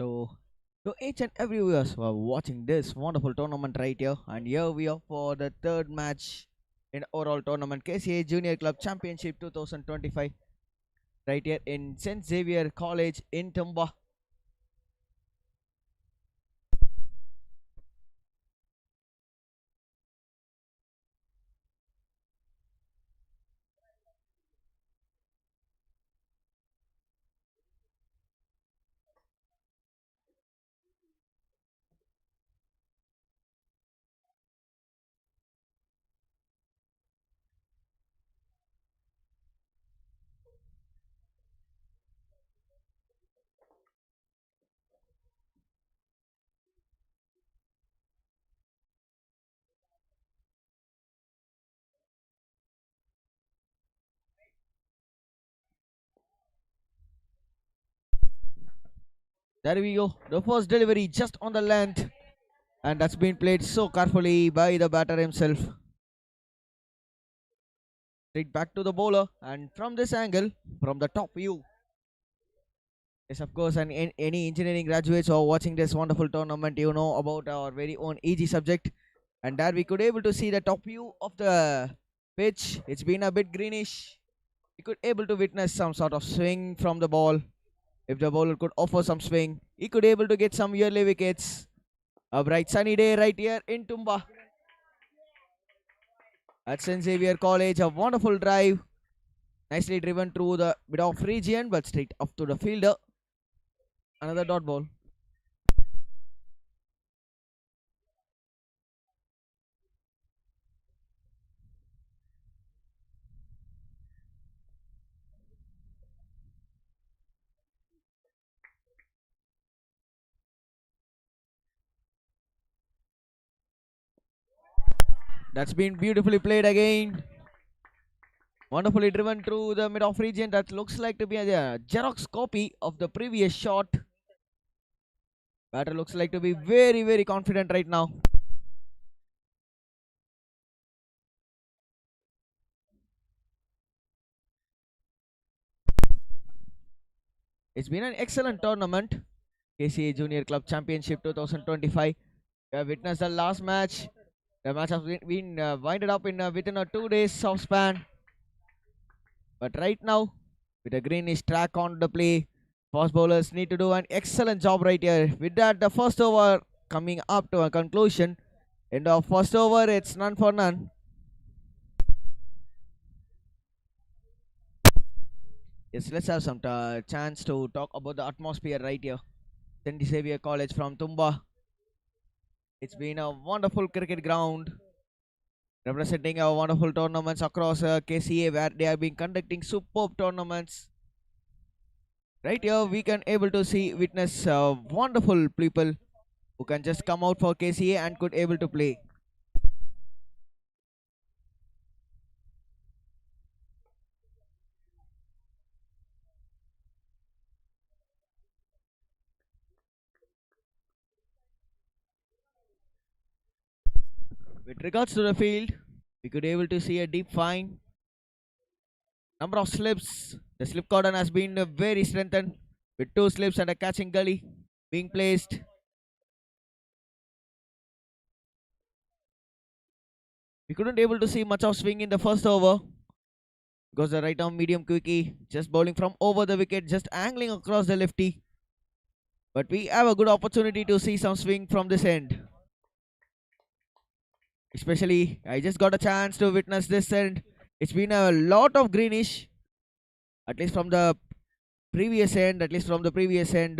So, to each and every viewers who are watching this wonderful tournament right here, and here we are for the third match in overall tournament KCA Junior Club Championship 2025 right here in St. Xavier College in Tumba. There we go. The first delivery just on the length, and that's been played so carefully by the batter himself. Straight back to the bowler, and from this angle, from the top view, yes, of course, and any engineering graduates who are watching this wonderful tournament, you know about our very own EG subject. And there we could able to see the top view of the pitch. It's been a bit greenish. We could able to witness some sort of swing from the ball. If the bowler could offer some swing, he could able to get some early wickets. A bright sunny day right here in Tumba at St. Xavier College. A wonderful drive. Nicely driven through the bit of region, but straight up to the fielder. Another dot ball. That's been beautifully played again. Wonderfully driven through the mid-off region. That looks like to be a Xerox copy of the previous shot. Batter looks like to be very, very confident right now. It's been an excellent tournament. KCA Junior Club Championship 2025. We have witnessed the last match. The match has been winded up in within a 2 days of span. But right now, with a greenish track on the play, fast bowlers need to do an excellent job right here. With that, the first over coming up to a conclusion. In the first over, it's none for none. Yes, let's have some chance to talk about the atmosphere right here. St. Xavier College from Tumba. It's been a wonderful cricket ground representing our wonderful tournaments across KCA where they have been conducting superb tournaments. Right here, we can able to see witness wonderful people who can just come out for KCA and could able to play. With regards to the field, we could able to see a deep fine number of slips. The slip cordon has been very strengthened with two slips and a catching gully being placed. We couldn't able to see much of swing in the first over because the right arm medium quickie just bowling from over the wicket, just angling across the lefty. But we have a good opportunity to see some swing from this end. Especially, I just got a chance to witness this end. It's been a lot of greenish, at least from the previous end,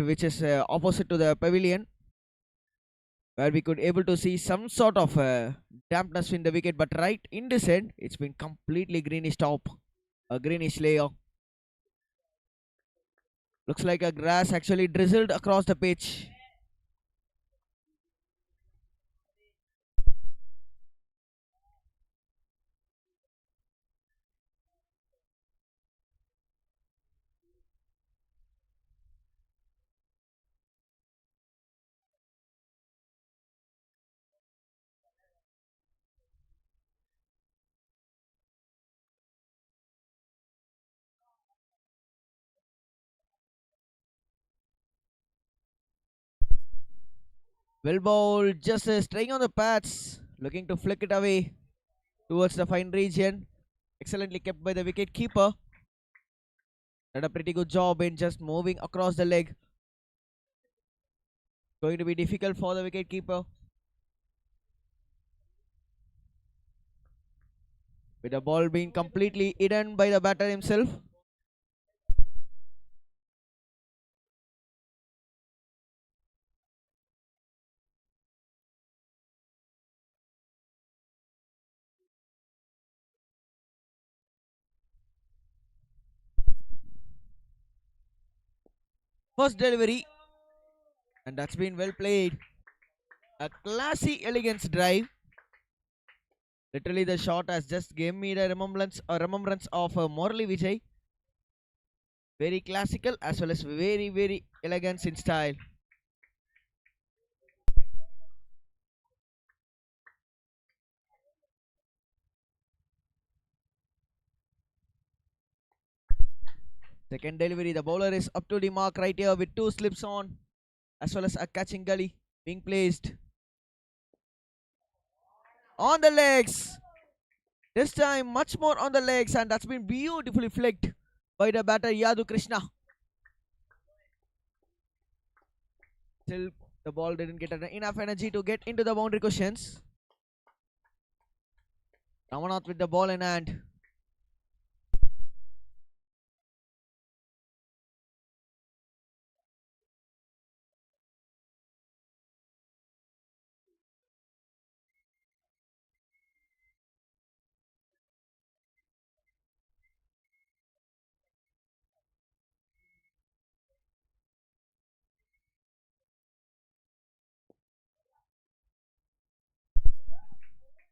which is opposite to the pavilion, where we could able to see some sort of dampness in the wicket. But right in this end, it's been completely greenish top, a greenish layer. Looks like a grass actually drizzled across the pitch. Well bowled, just staying on the pads, looking to flick it away towards the fine region. Excellently kept by the wicket keeper. Did a pretty good job in just moving across the leg. Going to be difficult for the wicket keeper. With the ball being completely hidden by the batter himself. First delivery, and that's been well played. A classy elegance drive. Literally, the shot has just gave me the remembrance of Morley Vijay. Very classical as well as very elegant in style. Second delivery, the bowler is up to the mark right here with two slips on, as well as a catching gully being placed on the legs. This time, much more on the legs, and that's been beautifully flicked by the batter Yadu Krishna. Still, the ball didn't get enough energy to get into the boundary cushions. Ramanath with the ball in hand.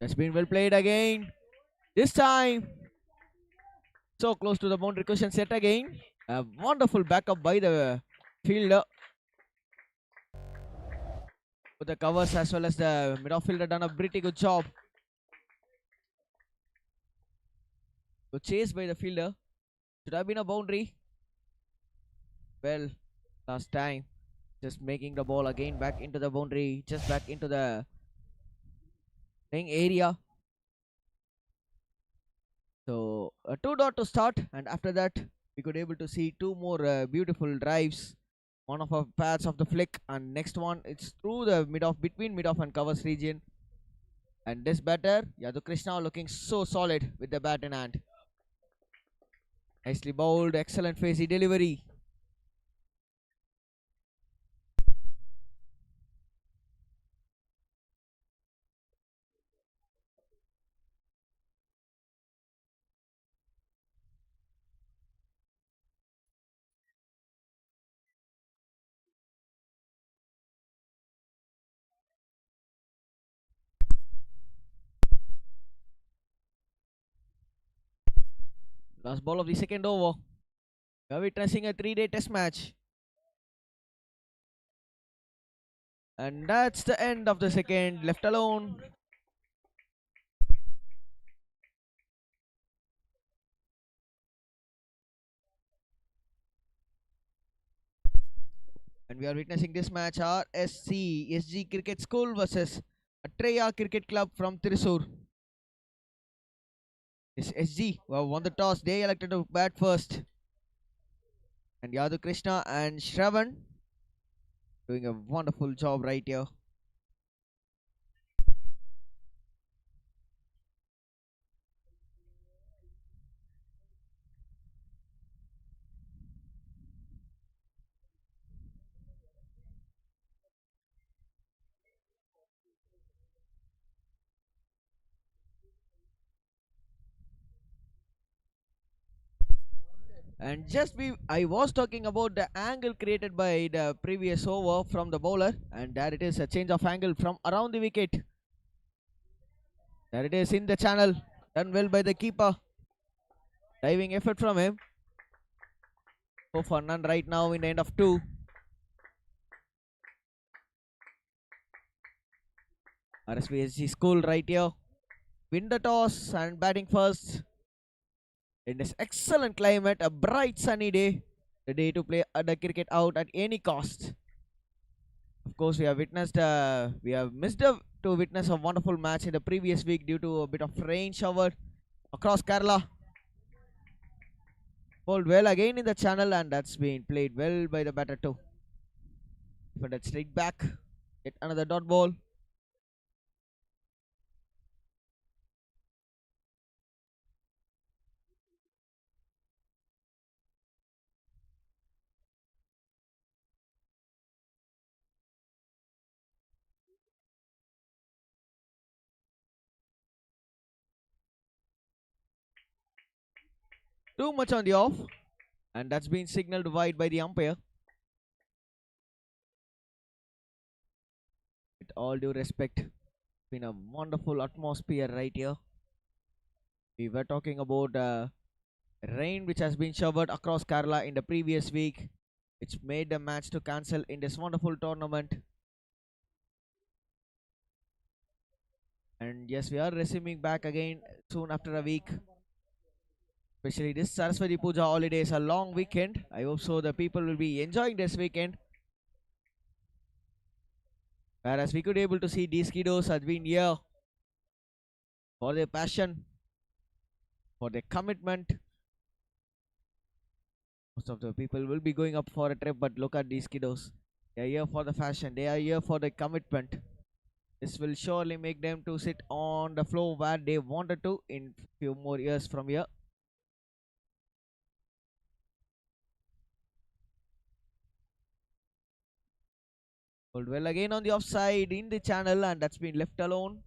That's been well played again. This time, so close to the boundary cushion set again. A wonderful backup by the fielder. With the covers as well as the midfielder done a pretty good job. So chased by the fielder. Should have been a boundary. Well, last time. Just making the ball again back into the boundary. Just back into the playing area. So a two dot to start, and after that we could able to see two more beautiful drives. One of our paths of the flick, and next one it's through the mid off between mid off and covers region. And this batter, Yadu Krishna, looking so solid with the bat in hand. Nicely bowled, excellent phasey delivery. Last ball of the second over. We are witnessing a 3-day test match. And that's the end of the second. Left alone. And we are witnessing this match RSC SG Cricket School versus Athreya Cricket Club from Thrissur. This SG who have won the toss. They elected to bat first. And Yadu Krishna and Shravan doing a wonderful job right here. And I was talking about the angle created by the previous over from the bowler, and there it is, a change of angle from around the wicket. There it is in the channel, done well by the keeper. Diving effort from him. Go for none right now in the end of two. RSVSG school right here. Win the toss and batting first. In this excellent climate, a bright sunny day. The day to play the cricket out at any cost. Of course, we have missed to witness a wonderful match in the previous week due to a bit of rain shower across Kerala. Bowled well again in the channel, and that's been played well by the batter too. For that straight back, yet another dot ball. Too much on the off, and that's been signaled wide by the umpire. With all due respect, been a wonderful atmosphere right here. We were talking about rain which has been showered across Kerala in the previous week, which made the match to cancel in this wonderful tournament. And yes, we are resuming back again soon after a week. Especially this Saraswati Puja holiday is a long weekend. I hope so the people will be enjoying this weekend. Whereas we could able to see these kiddos have been here for their passion, for their commitment. Most of the people will be going up for a trip, but look at these kiddos. They are here for the fashion. They are here for the commitment. This will surely make them to sit on the floor where they wanted to in few more years from here. Pulled well again on the offside in the channel, and that's been left alone.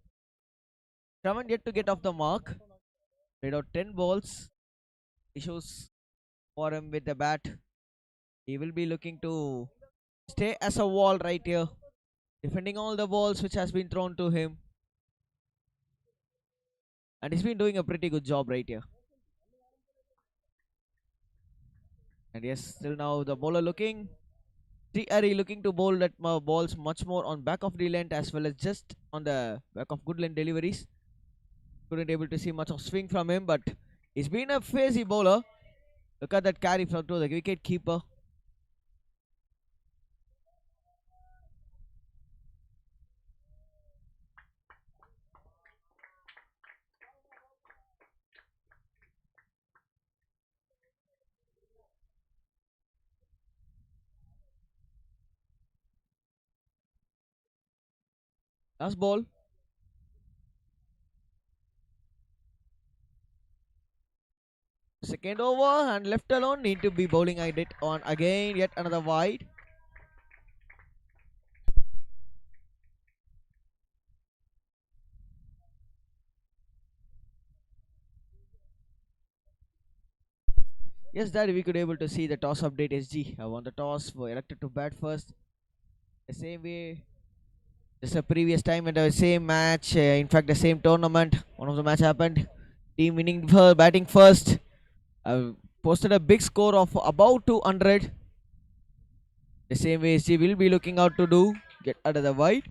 Haven't yet to get off the mark. Played out 10 balls. Issues for him with the bat. He will be looking to stay as a wall right here, defending all the balls which has been thrown to him. And he's been doing a pretty good job right here. And yes, still now the bowler looking. Ari looking to bowl that balls much more on back of the length as well as just on the back of good length deliveries. Couldn't able to see much of swing from him, but he's been a phasey bowler. Look at that carry from to the wicket keeper. Last ball. Second over and left alone. Need to be bowling it on again. Yet another wide. Yes, that we could able to see the toss update. SG won the toss. Were elected to bat first. The same way. Just a previous time in the same match. In fact, the same tournament. One of the match happened. Team winning for batting first. Posted a big score of about 200. The same way SG will be looking out to do. Get out of the wide.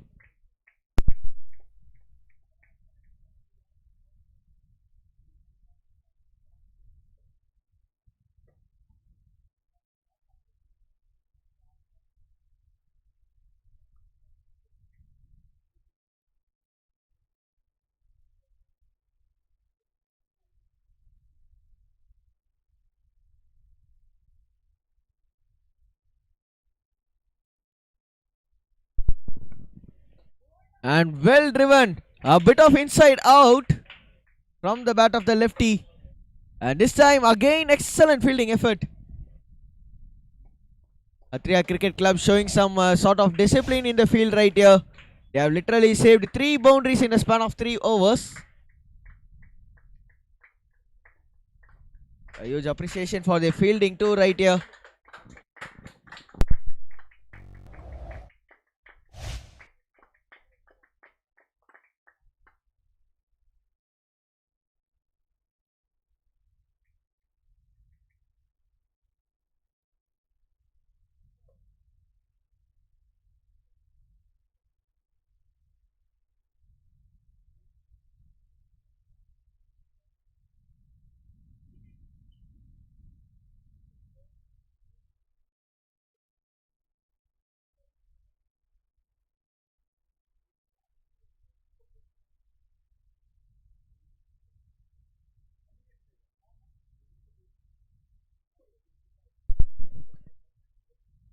And well driven. A bit of inside out from the bat of the lefty. And this time again excellent fielding effort. Atria Cricket Club showing some sort of discipline in the field right here. They have literally saved 3 boundaries in a span of 3 overs. A huge appreciation for their fielding too right here.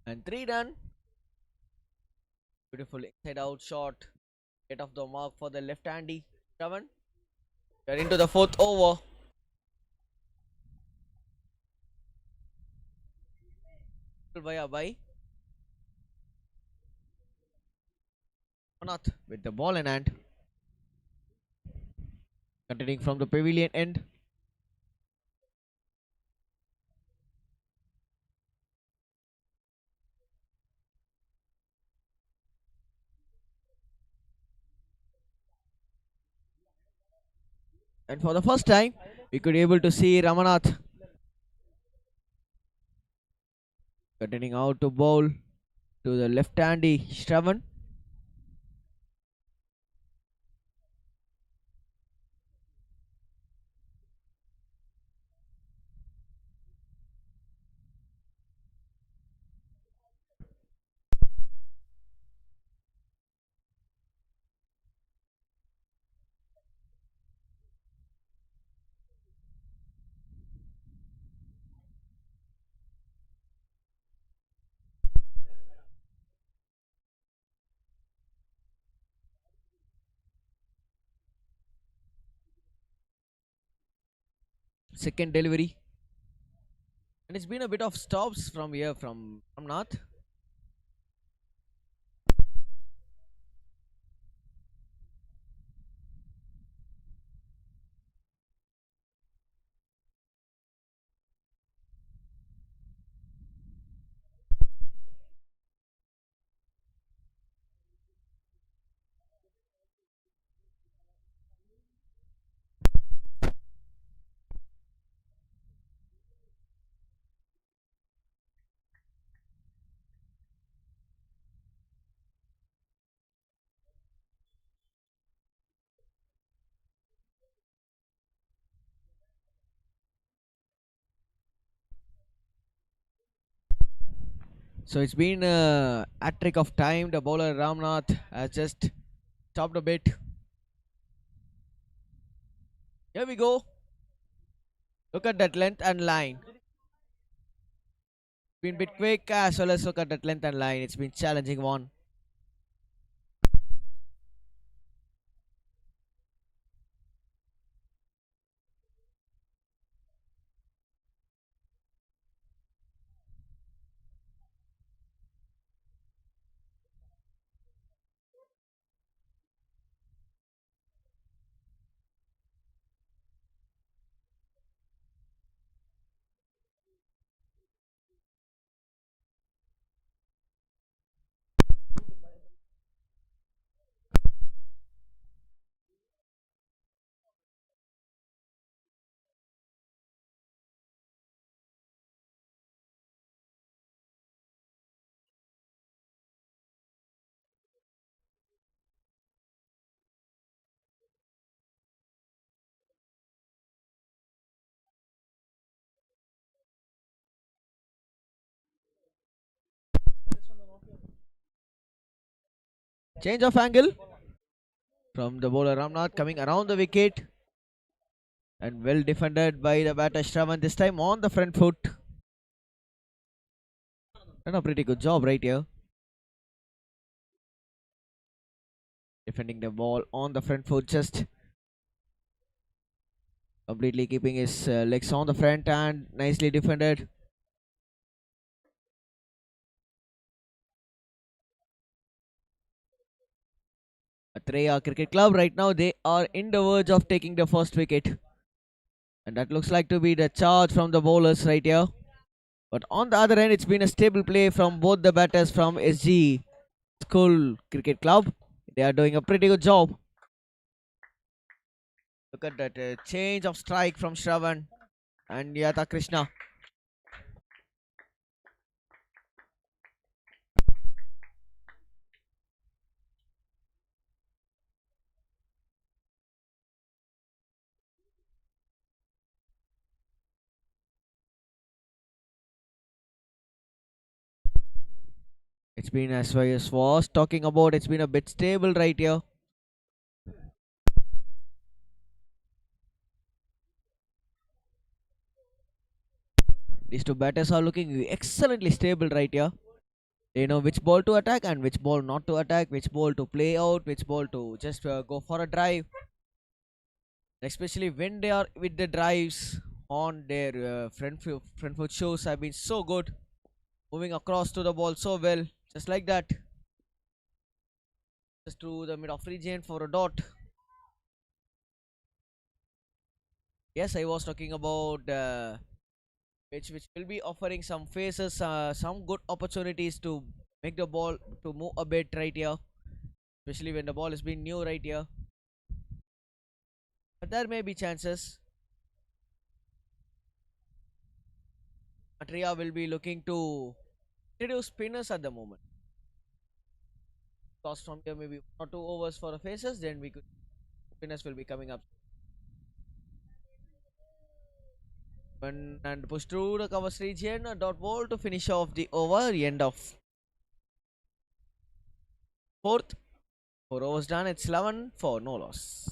And 3 done. Beautiful inside out shot. Get off the mark for the left handy. 7. We're into the fourth over. By Manath with the ball in hand. Continuing from the pavilion end. And for the first time, we could able to see Ramanath continuing out to bowl to the left handy Shravan. Second delivery. And it's been a bit of stops from here from Ramnath. So it's been a trick of time. The bowler Ramnath has just stopped a bit. Here we go. Look at that length and line. Been a bit quick as well as look at that length and line. It's been challenging one. Change of angle from the bowler Ramnath coming around the wicket. And well defended by the batter Shravan this time on the front foot. Done a pretty good job right here. Defending the ball on the front foot, just completely keeping his legs on the front and nicely defended. Athreya Cricket Club right now they are in the verge of taking the first wicket. And that looks like to be the charge from the bowlers right here. But on the other end, it's been a stable play from both the batters from SG School Cricket Club. They are doing a pretty good job. Look at that change of strike from Shravan and Yata Krishna. It's been as Xaviers was talking about. It's been a bit stable right here. These two batters are looking excellently stable right here. They know which ball to attack and which ball not to attack, which ball to play out, which ball to just go for a drive. Especially when they are with the drives on their front foot shows have been so good, moving across to the ball so well, just like that, just to the mid off region for a dot. Yes, I was talking about which will be offering some faces, some good opportunities to make the ball to move a bit right here, especially when the ball is being new right here. But there may be chances. Atria will be looking to introduce spinners at the moment. Toss from here maybe 1 or 2 overs for the faces, then we could spinners will be coming up. And push through the covers region, a dot ball to finish off the over, end of fourth. 4 overs done, it's 11 for no loss.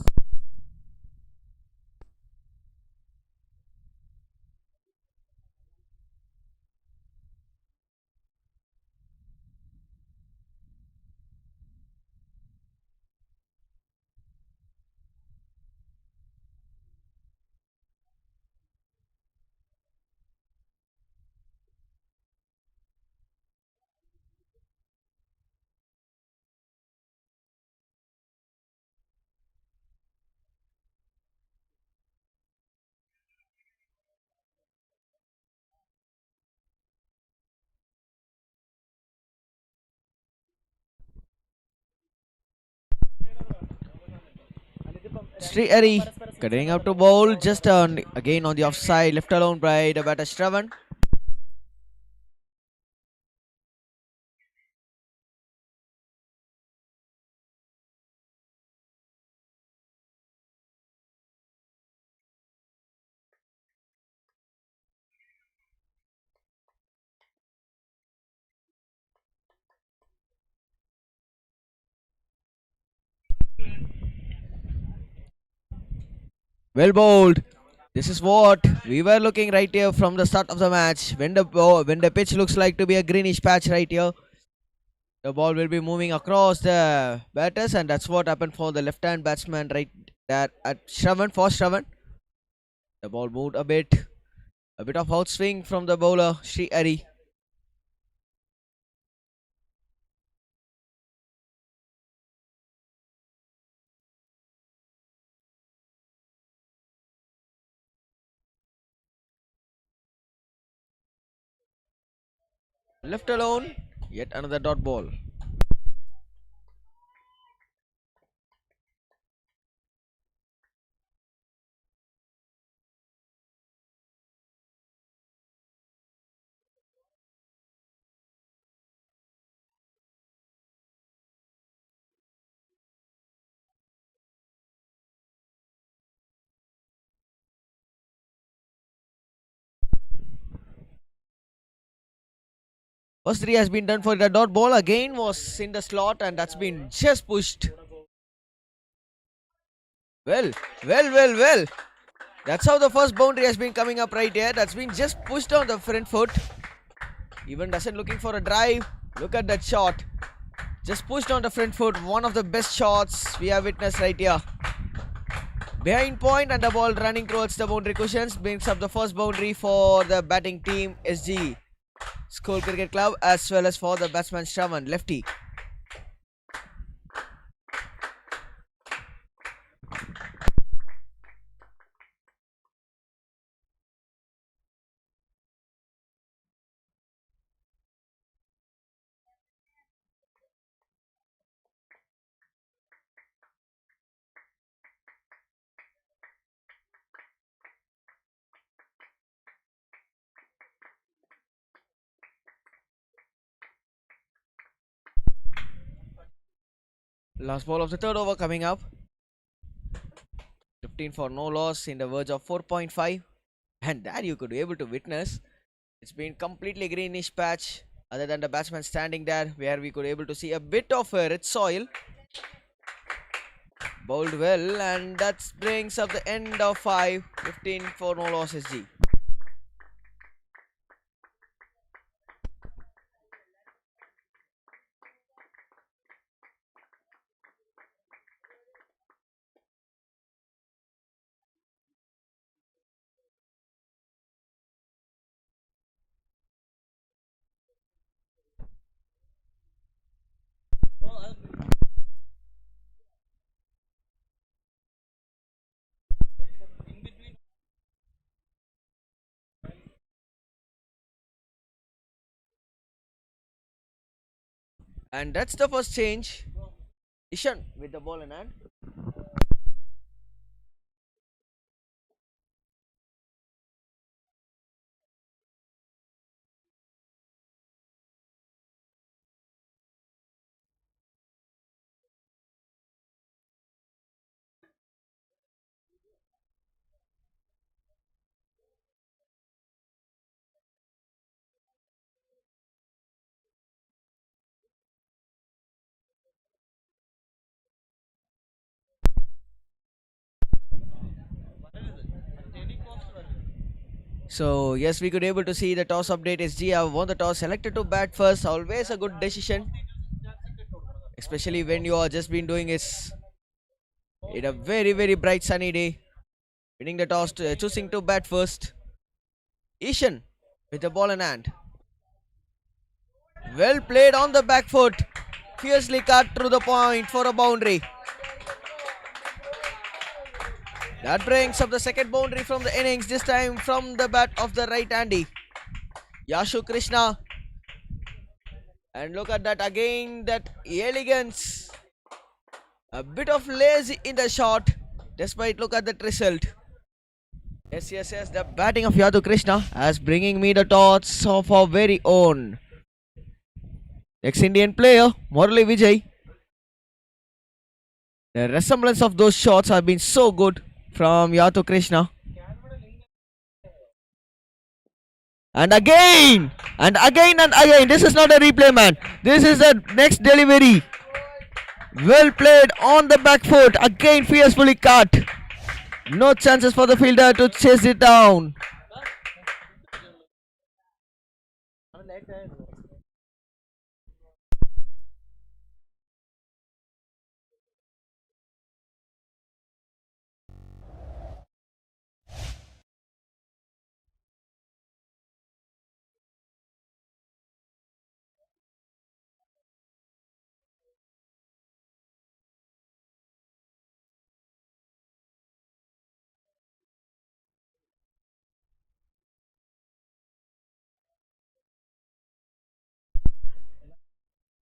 Sri Ari getting up to bowl, just on again on the offside, left alone by the batter Shravan. Well bowled. This is what we were looking right here from the start of the match. When the pitch looks like to be a greenish patch right here, the ball will be moving across the batters, and that's what happened for the left-hand batsman right there at Shravan for Shravan. The ball moved a bit of outswing from the bowler Sri Ari. Left alone, yet another dot ball. First three has been done for the dot ball. Again was in the slot, and that's been just pushed. Well, well. That's how the first boundary has been coming up right here. That's been just pushed on the front foot. Even doesn't looking for a drive. Look at that shot. Just pushed on the front foot. One of the best shots we have witnessed right here. Behind point and the ball running towards the boundary cushions brings up the first boundary for the batting team SG School Cricket Club, as well as for the batsman Shravan, lefty. Last ball of the third over coming up. 15 for no loss, in the verge of 4.5. And there you could be able to witness it's been completely greenish patch, other than the batsman standing there, where we could able to see a bit of a red soil. Bowled well, and that brings up the end of 5. 15 for no loss SG. And that's the first change. Ishan with the ball in hand. So yes, we could able to see the toss update. SG have won the toss, selected to bat first. Always a good decision, especially when you are just been doing it in a very bright sunny day. Winning the toss, choosing to bat first. Ishan with the ball in hand. Well played on the back foot. Fiercely cut through the point for a boundary. That brings up the second boundary from the innings. This time from the bat of the right handy Yashu Krishna. And look at that again. That elegance. A bit of lazy in the shot. Despite look at that result. Yes. The batting of Yadu Krishna as bringing me the thoughts of our very own ex-Indian player Murali Vijay. The resemblance of those shots have been so good from Yadu Krishna. And again, and again. This is not a replay, man. This is the next delivery. Well played on the back foot. Again, fiercely cut. No chances for the fielder to chase it down.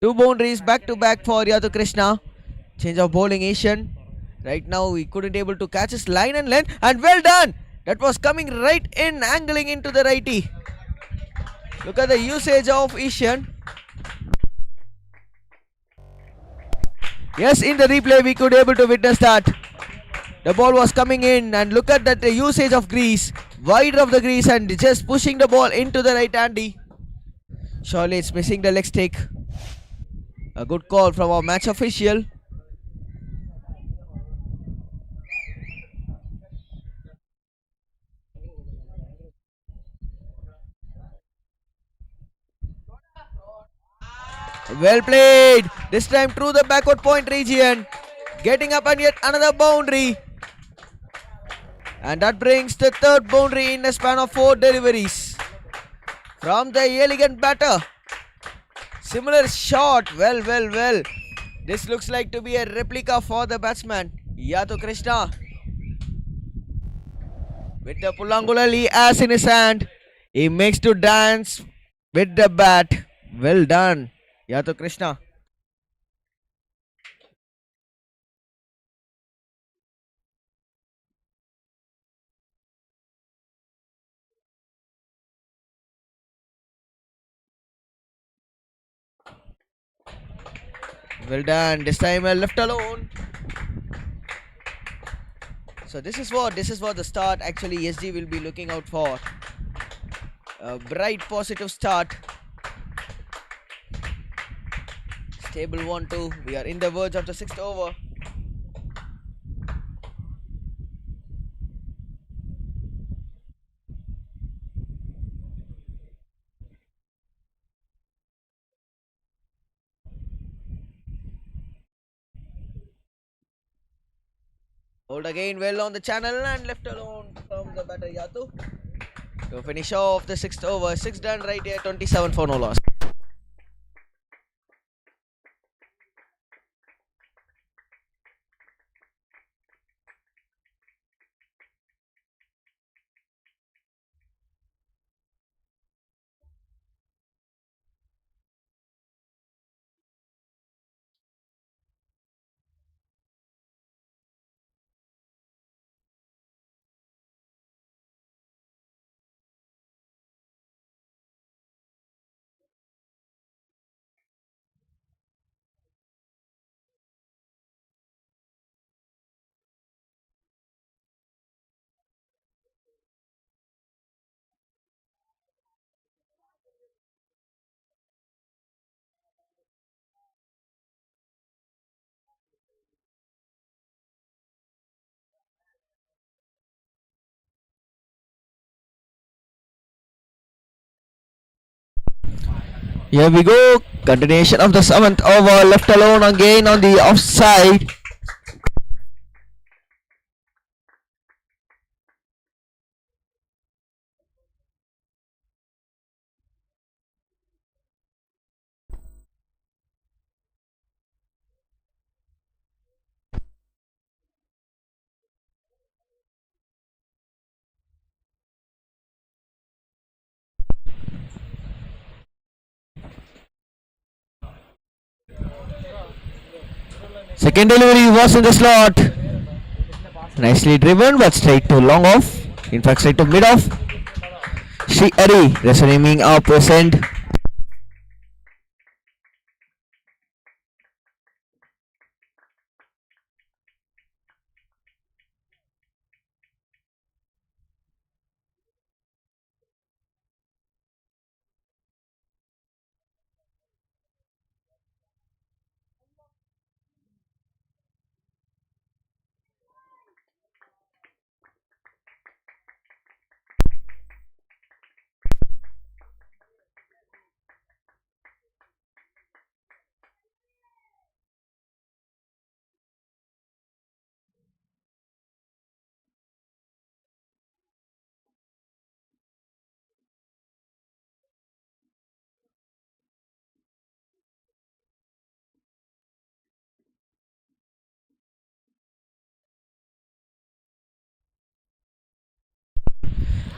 Two boundaries back to back for Yadu Krishna. Change of bowling Asian. Right now he couldn't able to catch his line and length. And well done. That was coming right in, angling into the righty. Look at the usage of Asian. Yes, in the replay we could able to witness that. The ball was coming in and look at that the usage of grease. Wider of the grease and just pushing the ball into the right handy. Surely it's missing the leg stick. A good call from our match official. Well played. This time through the backward point region. Getting up and yet another boundary. And that brings the third boundary in a span of 4 deliveries. From the elegant batter. Similar shot. Well. This looks like to be a replica for the batsman. Yadu Krishna. With the Pulangulali as in his hand. He makes to dance with the bat. Well done, Yadu Krishna. Well done. This time left alone. So this is what the start actually SG will be looking out for. A bright positive start. Stable 1-2. We are in the verge of the 6th over. Hold again well on the channel and left alone from the batter Yadu. To finish off the 6th over. 6 done right here. 27 for no loss. Here we go. Continuation of the seventh over. Left alone again on the offside. Second delivery was in the slot. Nicely driven, but straight to long off. In fact, straight to mid off. Xaviers resuming our present.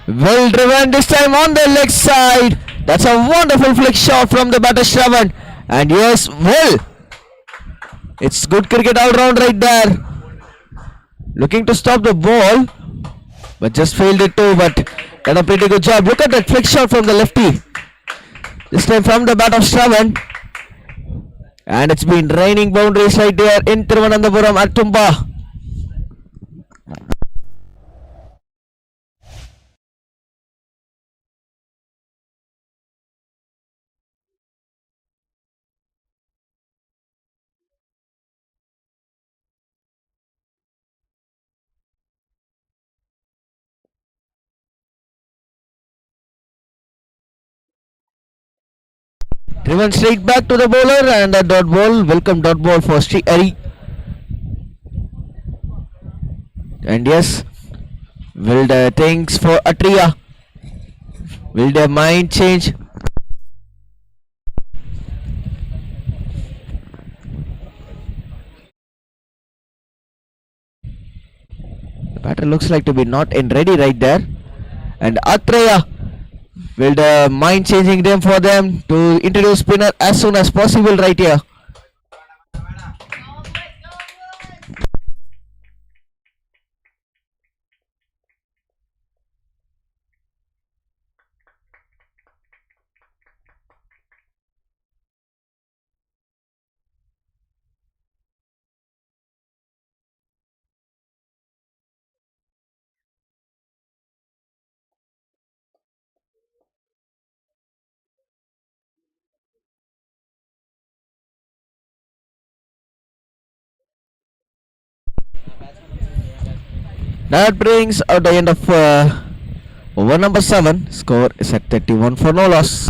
Well driven this time on the leg side. That's a wonderful flick shot from the batter Shravan. And yes, well, it's good cricket all round right there. Looking to stop the ball, but just failed it too. But done a pretty good job. Look at that flick shot from the lefty. This time from the bat of Shravan. And it's been raining boundaries right there in Trivandrum at Tumba. Driven straight back to the bowler and a dot ball. Welcome dot ball for Xaviers. And yes, will the things for Atria? Will their mind change? The batter looks like to be not in ready right there. And Athreya, will the mind changing them for them to introduce spinner as soon as possible right here. That brings out the end of over number 7. Score is at 31 for no loss.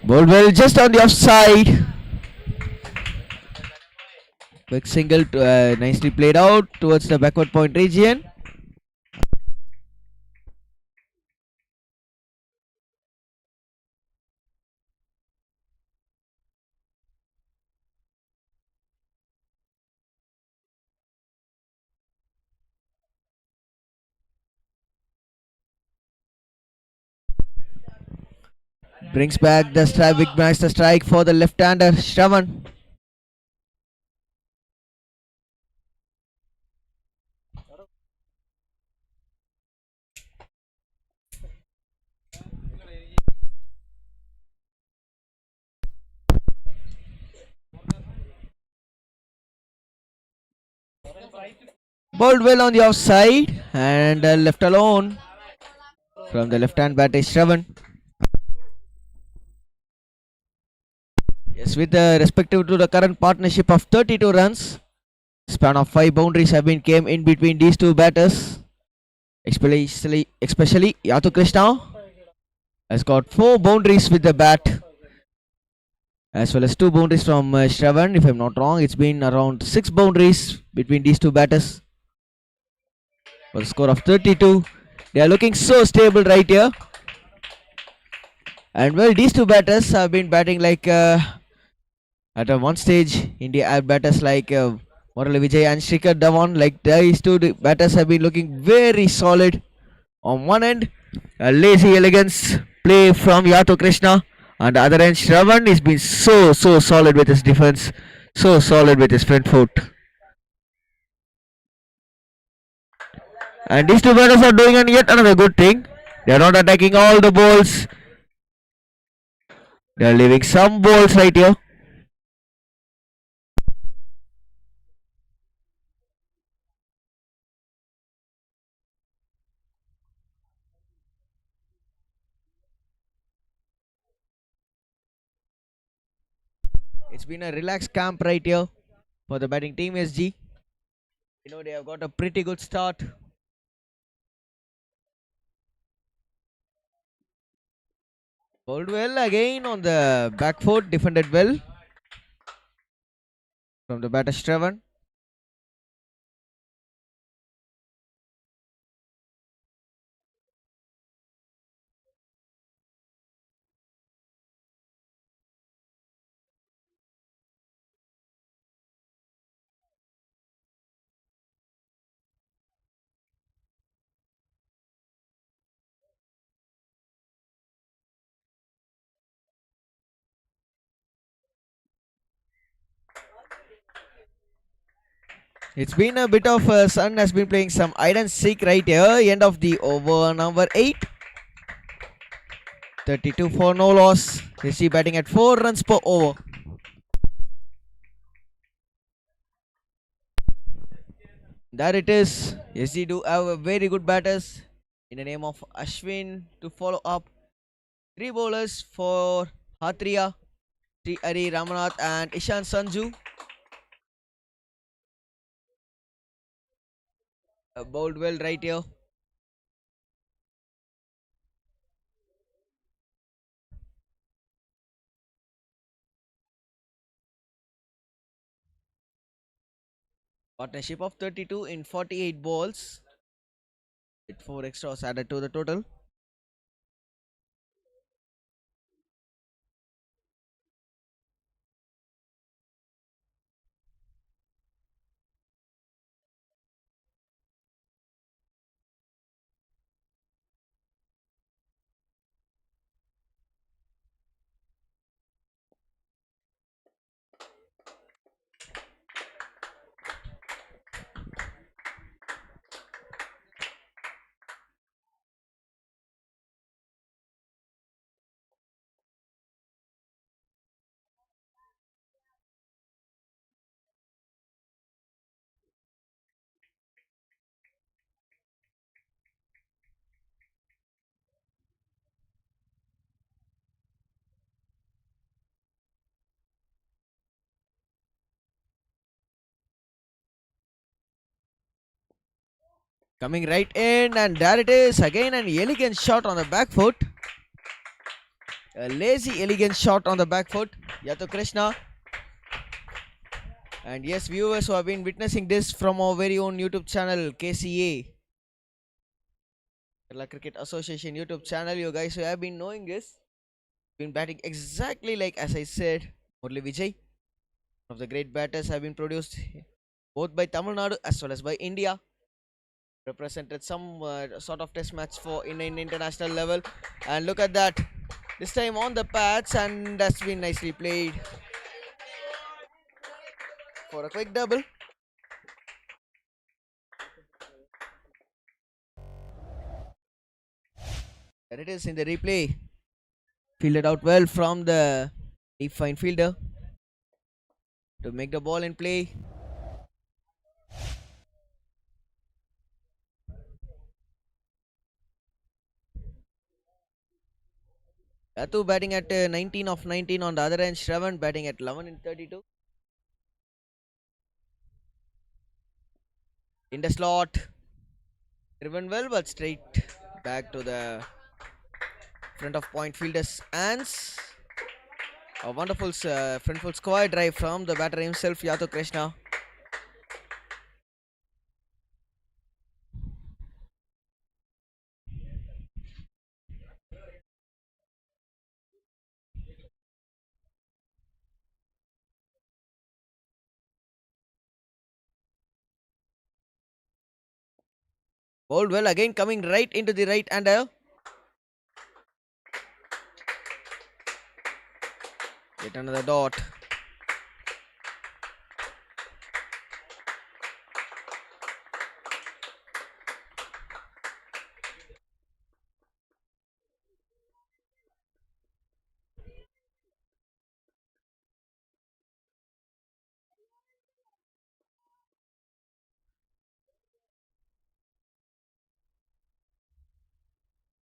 Ball well just on the offside. Quick single nicely played out towards the backward point region. Brings back the strike, big master strike for the left-hander Shravan. Bowled well on the offside and left alone from the left-hand batter Shravan. Yes, with respective to the current partnership of 32 runs, span of 5 boundaries have been came in between these two batters. Especially Yatu Krishna has got 4 boundaries with the bat, as well as 2 boundaries from Shravan. If I'm not wrong, it's been around 6 boundaries between these two batters. For a score of 32, they are looking so stable right here. And well, these two batters have been batting like at one stage, India had batters like Murali Vijay and Shikhar Dhawan. Like these two batters have been looking very solid. On one end, a lazy elegance play from Yato Krishna. On the other end, Shravan has been so solid with his defense, so solid with his front foot. And these two batters are doing yet another good thing. They are not attacking all the balls. They are leaving some balls right here. It's been a relaxed camp right here for the batting team SG. You know, they have got a pretty good start. Bowled well again on the back foot, defended well from the batter Shravan. It's been a bit of Sun has been playing some hide and seek right here. End of the over number 8. 32 for no loss. Rishi batting at 4 runs per over. There it is. SG do have a very good batters in the name of Ashwin to follow up. 3 bowlers for Athreya, Sri Hari Ramanath and Ishan Sanju. Bowled well right here. Partnership of 32 in 48 balls with 4 extras added to the total. Coming right in, and there it is again, an elegant shot on the back foot. A lazy elegant shot on the back foot. Yato Krishna. And yes, viewers who have been witnessing this from our very own YouTube channel, KCA, Kerala Cricket Association YouTube channel, you guys who have been knowing this, been batting exactly like as I said. Murali Vijay, one of the great batters, have been produced both by Tamil Nadu as well as by India. Represented some sort of test match for in an international level, and look at that. This time on the pads, and that's been nicely played for a quick double. There it is in the replay. Fielded out well from the deep fine fielder to make the ball in play. Yatu batting at 19 of 19 on the other end. Shravan batting at 11 in 32. In the slot. Driven well, but straight back to the front of point fielder's hands. A wonderful front foot square drive from the batter himself, Yatu Krishna. Bowled well again, coming right into the right hander. Get another dot.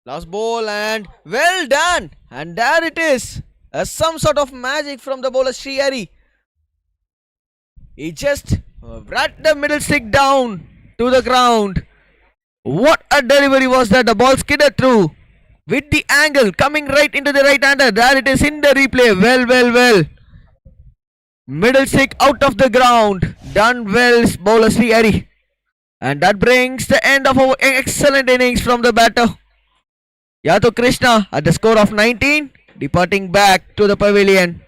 Last ball and well done. And there it is. Some sort of magic from the bowler Sri Hari. He just brought the middle stick down to the ground. What a delivery was that. The ball skidded through with the angle coming right into the right hander. There it is in the replay. Well. Middle stick out of the ground. Done well, bowler Sri Hari. And that brings the end of our excellent innings from the batter Yatu Krishna at the score of 19, departing back to the pavilion.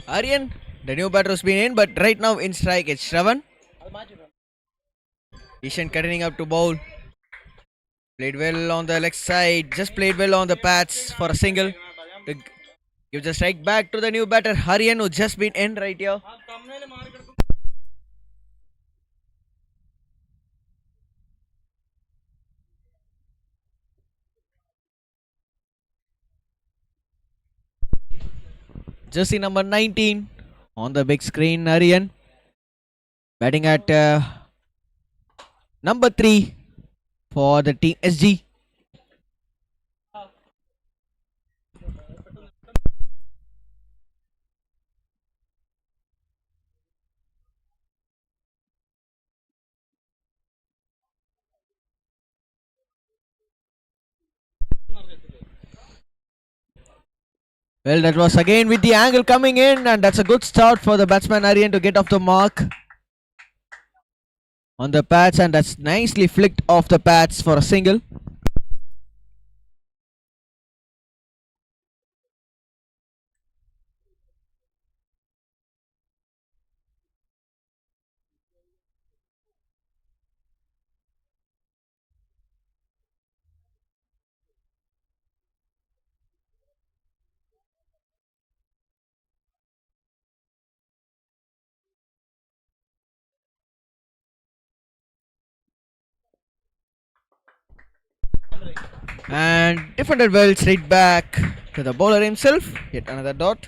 Aryan, the new batter has been in, but right now in strike it's Shravan. Ishan cutting up to bowl. Played well on the leg side, just played well on the pads for a single. To give the strike back to the new batter Aryan, who just been in right here. jersey number 19 on the big screen, Aryan. Batting at number 3 for the team SG. Well, that was again with the angle coming in, and that's a good start for the batsman Aryan to get off the mark on the pads, and that's nicely flicked off the pads for a single. And defended well straight back to the bowler himself. Yet another dot.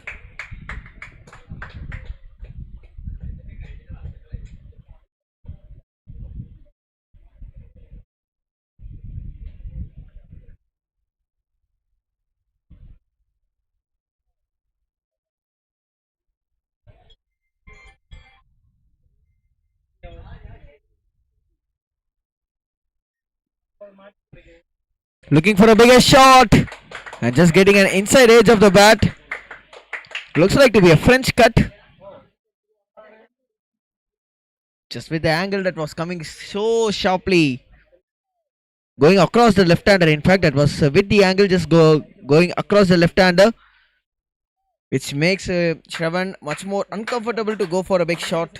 Looking for a bigger shot and just getting an inside edge of the bat. Looks like to be a French cut. Just with the angle that was coming so sharply. Going across the left-hander. In fact, that was with the angle just going across the left-hander. Which makes Shravan much more uncomfortable to go for a big shot.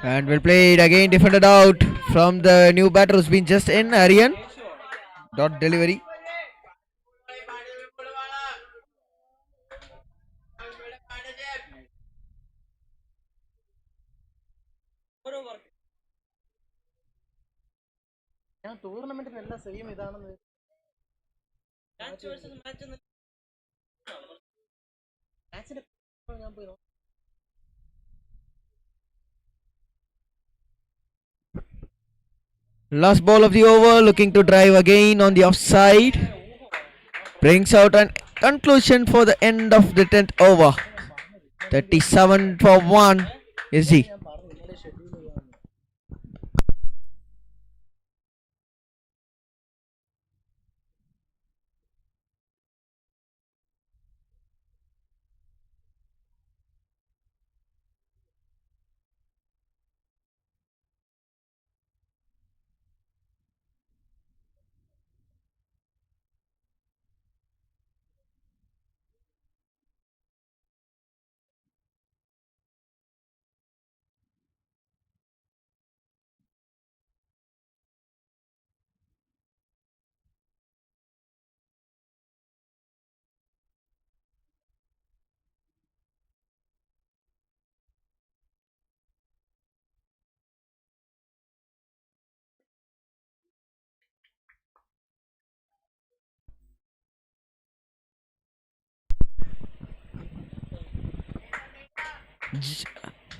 And will play it again, defended out from the new batter who's been just in, Aryan. Dot delivery. Last ball of the over, looking to drive again on the offside. Brings out an conclusion for the end of the 10th over. 37 for 1 is he.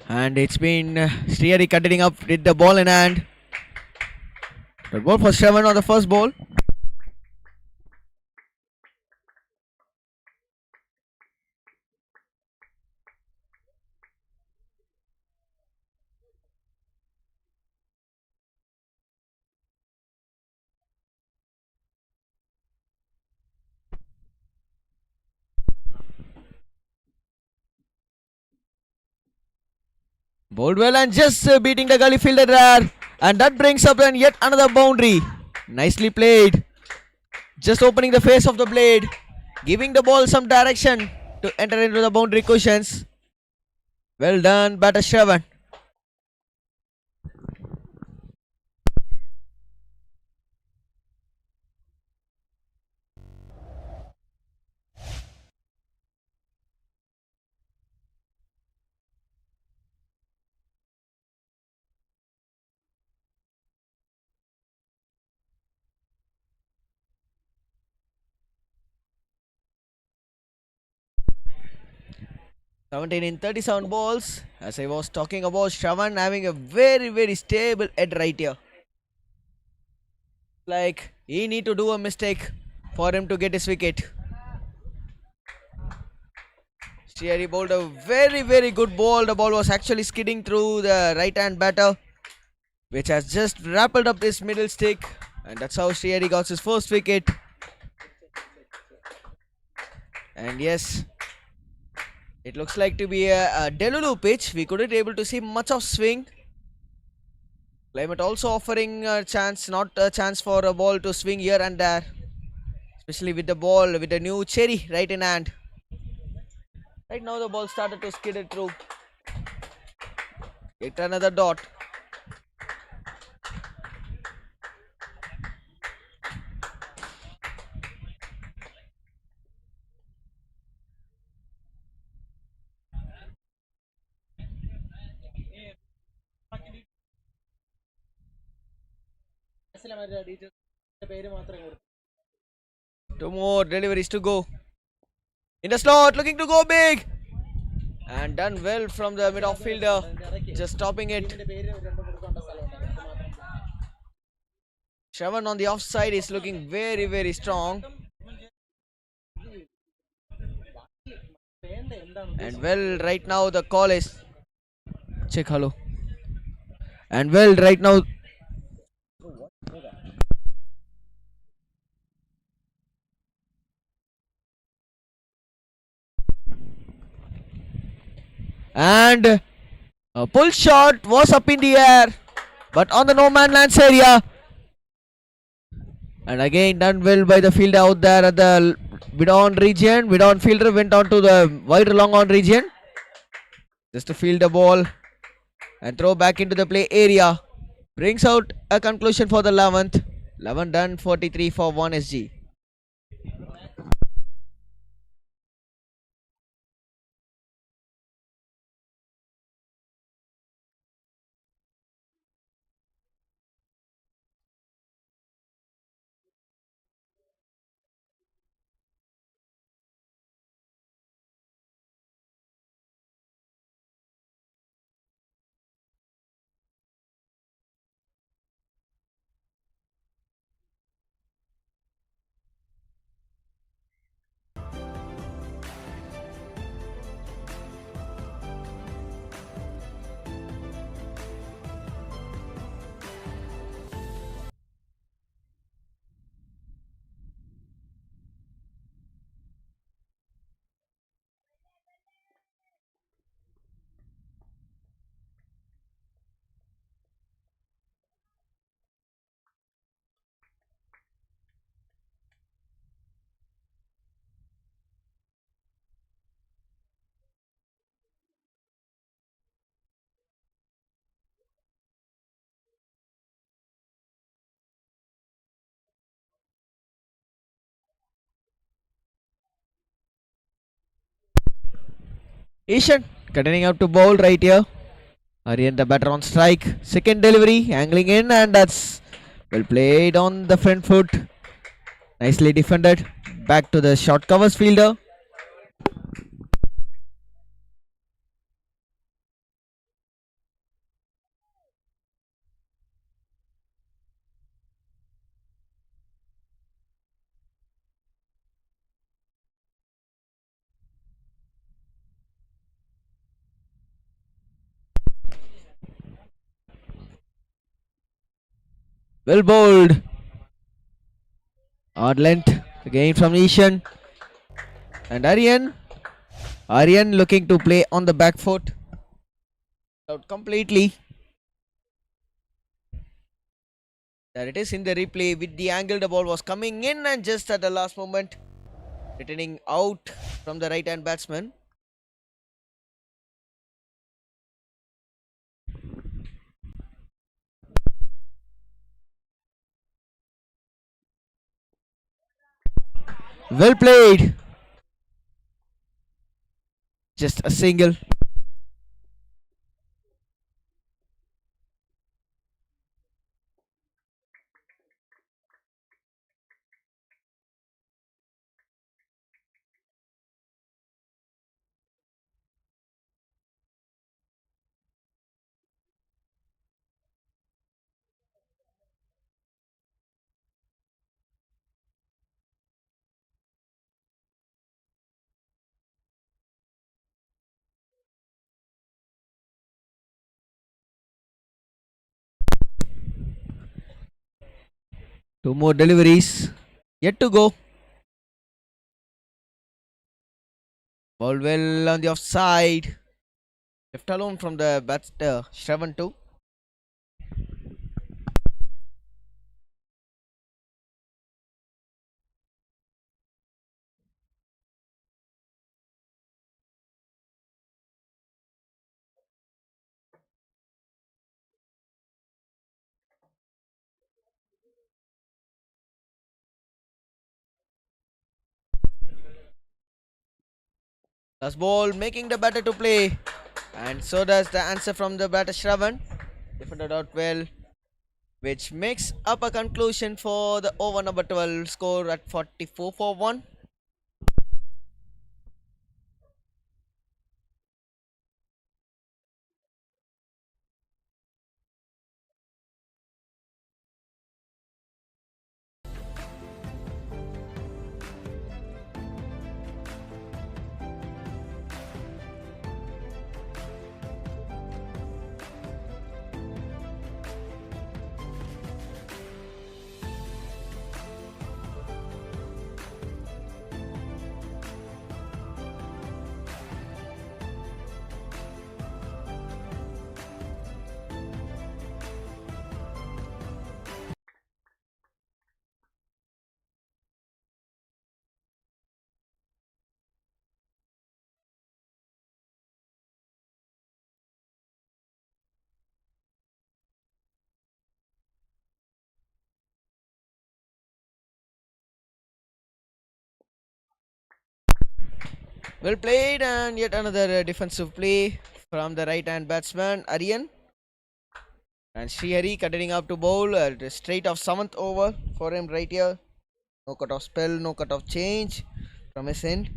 And it's been Sriyari cutting up with the ball in hand. The ball for 7 on the first ball. Bowled well and just beating the gully fielder there. And that brings up then yet another boundary. Nicely played. Just opening the face of the blade. Giving the ball some direction to enter into the boundary cushions. Well done, batter Shravan. 17 in 37 balls. As I was talking about, Shravan having a very stable head right here. Like he need to do a mistake for him to get his wicket. Shriyari bowled a very good ball. The ball was actually skidding through the right hand batter, which has just wrapped up his middle stick, and that's how Shriyari got his first wicket. And yes, it looks like to be a Delulu pitch. We couldn't able to see much of swing. Climate also offering a chance, not a chance for a ball to swing here and there, especially with the ball with the new cherry right in hand. Right now the ball started to skid it through. Get another dot. Two more deliveries to go. In the slot, looking to go big. And done well from the mid fielder. Just stopping it. Shravan on the offside is looking very strong. And well, right now the call is. Check hello. And well, right now. And a pull shot was up in the air, but on the no man lands area. And again done well by the fielder out there at the mid on region. Mid on fielder went on to the wide long on region. Just to field the ball and throw back into the play area. Brings out a conclusion for the 11th. 11 done, 43 for 1 SG. Ishan continuing up to bowl right here. Aryan the batter on strike. Second delivery, angling in, and that's well played on the front foot. Nicely defended. Back to the short covers fielder. Well bowled. Odd length again from Ishan. And Aryan looking to play on the back foot. Out completely. There it is in the replay with the angle the ball was coming in and just at the last moment returning out from the right hand batsman. Well played. Just a single. Two more deliveries yet to go. Ball well on the offside. Left alone from the batter, Shravan too. Last ball making the batter to play. And so does the answer from the batter Shravan. Defended out well, which makes up a conclusion for the over number 12 score at 44 for 1. Well played, and yet another defensive play from the right hand batsman Aryan. And Srihari continuing up to bowl straight off 7th over for him right here. No cut off spell, no cut off change from his end.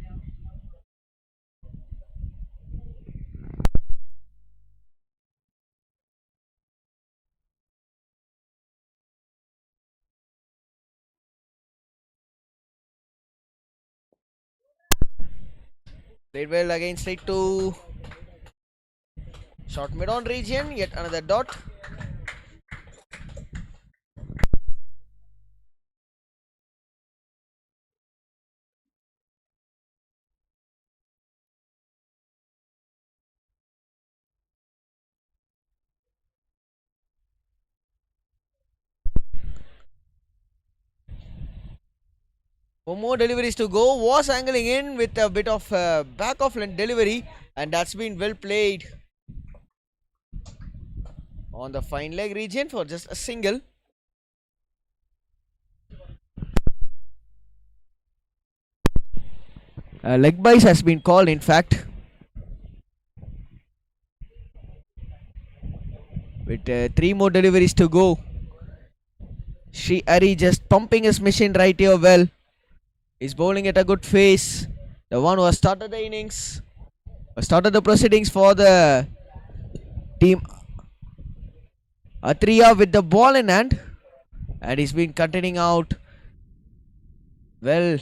Played well again, straight to short mid on region, yet another dot. Four more deliveries to go. Was angling in with a bit of back of length delivery, and that's been well played on the fine leg region for just a single. Leg bias has been called, in fact, with 3 more deliveries to go. Srihari just pumping his machine right here well. He's bowling at a good pace. The one who has started the innings, started the proceedings for the team Atria with the ball in hand, and he's been continuing out. Well,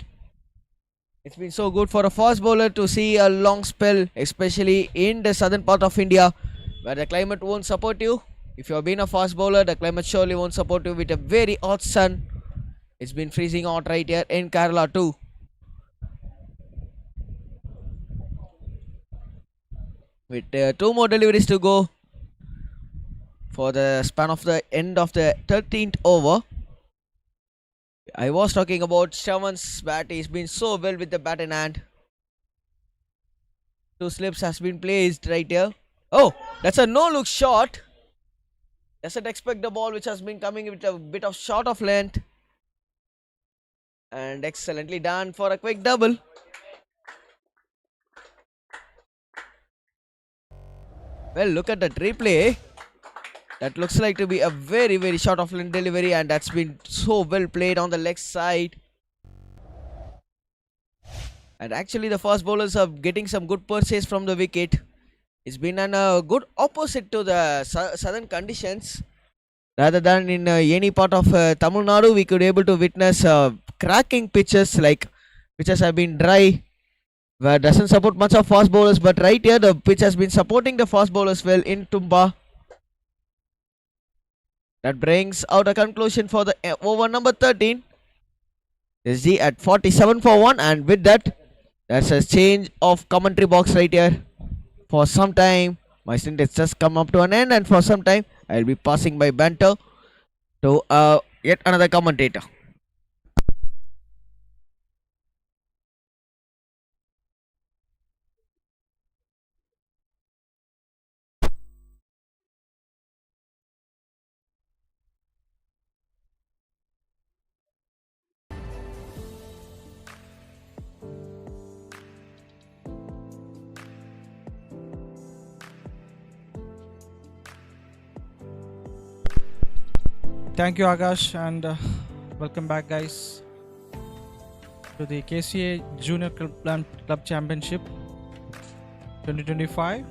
it's been so good for a fast bowler to see a long spell, especially in the southern part of India, where the climate won't support you. If you've been a fast bowler, the climate surely won't support you with a very hot sun. It's been freezing hot right here in Kerala too. With 2 more deliveries to go for the span of the end of the 13th over. I was talking about Shravan's bat. He's been so well with the bat in hand. 2 slips has been placed right here. Oh, that's a no-look shot. Doesn't expect the ball, which has been coming with a bit of short of length. And excellently done for a quick double. Well, look at that replay. That looks like to be a very, very short of length delivery, and that's been so well played on the leg side. And actually, the fast bowlers are getting some good purchase from the wicket. It's been a good opposite to the southern conditions. Rather than in any part of Tamil Nadu, we could able to witness cracking pitches, like pitches have been dry, where doesn't support much of fast bowlers. But right here, the pitch has been supporting the fast bowlers well in Tumba. That brings out a conclusion for the over number 13. SG at 47 for 1, and with that, that's a change of commentary box right here. For some time, my stint has just come up to an end, and for some time, I'll be passing my banter to yet another commentator. Thank you, Akash, and welcome back, guys, to the KCA Junior Club Championship 2025.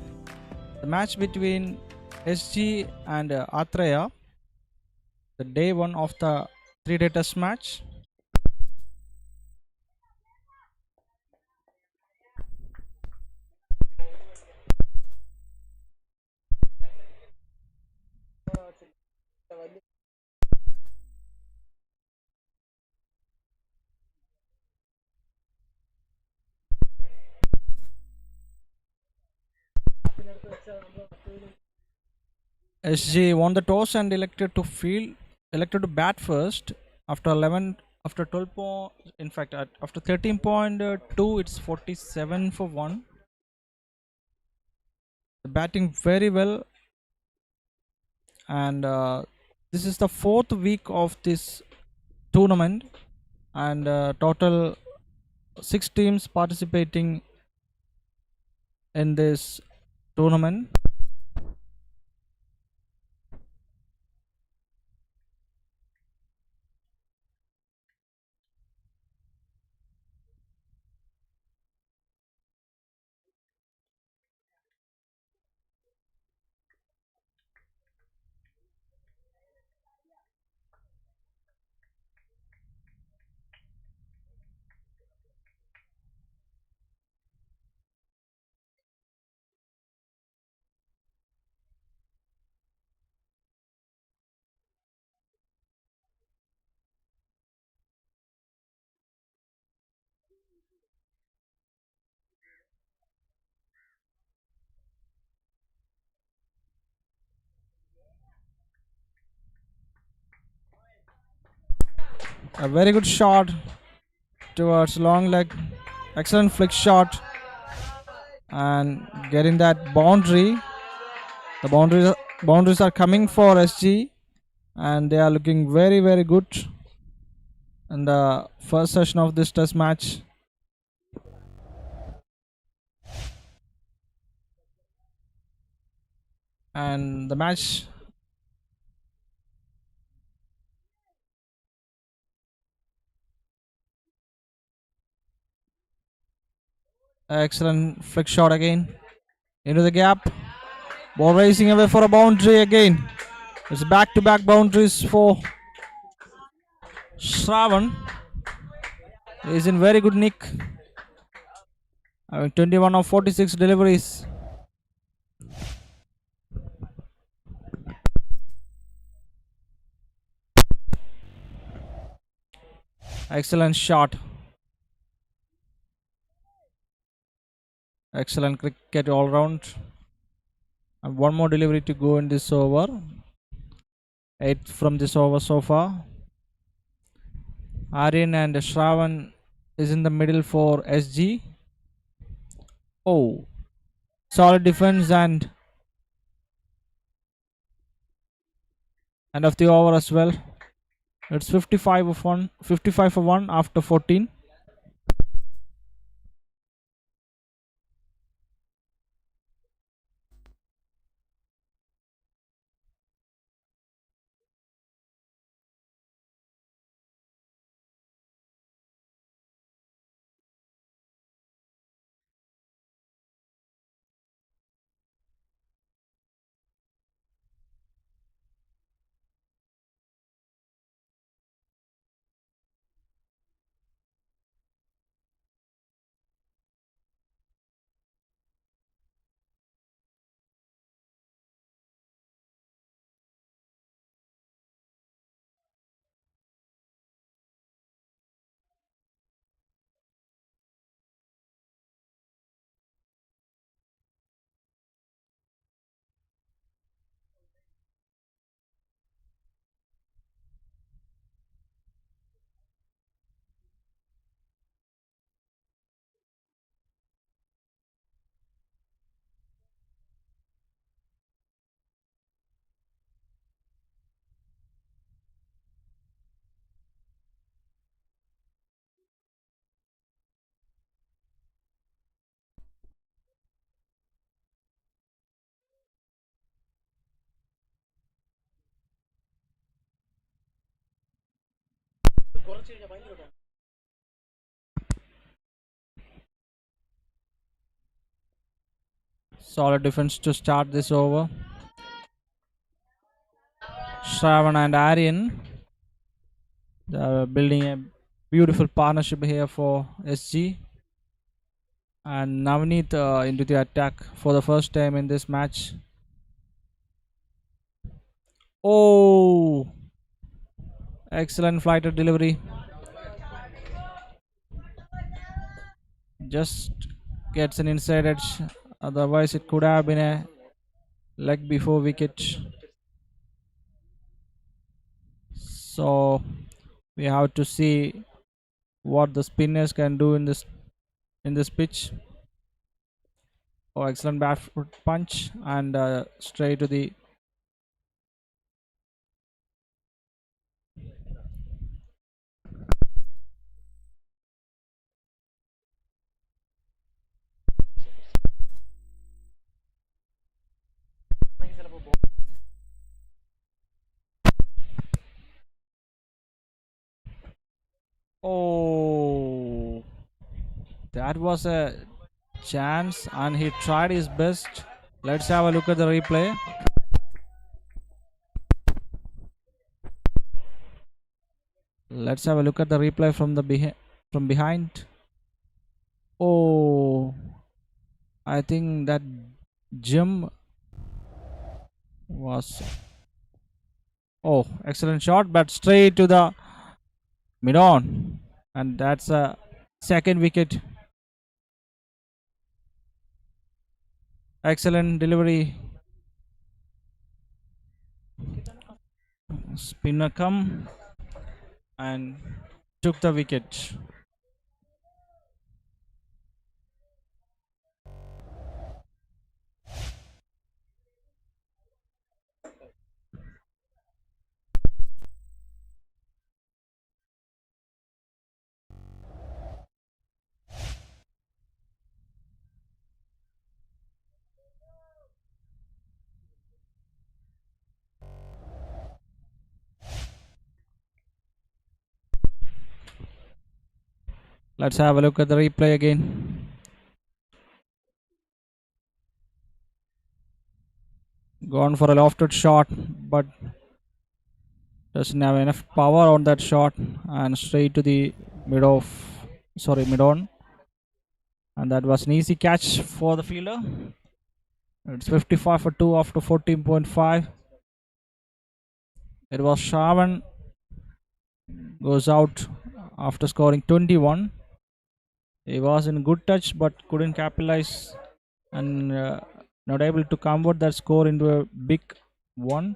The match between SG and Athreya, the day one of the 3-day test match. SG won the toss and elected to bat first after 11, after 12 in fact, after 13.2, it's 47 for 1. Batting very well, and this is the 4th week of this tournament, and total 6 teams participating in this tournament. A very good shot towards long leg, excellent flick shot, and getting that boundary. The boundaries are coming for SG, and they are looking very good in the first session of this test match. And the match, excellent flick shot again into the gap. Ball racing away for a boundary again. It's back-to-back boundaries for Shravan. He's in very good nick, having 21 of 46 deliveries. Excellent shot. Excellent cricket all round. And one more delivery to go in this over. 8 from this over so far. Aryan and Shravan is in the middle for SG. Oh, solid defense and end of the over as well. It's 55 for 1 after 14. Solid defense to start this over. Shravan and Aryan, they are building a beautiful partnership here for SG. And Navneet into the attack for the first time in this match. Oh, excellent flighter delivery. Just gets an inside edge. Otherwise, it could have been a leg before wicket. So we have to see what the spinners can do in this pitch. Oh, excellent bat foot punch and straight to the. Oh, that was a chance and he tried his best. Let's have a look at the replay. Let's have a look at the replay from from behind. Oh, I think that Jim was. Oh, excellent shot, but straight to the mid on, and that's a second wicket. Excellent delivery. Spinner come and took the wicket. Let's have a look at the replay again. Gone for a lofted shot, but doesn't have enough power on that shot and straight to the mid on. And that was an easy catch for the fielder. It's 55 for 2 after 14.5. It was Shravan goes out after scoring 21. He was in good touch but couldn't capitalize and not able to convert that score into a big one.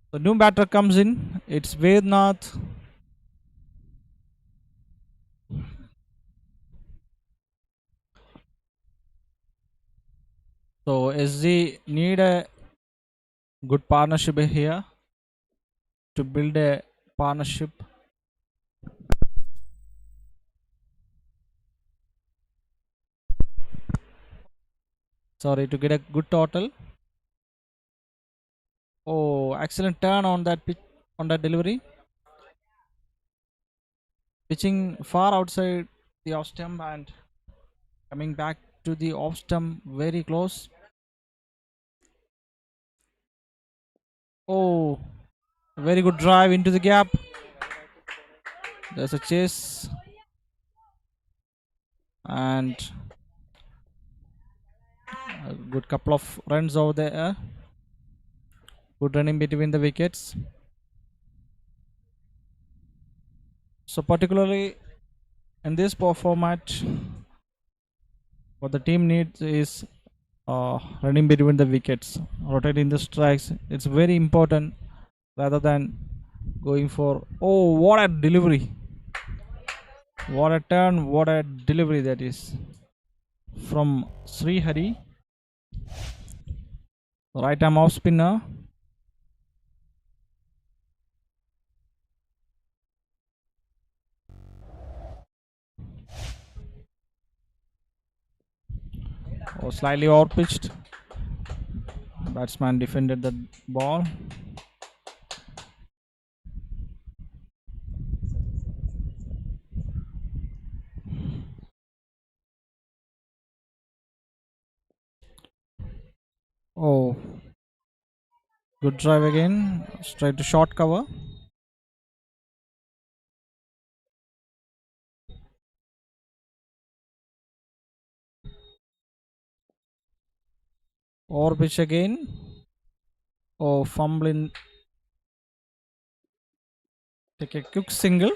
The new batter comes in. It's Vednath. So SG need a good partnership here to build a partnership. Sorry, to get a good total. Oh, excellent turn on that pitch, on that delivery. Pitching far outside the off stump and coming back to the off stump very close. Oh, very good drive into the gap. There's a chase and a good couple of runs over there. Good running between the wickets. So particularly in this format, what the team needs is running between the wickets, rotating the strikes. It's very important rather than going for. Oh, what a delivery! What a turn! What a delivery that is from Sri Hari. Right arm off spinner. Oh, slightly over pitched. Batsman defended the ball. Oh, good drive again. Straight to short cover. Over pitch again. Oh, fumbling. Take a quick single.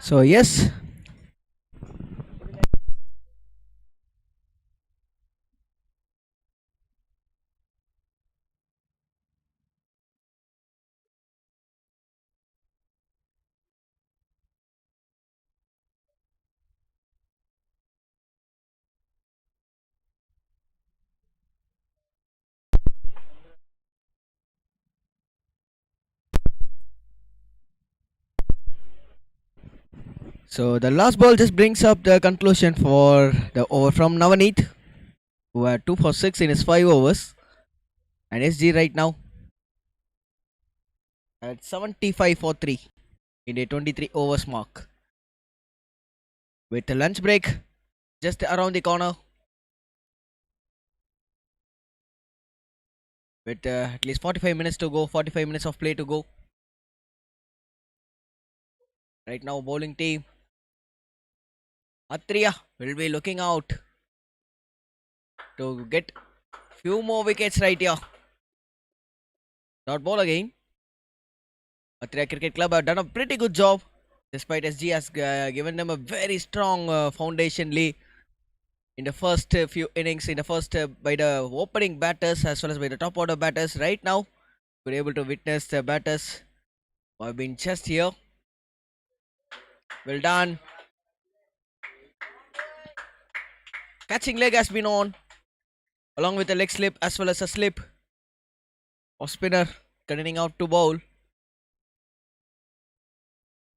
So yes, so the last ball just brings up the conclusion for the over from Navaneet, who had 2 for 6 in his 5 overs, and SG right now at 75 for 3 in a 23 overs mark. With the lunch break just around the corner, with at least 45 minutes to go, 45 minutes of play to go. Right now, bowling team Atria will be looking out to get few more wickets right here. Dot ball again. Atria Cricket Club have done a pretty good job, despite SG has given them a very strong foundation lay in the first few innings, in the first by the opening batters as well as by the top order batters. Right now, we're able to witness the batters who have been just here. Well done. Catching leg has been on, along with a leg slip as well as a slip of spinner continuing out to bowl.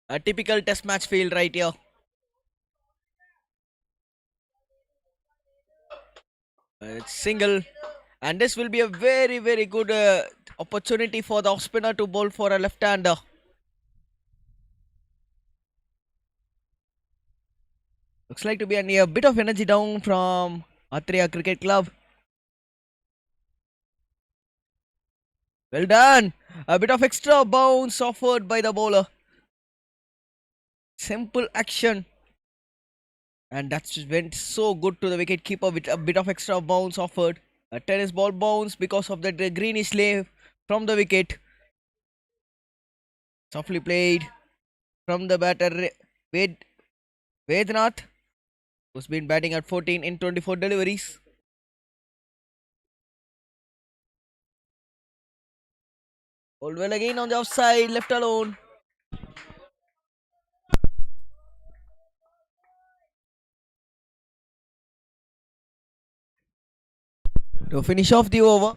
A typical test match field right here. It's single, and this will be a very good opportunity for the off spinner to bowl for a left hander. Looks like to be a bit of energy down from Athreya Cricket Club. Well done. A bit of extra bounce offered by the bowler. Simple action. And that just went so good to the wicket keeper with a bit of extra bounce offered. A tennis ball bounce because of the greenish lay from the wicket. Softly played from the batter Ved Vednath, who's been batting at 14 in 24 deliveries. Bowled well again on the offside, left alone. To finish off the over,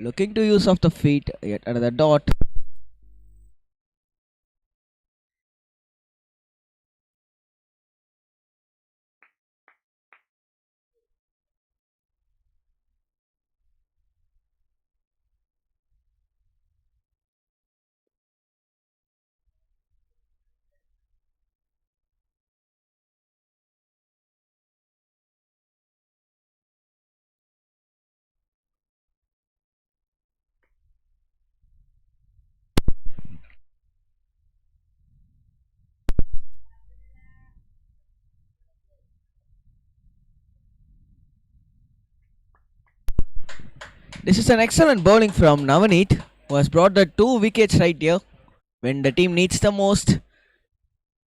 looking to use of the feet, yet another dot. This is an excellent bowling from Navaneet, who has brought the 2 wickets right here when the team needs the most.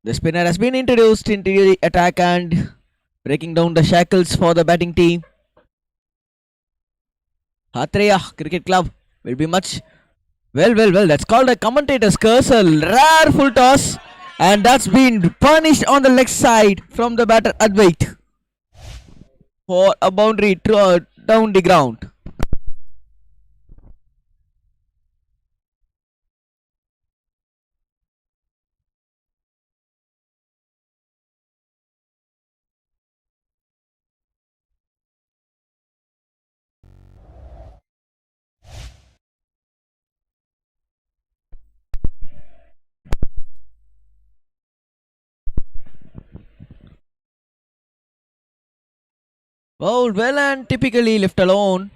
The spinner has been introduced into the attack and breaking down the shackles for the batting team. Athreya Cricket Club will be much. Well. That's called a commentator's curse. A rare full toss. And that's been punished on the leg side from the batter Advait for a boundary down the ground. Bowled well and typically left alone.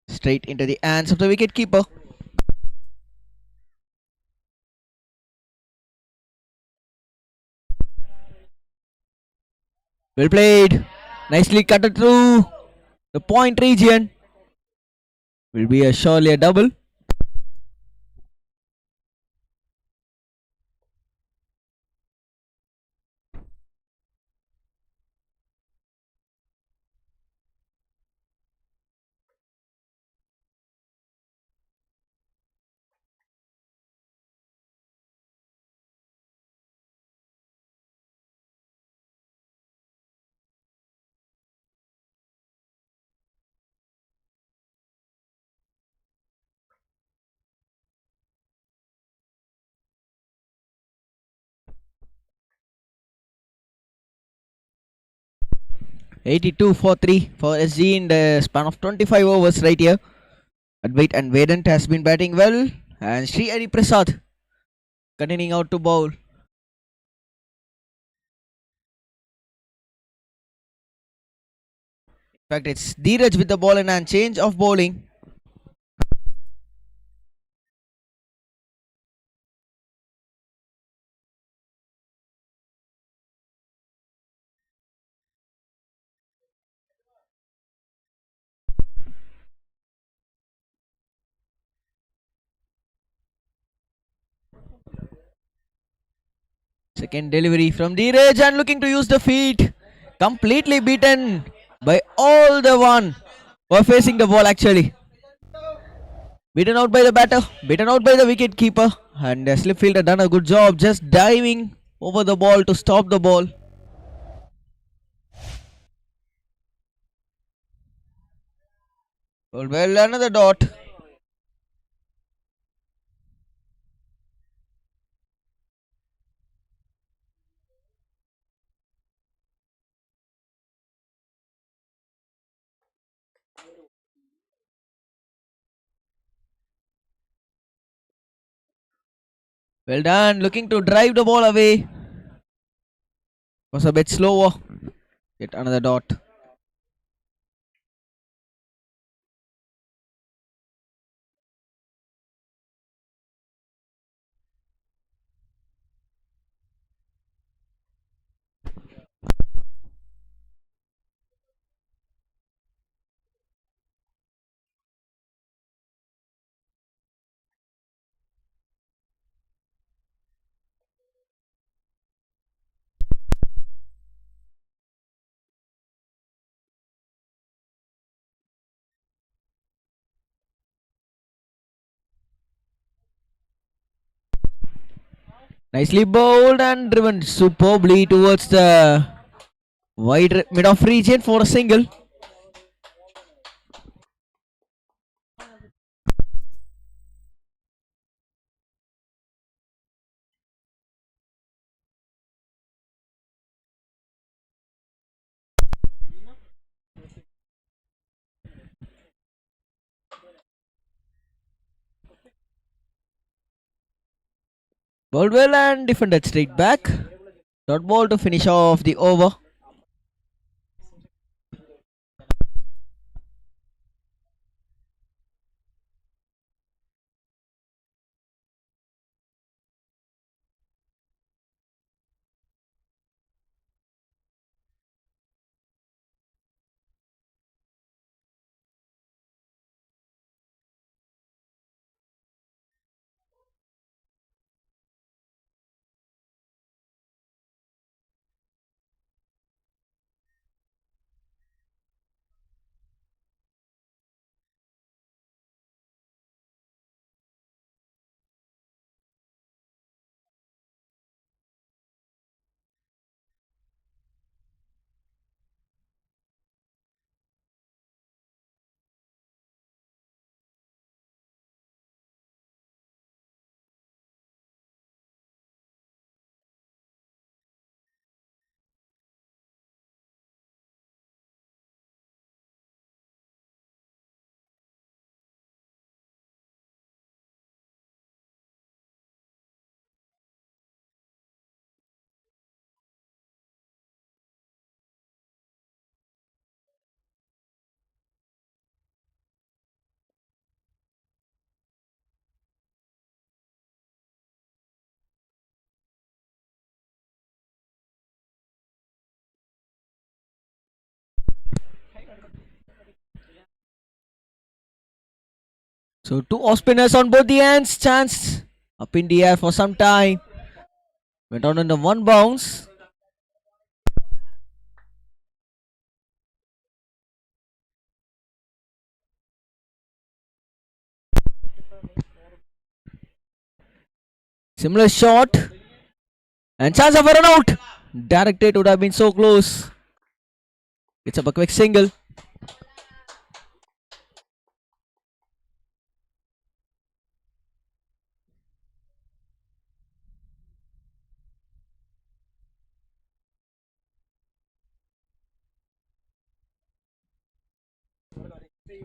Straight into the hands of the wicket keeper. Well played. Nicely cut it through the point region. Will be a surely a double. $82 for 3 for SG in the span of 25 overs right here. Advait and Vedant has been batting well, and Sri Hari Prasad continuing out to bowl. In fact, it's Dheeraj with the ball in hand. Change of bowling. Second delivery from Dheeraj and looking to use the feet. Completely beaten by all the one who are facing the ball actually. Beaten out by the batter, beaten out by the wicket keeper, and the slip fielder done a good job just diving over the ball to stop the ball. Well, another dot. Well done, looking to drive the ball away. Was a bit slower. Get another dot. Nicely bowled and driven superbly towards the wide mid-off region for a single. Bowled well and defended straight back. Dot ball to finish off the over. So two off spinners on both the ends. Chance up in the air for some time. Went on in the one bounce. Similar shot. And chance of a run out. Direct hit would have been so close. It's up a quick single.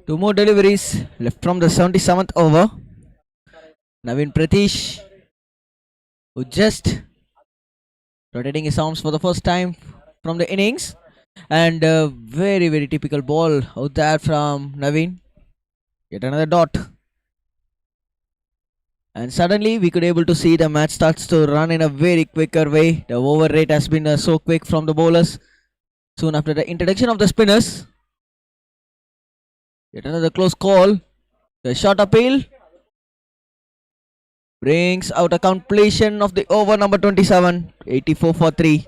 Two more deliveries left from the 77th over. Navin Pratish, who just rotating his arms for the first time from the innings. And very, very typical ball out there from Navin. Yet another dot. And suddenly we could able to see the match starts to run in a very quicker way. The over rate has been so quick from the bowlers. Soon after the introduction of the spinners. Yet another close call. The short appeal brings out a completion of the over number 27. 84 for 3.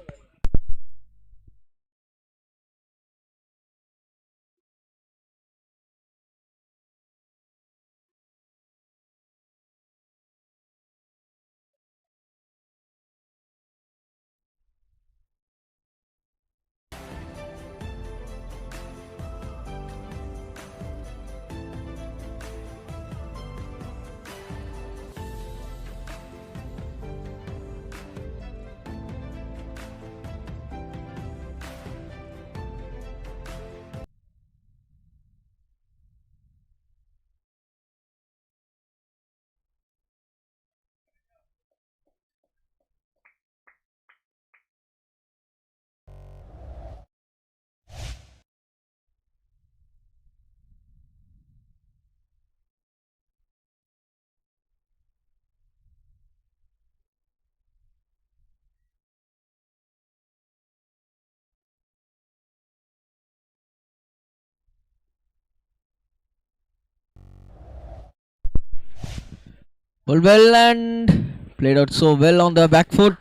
Well and played out so well on the back foot.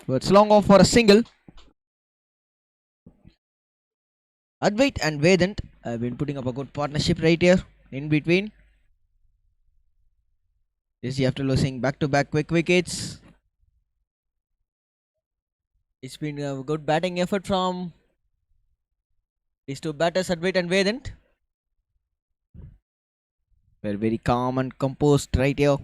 But it's long off for a single. Advait and Vedant have been putting up a good partnership right here in between. This after losing back-to-back quick wickets. It's been a good batting effort from these two batters, Advait and Vedant. They're very calm and composed right here.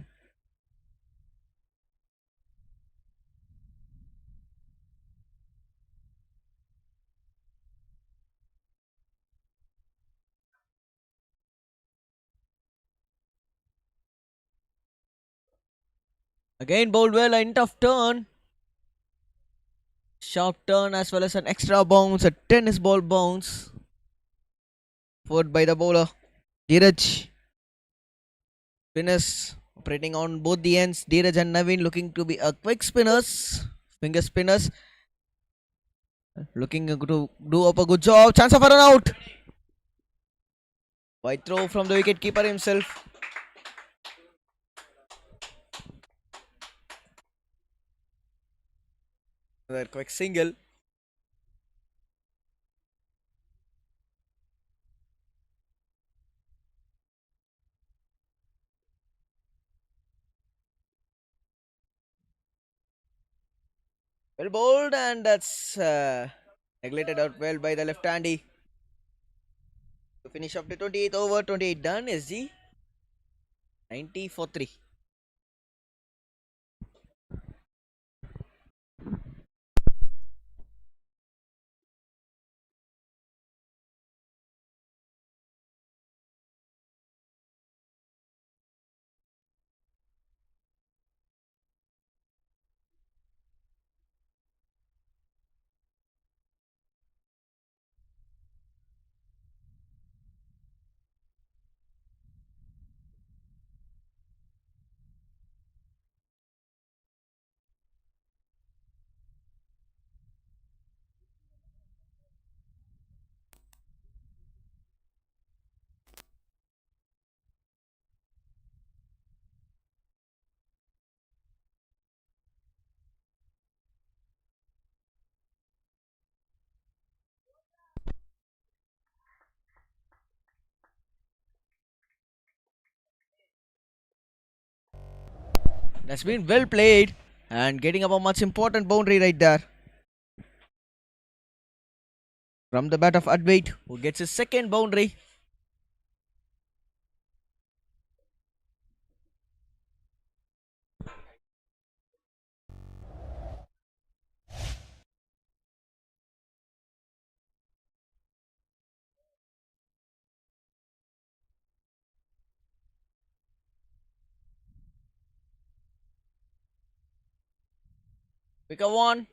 Again bowled well, a tough turn. Sharp turn as well as an extra bounce, a tennis ball bounce. Followed by the bowler, Dheeraj. Spinners operating on both the ends. Dheeraj and Navin looking to be a quick spinners. Finger spinners. Looking to do up a good job. Chance of a run out. Wide throw from the wicket keeper himself. Another quick single. Well bowled, and that's neglected out well by the left handy. To finish up the 28th over, 28 done, SG 90 for 3. That's been well played and getting up a much important boundary right there. From the bat of Advait, who gets his second boundary. Pick a one,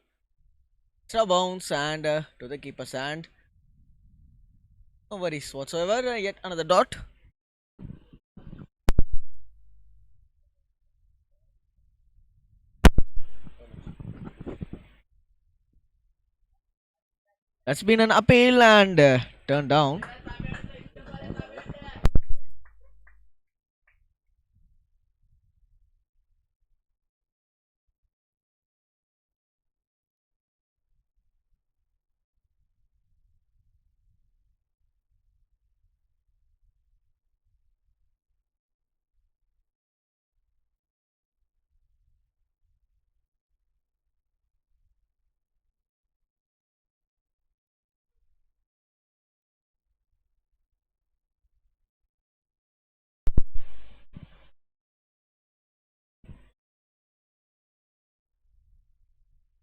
extra bounce, and to the keeper's hand. No worries whatsoever. Yet another dot. That's been an appeal and turned down.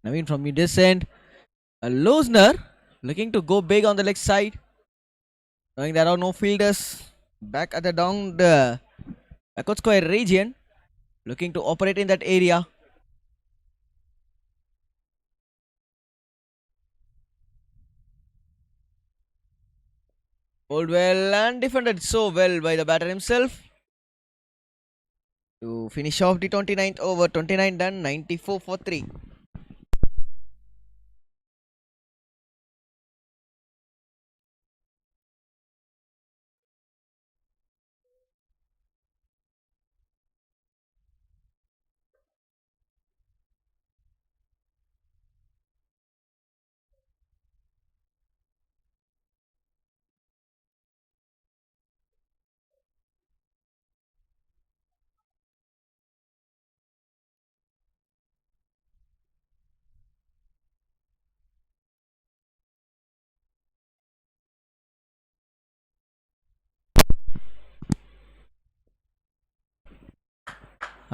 Naveen from this end. A Losner looking to go big on the leg side. Knowing there are no fielders back at the down the backward square region. Looking to operate in that area. Bowled well and defended so well by the batter himself. To finish off the 29th over, 29 done, 94 for 3.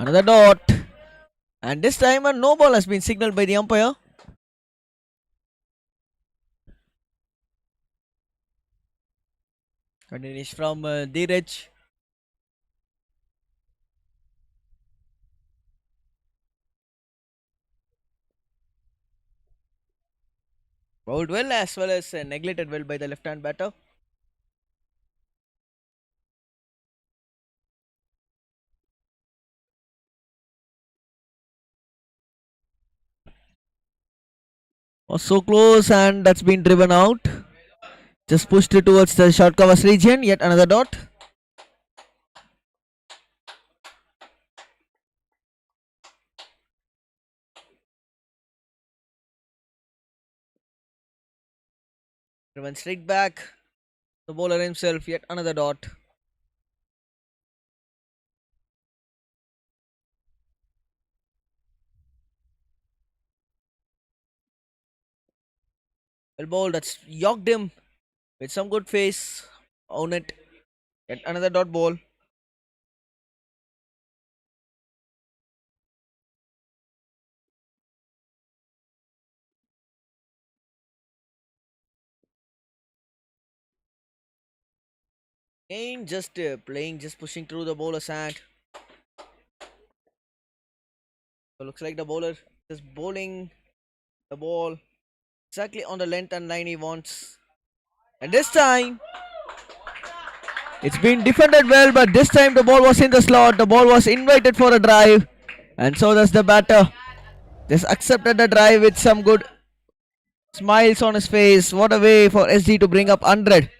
Another dot. And this time a no ball has been signaled by the umpire. Continues from Dheeraj. Bowled well as well as neglected well by the left hand batter. Was so close and that's been driven out. Just pushed it towards the short covers region. Yet another dot. Driven straight back. The bowler himself. Yet another dot. Well bowled. That's yorked him with some good face. Own it. Yet another dot ball. Again, just playing, just pushing through the bowler's hand. So looks like the bowler is bowling the ball exactly on the length and line he wants. And this time, it's been defended well, but this time the ball was in the slot. The ball was invited for a drive. And so does the batter. Just accepted the drive with some good smiles on his face. What a way for SG to bring up 100.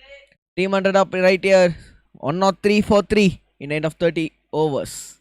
Team 100 up right here. 103 for 3 in end of 30 overs.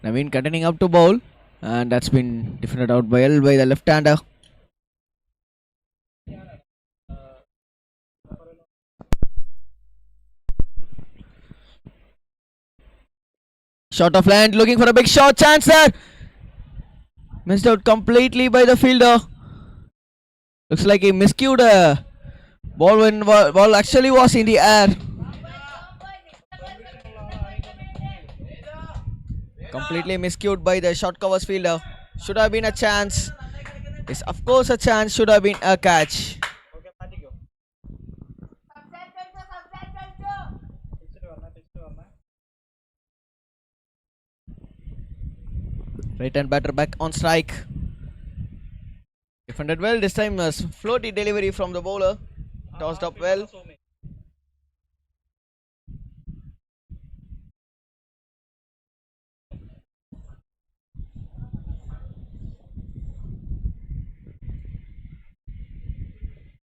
Naveen continuing up to bowl, and that's been defended out well by the left-hander. Shot of land, looking for a big shot, chance there. Missed out completely by the fielder. Looks like he miscued a ball when ball actually was in the air. Completely miscued by the short covers fielder. Should have been a chance. Yes, of course a chance. Should have been a catch. Right hand batter back on strike. Defended well this time. Floaty delivery from the bowler. Tossed up well.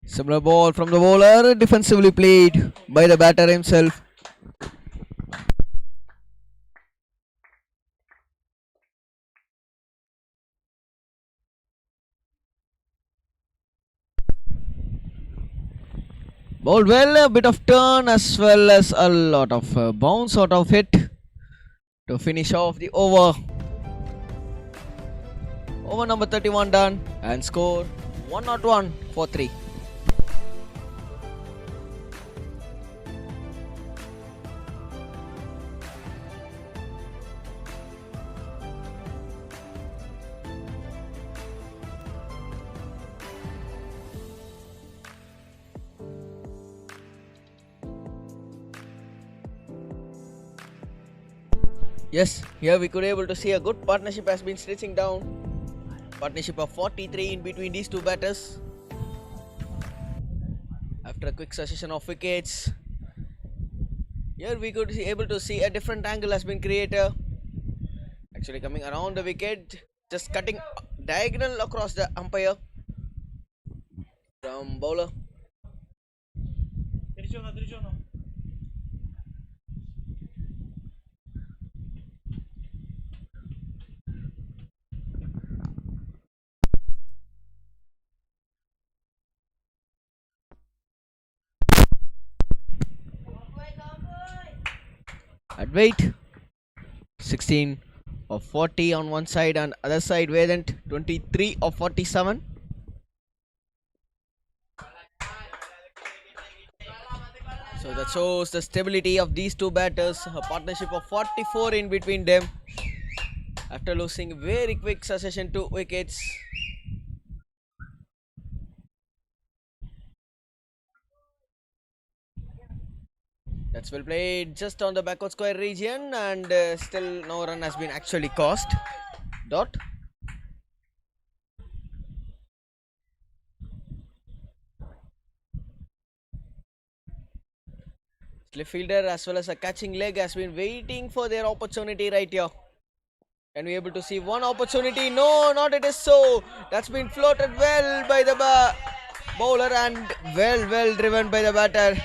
Similar ball from the bowler. Defensively played by the batter himself. Bowled well, a bit of turn as well as a lot of bounce out of it to finish off the over. Over number 31 done and score 101 for 3. Yes, here we could able to see a good partnership has been stretching down. Partnership of 43 in between these two batters. After a quick succession of wickets, here we could be able to see a different angle has been created. Actually coming around the wicket, just cutting diagonal across the umpire from bowler. At weight 16 of 40 on one side and other side Vedant 23 of 47. So that shows the stability of these two batters. A partnership of 44 in between them after losing very quick succession 2 wickets. That's well played just on the backward square region and still no run has been actually caused. Dot. Slip fielder as well as a catching leg has been waiting for their opportunity right here. Can we able to see one opportunity? No, not it is so. That's been floated well by the bowler and well driven by the batter.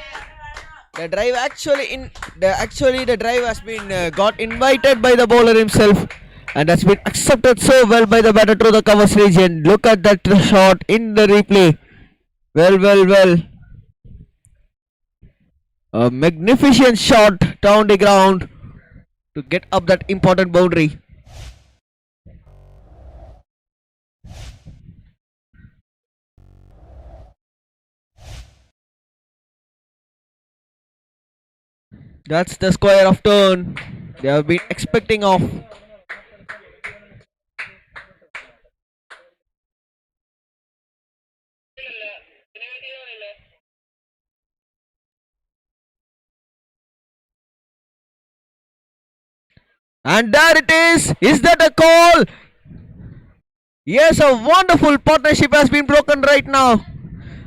The drive the drive has been got invited by the bowler himself, and that's been accepted so well by the batter through the covers region. Look at that shot in the replay. Well. A magnificent shot down the ground to get up that important boundary. That's the square of turn they have been expecting of. And there it is. Is that a call? Yes, a wonderful partnership has been broken right now.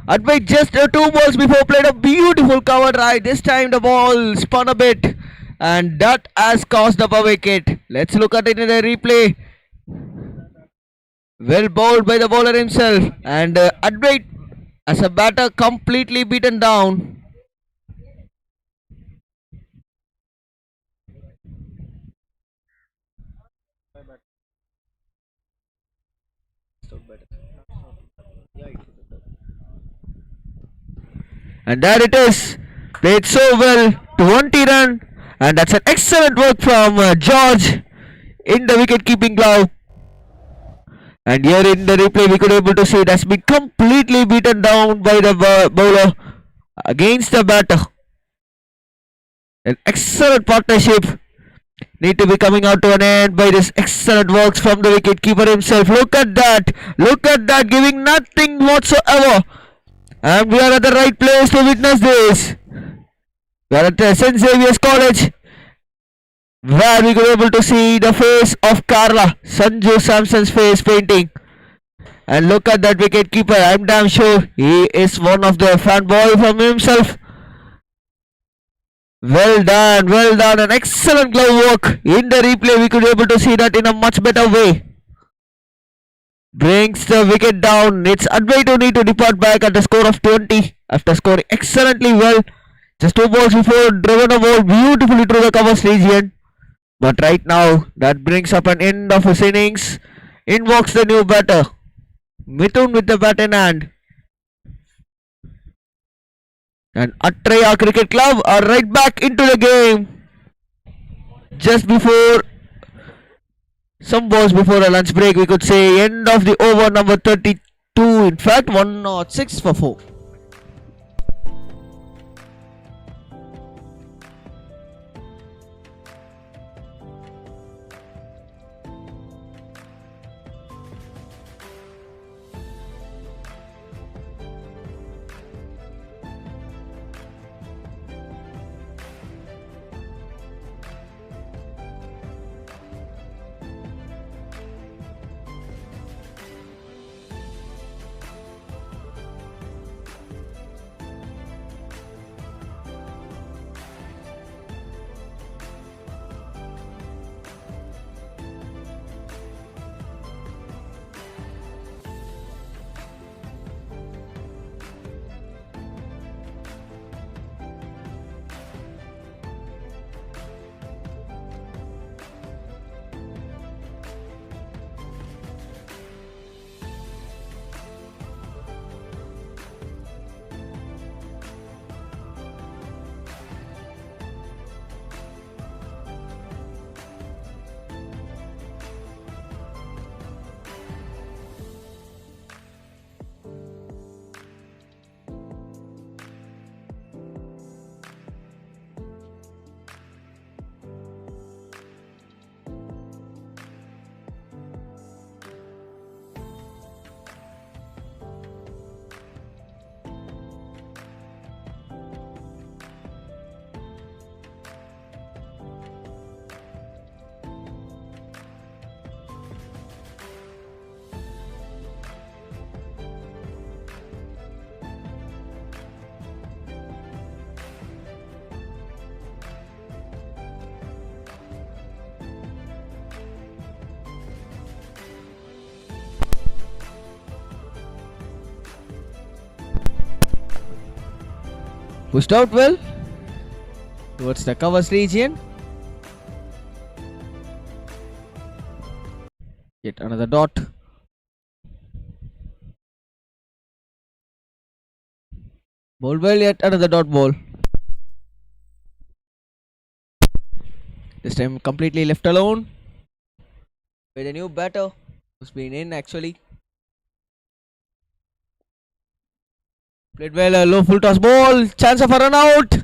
Advait just 2 balls before played a beautiful cover drive. This time the ball spun a bit and that has caused up a wicket. Let's look at it in the replay. Well bowled by the bowler himself and Advait as a batter completely beaten down. And there it is. Played so well. 20 run. And that's an excellent work from George in the wicket keeping glove. And here in the replay we could able to see it has been completely beaten down by the bowler against the batter. An excellent partnership need to be coming out to an end by this excellent works from the wicket keeper himself. Look at that. Look at that. Giving nothing whatsoever. And we are at the right place to witness this. We are at the Xaviers College, where we could able to see the face of Carla, Sanju Samson's face painting. And look at that wicket keeper. I'm damn sure he is one of the fanboy from himself. Well done, well done. An excellent glove work. In the replay, we could able to see that in a much better way. Brings the wicket down. It's Athreya to need to depart back at the score of 20 after scoring excellently well. Just 2 balls before driven a ball beautifully through the covers region. But right now, that brings up an end of his innings. In walks the new batter, Mithun, with the bat in hand. And Atria Cricket Club are right back into the game. Just before, some balls before a lunch break, we could say end of the over number 32. In fact, 106 for 4. Pushed out well towards the covers region. Yet another dot. Ball well, yet another dot ball. This time completely left alone with a new batter who's been in actually. Played well, a low full toss ball, chance of a run out.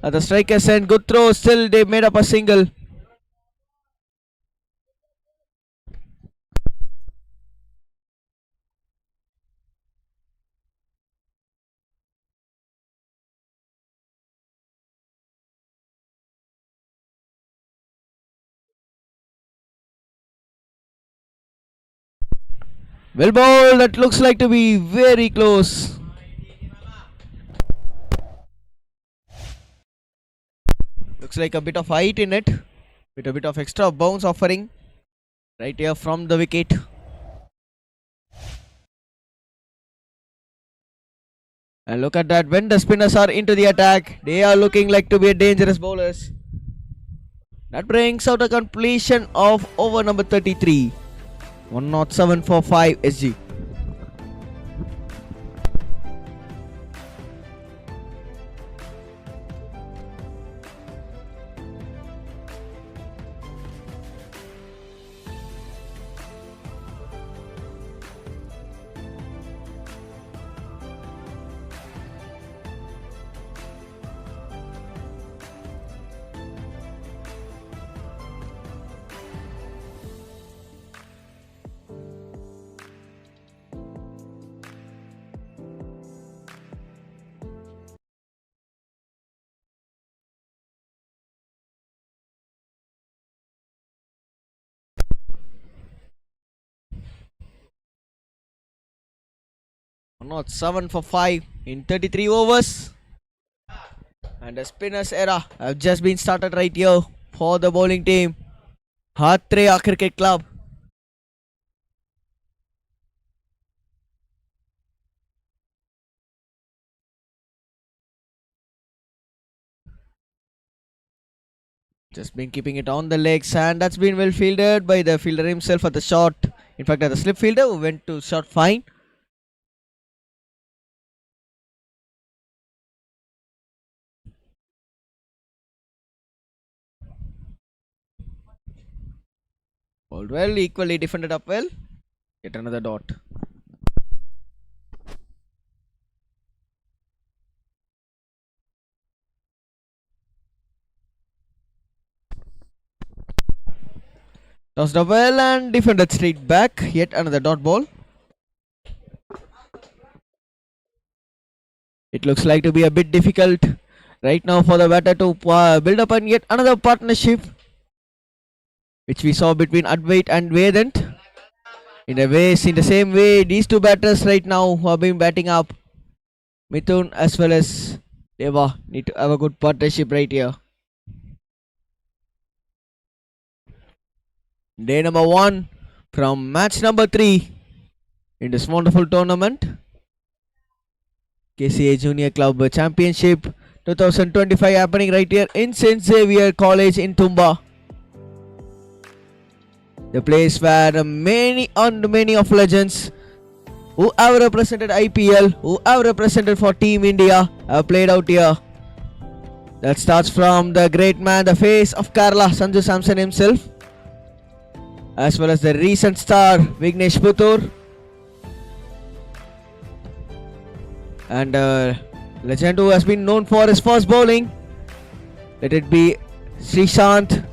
The striker sent good throw, still they made up a single. Well ball, that looks like to be very close. Looks like a bit of height in it, with a bit of extra bounce offering right here from the wicket. And look at that, when the spinners are into the attack, they are looking like to be dangerous bowlers. That brings out a completion of over number 33. 107 for 5 SG. Not 7 for 5 in 33 overs. And the spinners era have just been started right here for the bowling team. Athreya Cricket Club. Just been keeping it on the legs, and that's been well fielded by the fielder himself at the shot. In fact, at the slip fielder who went to shot fine. Bowled well, equally defended up well. Yet another dot. Tossed up well and defended straight back. Yet another dot ball. It looks like to be a bit difficult right now for the batter to build up on yet another partnership, which we saw between Advait and Vedant. In the same way, these two batters right now who have been batting up, Mithun as well as Deva, need to have a good partnership right here. Day number 1 from match number 3 in this wonderful tournament. KCA Junior Club Championship 2025 happening right here in St. Xavier College in Tumba. The place where many of legends who have represented IPL, who have represented for Team India have played out here. That starts from the great man, the face of Kerala, Sanju Samson himself, as well as the recent star Vignesh Puttur, and a legend who has been known for his fast bowling. Let it be Srishant,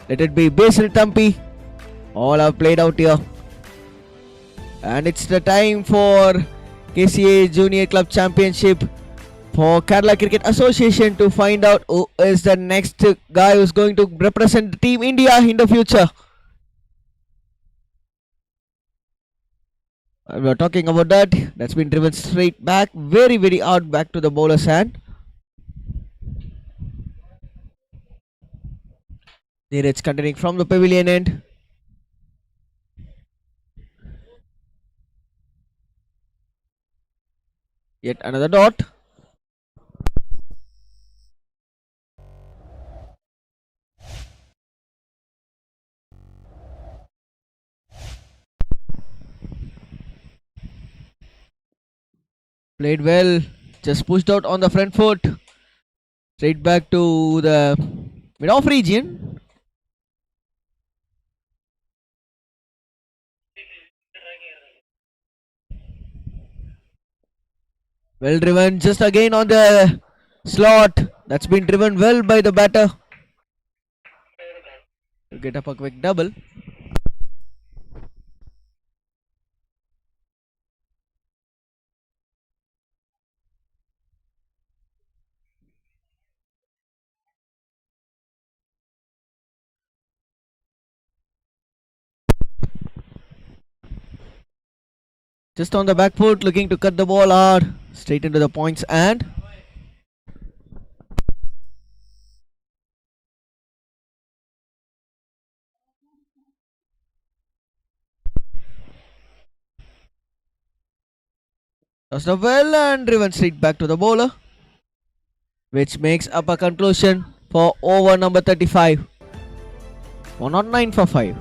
let it be Basil Tampi, all have played out here. And it's the time for KCA Junior Club Championship for Kerala Cricket Association to find out who is the next guy who's going to represent Team India in the future. We're talking about that. That's been driven straight back, very hard back to the bowler's hand. Neeraj continuing from the pavilion end. Yet another dot. Played well, just pushed out on the front foot. Straight back to the mid-off region. Well driven, just again on the slot. That's been driven well by the batter. To get up a quick double. Just on the back foot, looking to cut the ball hard. Straight into the points and tossed up well and driven straight back to the bowler, which makes up a conclusion for over number 35. 109 for 5.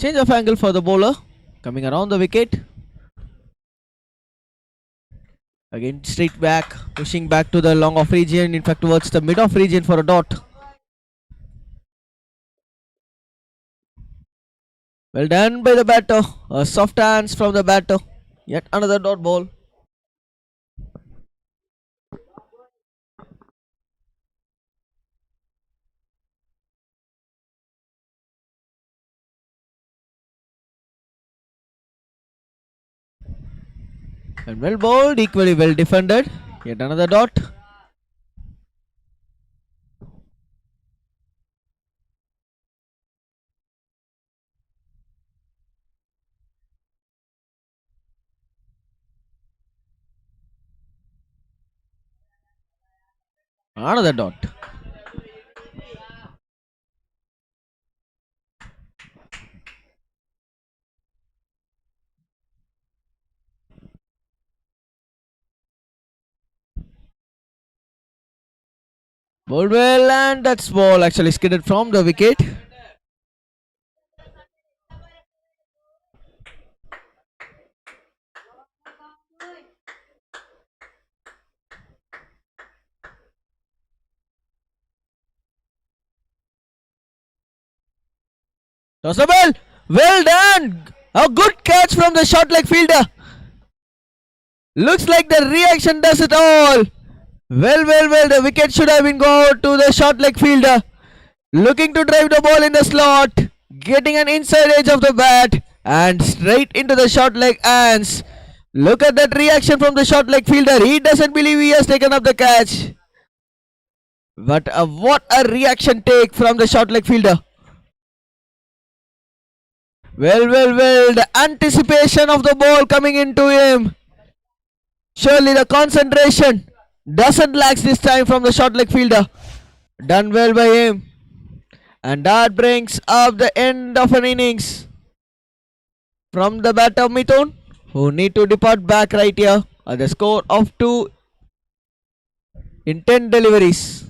Change of angle for the bowler. coming around the wicket. Again, straight back, pushing back to the long off region, in fact, towards the mid off region for a dot. Well done by the batter. A soft hands from the batter. Yet another dot ball. And well bowled, equally well defended. Yet another dot. Another dot. Bowled well, and that's ball actually skidded from the wicket. Toss the ball. Well done. A good catch from the short leg fielder. Looks like the reaction does it all. Well. The wicket should have been go to the short leg fielder. Looking to drive the ball in the slot. Getting an inside edge of the bat. And straight into the short leg hands. Look at that reaction from the short leg fielder. He doesn't believe he has taken up the catch. But what a reaction take from the short leg fielder. Well. The anticipation of the ball coming into him. Surely the concentration doesn't lack this time from the short leg fielder. Done well by him. And that brings up the end of an innings from the batter Mithun, who need to depart back right here at the score of 2 in 10 deliveries.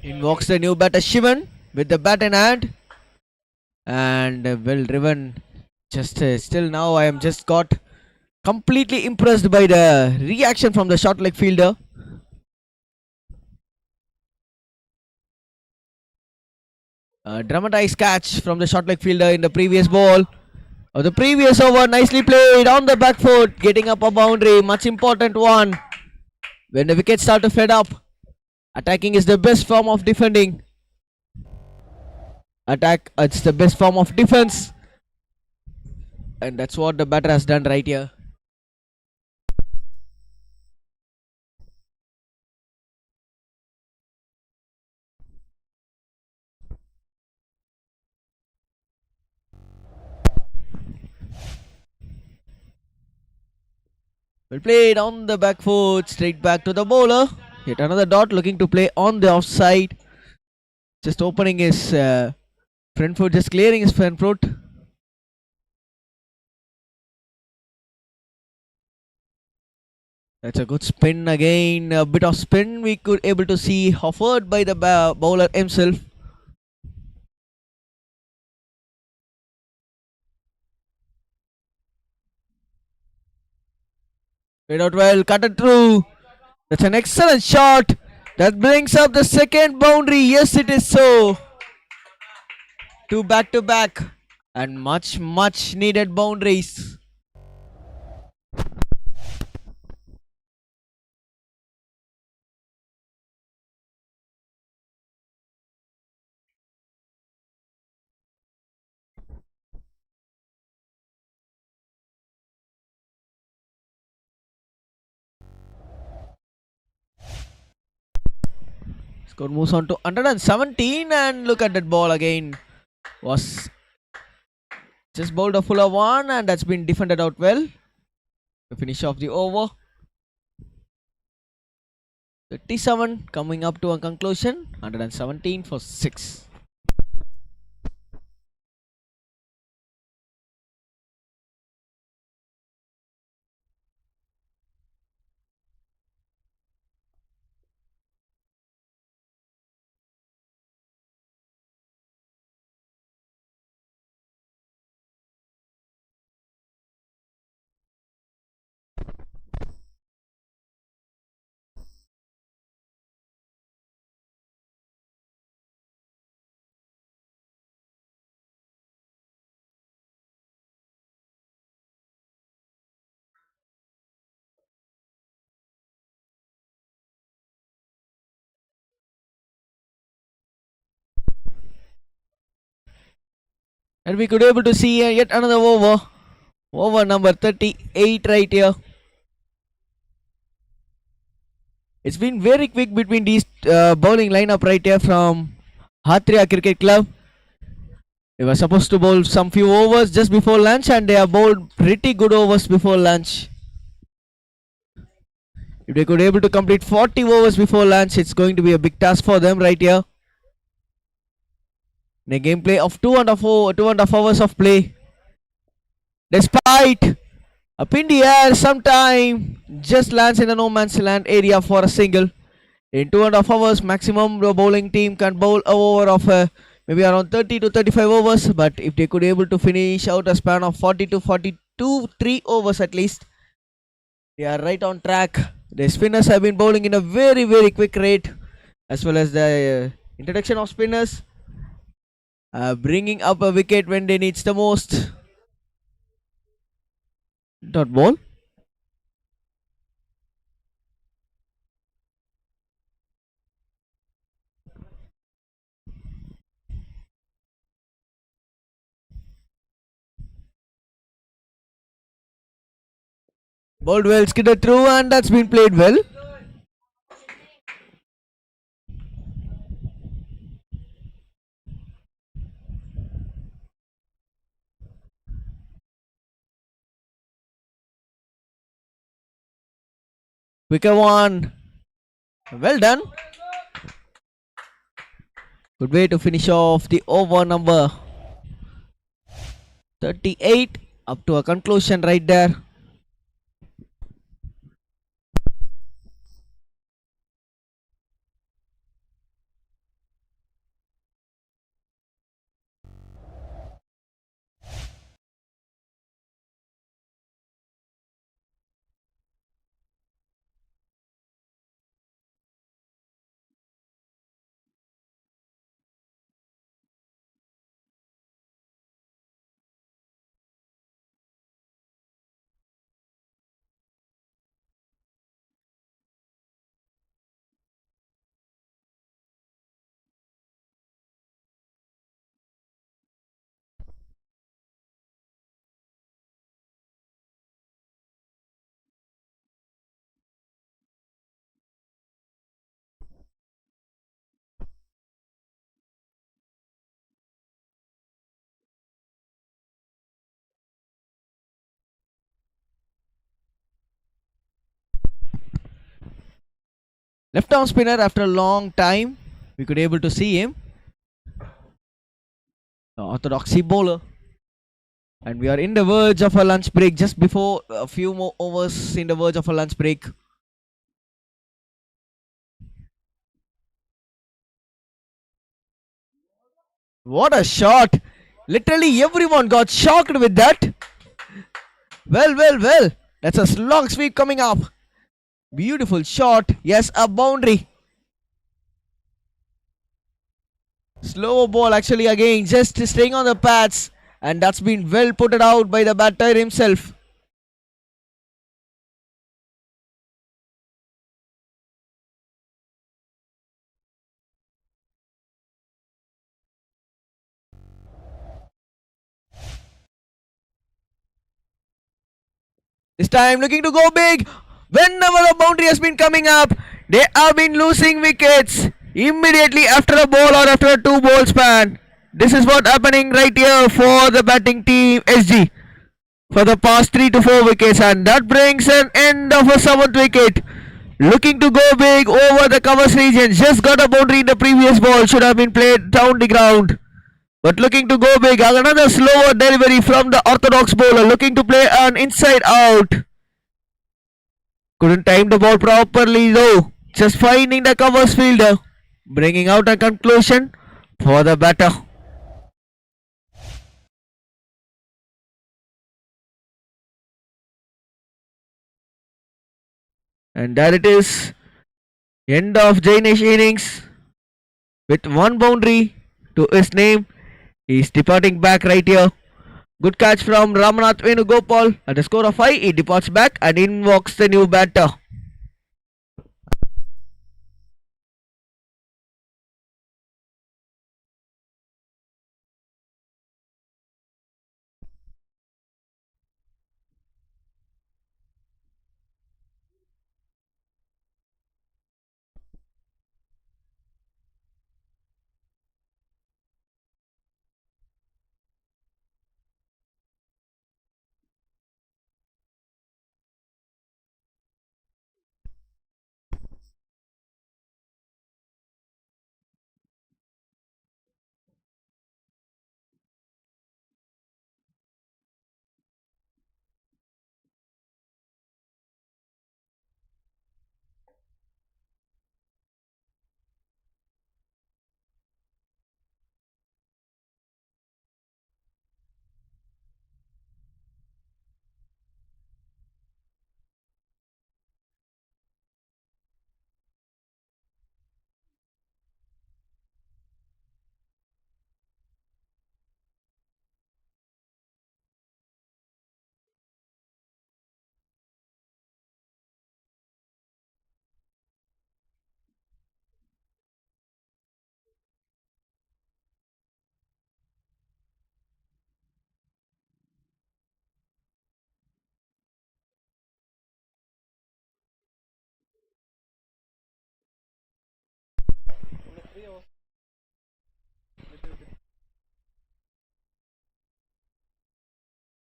In walks the new batter Shivan with the bat in hand. And well driven. Just still now I am just got completely impressed by the reaction from the short leg fielder. Dramatized catch from the short leg fielder in the previous ball. The previous over, nicely played on the back foot, getting up a boundary, much important one. When the wickets start to fed up, attacking is the best form of defending. It's the best form of defense. And that's what the batter has done right here. Well played on the back foot, straight back to the bowler. Hit another dot, looking to play on the offside. Just opening his front foot, just clearing his front foot. That's a good spin again. A bit of spin we could able to see offered by the bowler himself. Played out well, cut it through. That's an excellent shot. That brings up the second boundary. Yes, it is so. Two back to back. And much needed boundaries. Score moves on to 117 and look at that ball again. Was just bowled a fuller one and that's been defended out well. To finish off the over. 37 coming up to a conclusion. 117 for 6. And we could able to see yet another over. Over number 38 right here. It's been very quick between these bowling lineup right here from Atria Cricket Club. They were supposed to bowl some few overs just before lunch and they have bowled pretty good overs before lunch. If they could able to complete 40 overs before lunch, it's going to be a big task for them right here. In a gameplay of 2.5 hours of play. Despite up in the air sometime, just lands in the no man's land area for a single. In 2.5 hours, maximum the bowling team can bowl a over of maybe around 30 to 35 overs. But if they could able to finish out a span of 40 to 42, 3 overs at least, they are right on track. The spinners have been bowling in a very quick rate, as well as the introduction of spinners bringing up a wicket when they needs the most. Dot ball. Bowled well, skidded through, and that's been played well. Wicket one. Well done. Good way to finish off the over number 38 up to a conclusion right there. Left arm spinner after a long time. We could able to see him. The orthodoxy bowler. And we are in the verge of a lunch break. Just before a few more overs in the verge of a lunch break. What a shot! Literally everyone got shocked with that. Well, well, well. That's a long sweep coming up. Beautiful shot. Yes, a boundary. Slow ball actually again, just staying on the pads. And that's been well put it out by the batter himself. This time looking to go big. Whenever a boundary has been coming up, they have been losing wickets immediately after a ball or after a two ball span. This is what happening right here for the batting team SG for the past 3 to 4 wickets, and that brings an end of a 7th wicket. Looking to go big over the covers region. Just got a boundary in the previous ball. Should have been played down the ground. But looking to go big. Another slower delivery from the orthodox bowler. Looking to play an inside out. Couldn't time the ball properly though. Just finding the covers fielder. Bringing out a conclusion for the batter. And there it is. End of Jainish innings with one boundary to his name. He's departing back right here. Good catch from Ramnath Venugopal. At a score of 5, he departs back and in walks the new batter.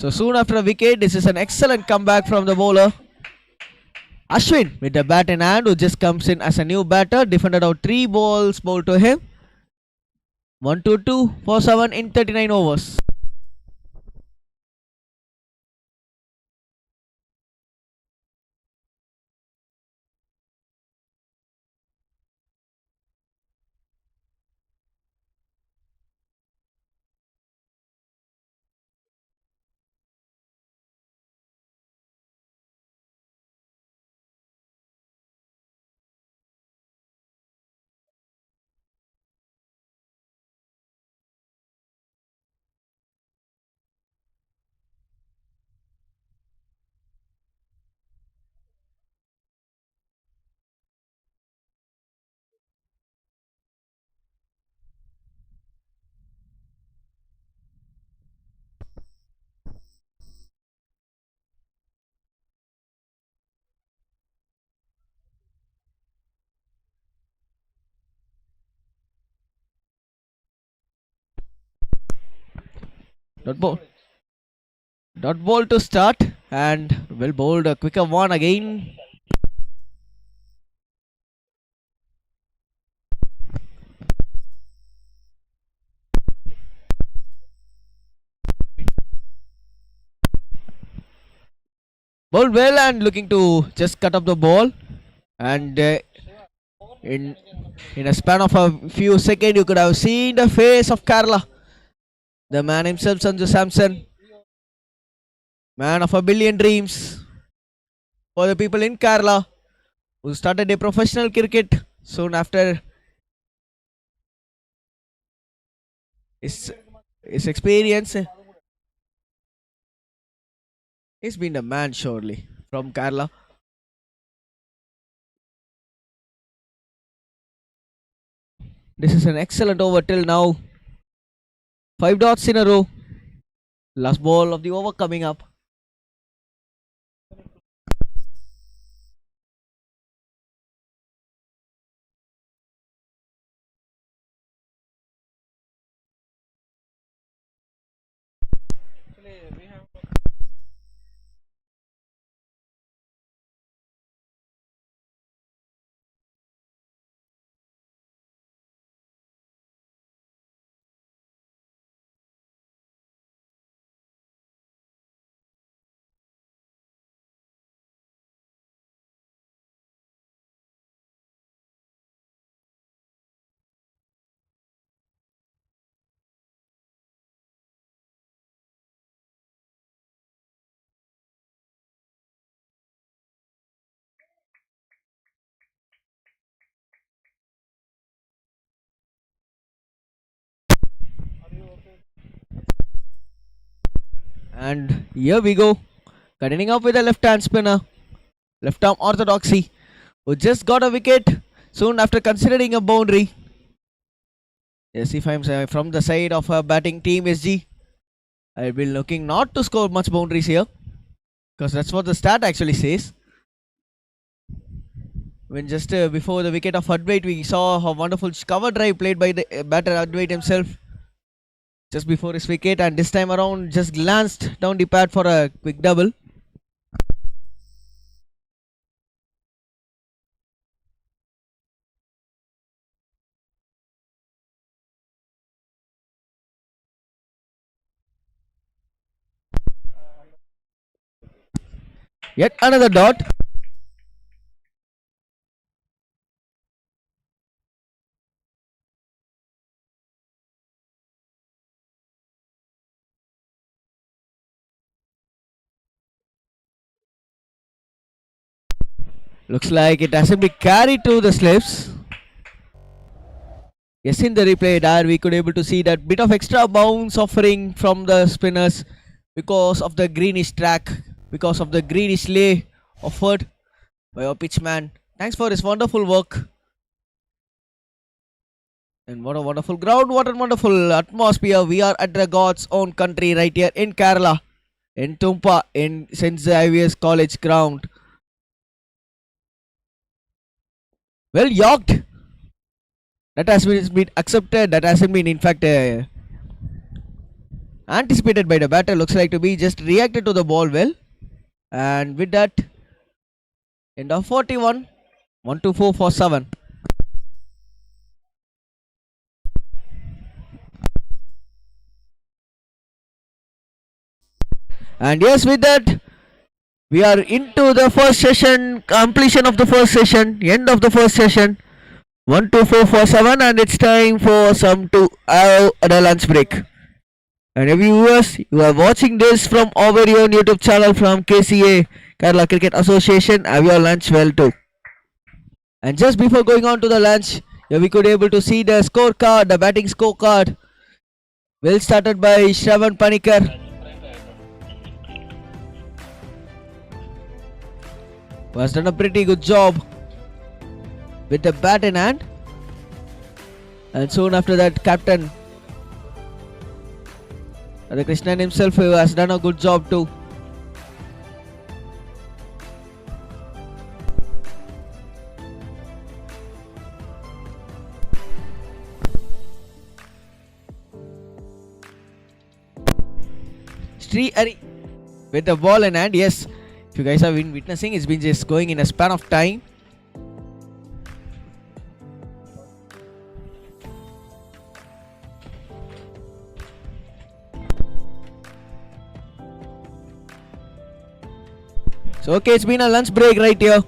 So soon after a wicket, this is an excellent comeback from the bowler. Ashwin with the bat in hand, who just comes in as a new batter, defended out 3 balls bowled to him. 1 2 2 for 7 in 39 overs. Dot ball. Dot ball to start, and well bowled a quicker one again. Bowled well and looking to just cut up the ball. And In in a span of a few seconds, you could have seen the face of Kerala. The man himself, Sanju Samson, man of a billion dreams for the people in Kerala, who started a professional cricket soon after his, his experience. He's been a man surely from Kerala. This is an excellent over till now. 5 dots in a row. Last ball of the over coming up. And here we go. Continuing up with a left hand spinner. Left arm orthodoxy. Who just got a wicket soon after considering a boundary. Yes, if I'm from the side of a batting team SG, I'll be looking not to score much boundaries here. Because that's what the stat actually says. When just before the wicket of Advait, we saw a wonderful cover drive played by the batter Advait himself. Just before his wicket, and this time around just glanced down the pad for a quick double. Yet another dot. Looks like it hasn't been carried to the slips. Yes, in the replay there we could able to see that bit of extra bounce offering from the spinners because of the greenish track, because of the greenish lay offered by our pitchman. Thanks for his wonderful work. And what a wonderful ground, what a wonderful atmosphere. We are at the God's own country right here in Kerala, in Tumpa, in St. Xaviers College ground. Well, yorked. That has been accepted. That hasn't been, in fact, anticipated by the batter. Looks like to be just reacted to the ball well. And with that, end of 41, 1-4 for 7. And yes, with that, we are into the first session, completion of the first session, end of the first session. 1-4 for 7, and it's time for some to have a lunch break. And if viewers, you are watching this from our very own YouTube channel from KCA, Kerala Cricket Association, have your lunch well too. And just before going on to the lunch, here we could able to see the scorecard, the batting scorecard. Well started by Shravan Panikar, who has done a pretty good job with the bat in hand. And soon after that, captain Krishnan himself, who has done a good job too. Sri Ari with the ball in hand. Yes, if you guys have been witnessing, it's been just going in a span of time. So okay, it's been a lunch break right here.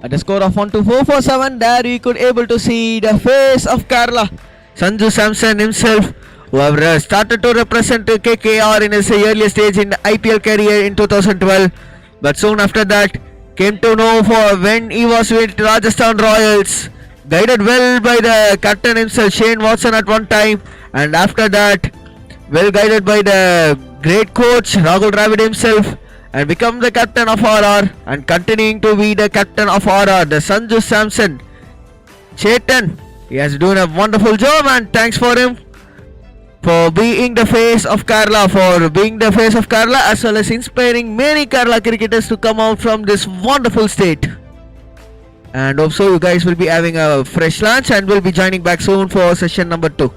At a score of 1 to 4 for 7, there you could able to see the face of Kerala, Sanju Samson himself, who have started to represent KKR in his earlier stage in the IPL career in 2012. But soon after that, came to know for when he was with Rajasthan Royals, guided well by the captain himself, Shane Watson at one time, and after that, well guided by the great coach Rahul Dravid himself, and become the captain of RR and continuing to be the captain of RR, the Sanju Samson. Chetan, he has done a wonderful job, and thanks for him for being the face of Kerala, as well as inspiring many Kerala cricketers to come out from this wonderful state. And hope so you guys will be having a fresh lunch and will be joining back soon for session number 2.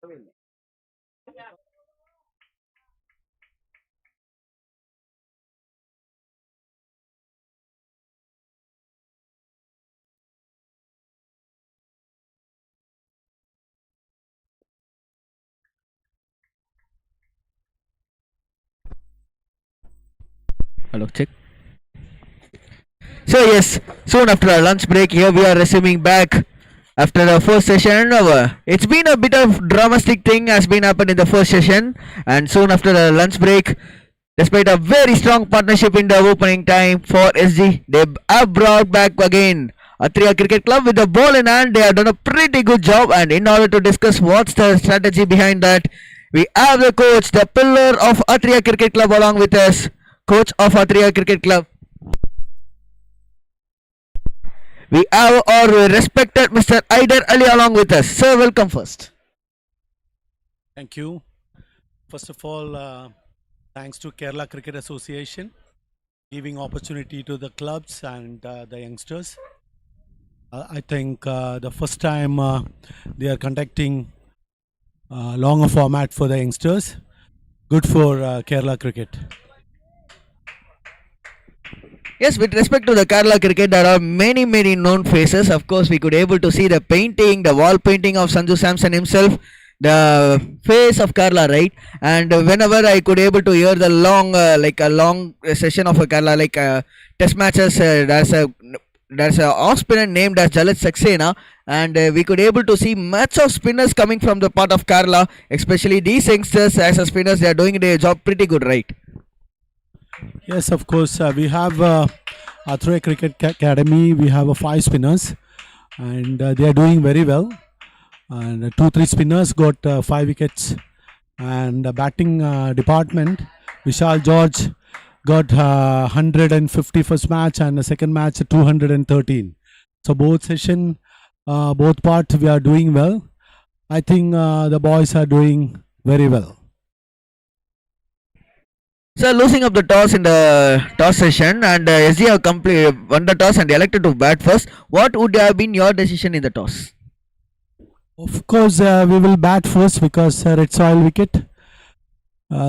Hello, check. So yes, soon after our lunch break, here we are resuming back after the first session. It's been a bit of dramatic thing has been happened in the first session, and soon after the lunch break, despite a very strong partnership in the opening time for SG, they have brought back again Atria Cricket Club with the ball in hand. They have done a pretty good job, and in order to discuss what's the strategy behind that, we have the coach, the pillar of Atria Cricket Club, along with us, coach of Atria Cricket Club. We have our respected Mr. Aider Ali along with us. Sir, welcome first. Thank you. First of all, thanks to Kerala Cricket Association giving opportunity to the clubs and the youngsters. I think the first time they are conducting longer format for the youngsters. Good for Kerala cricket. Yes, with respect to the Kerala cricket, there are many known faces. Of course, we could able to see the painting, the wall painting of Sanju Samson himself, the face of Kerala, right? And whenever I could able to hear the long, like a long session of a Kerala, like test matches, there's a off spinner named as Jalit Saxena, and we could able to see much of spinners coming from the part of Kerala, especially these youngsters as a spinners. They are doing their job pretty good, right? Yes, of course. We have Athreya Cricket Academy. We have 5 spinners, and they are doing very well. And 2-3 spinners got 5 wickets. And the batting department, Vishal George got 150 first match, and the second match 213. So both session, both parts we are doing well. I think the boys are doing very well. So losing up the toss in the toss session, and SG have won the toss and elected to bat first. What would have been your decision in the toss? Of course, we will bat first because red soil wicket.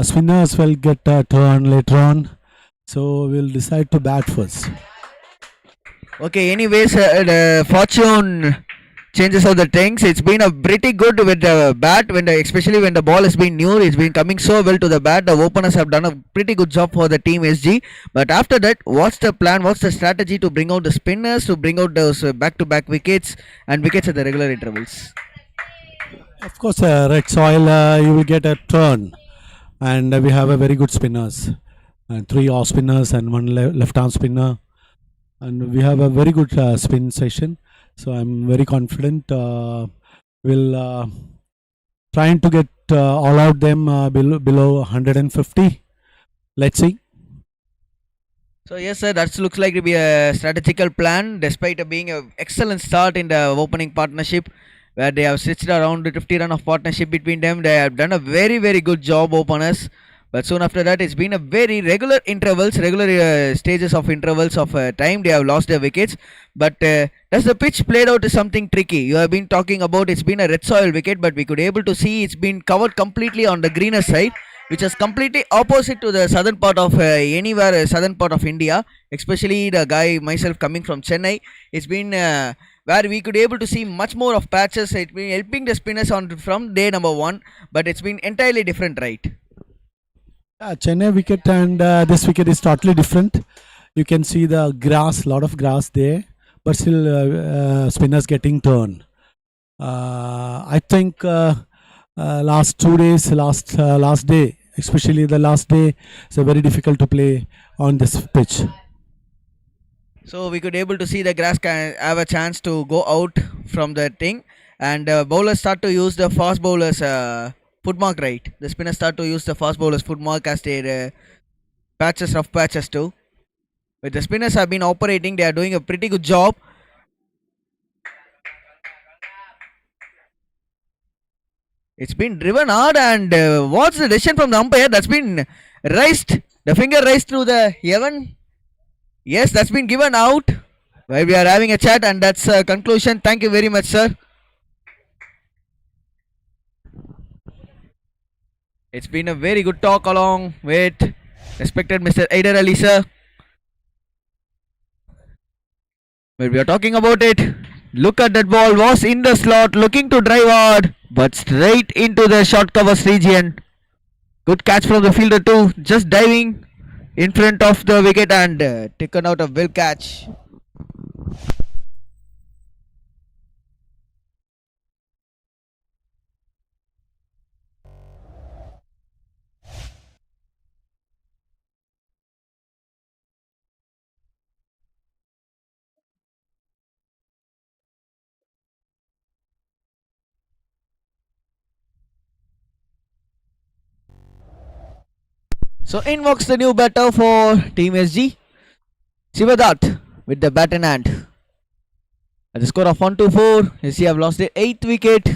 Spinners will get a turn later on, so we'll decide to bat first. Okay. Anyways, the fortune changes of the things. It's been a pretty good with the bat especially when the ball has been new. It's been coming so well to the bat. The openers have done a pretty good job for the team SG. But after that, what's the plan? What's the strategy to bring out the spinners, to bring out those back-to-back wickets and wickets at the regular intervals? Of course, red soil you will get a turn, and we have a very good spinners, and 3 off spinners and 1 left arm spinner, and we have a very good spin session. So I'm very confident we'll trying to get all out them below 150. Let's see. So yes, sir, that looks like to be a strategical plan, despite being an excellent start in the opening partnership, where they have switched around the 50 run of partnership between them. They have done a very good job, openers. But soon after that, it's been a very regular stages of intervals of time. They have lost their wickets. But does the pitch played out is something tricky? You have been talking about it's been a red soil wicket, but we could able to see it's been covered completely on the greener side, which is completely opposite to the southern part of southern part of India. Especially the guy myself coming from Chennai, it's been where we could able to see much more of patches. It's been helping the spinners on from day number 1, but it's been entirely different, right? Chennai wicket and this wicket is totally different. You can see the grass, lot of grass there, but still spinners getting turn. I think last 2 days, last day, especially the last day, it's very difficult to play on this pitch. So we could able to see the grass can have a chance to go out from the thing, and bowlers start to use the fast bowlers foot mark, right? The spinners start to use the fast bowlers foot mark as their rough patches too. But the spinners have been operating, they are doing a pretty good job. It's been driven hard, and what's the decision from the umpire? That's been raised, the finger raised through the heaven. Yes, that's been given out. While we are having a chat, and that's a conclusion. Thank you very much, sir. It's been a very good talk along with respected Mr. Aider Ali sir. When we are talking about it, look at that ball, was in the slot, looking to drive hard, but straight into the short covers region. Good catch from the fielder too, just diving in front of the wicket and taken out a well catch. So in walks the new batter for Team SG, Sivadat with the bat in hand. At the score of 1-4, SG have lost their 8th wicket.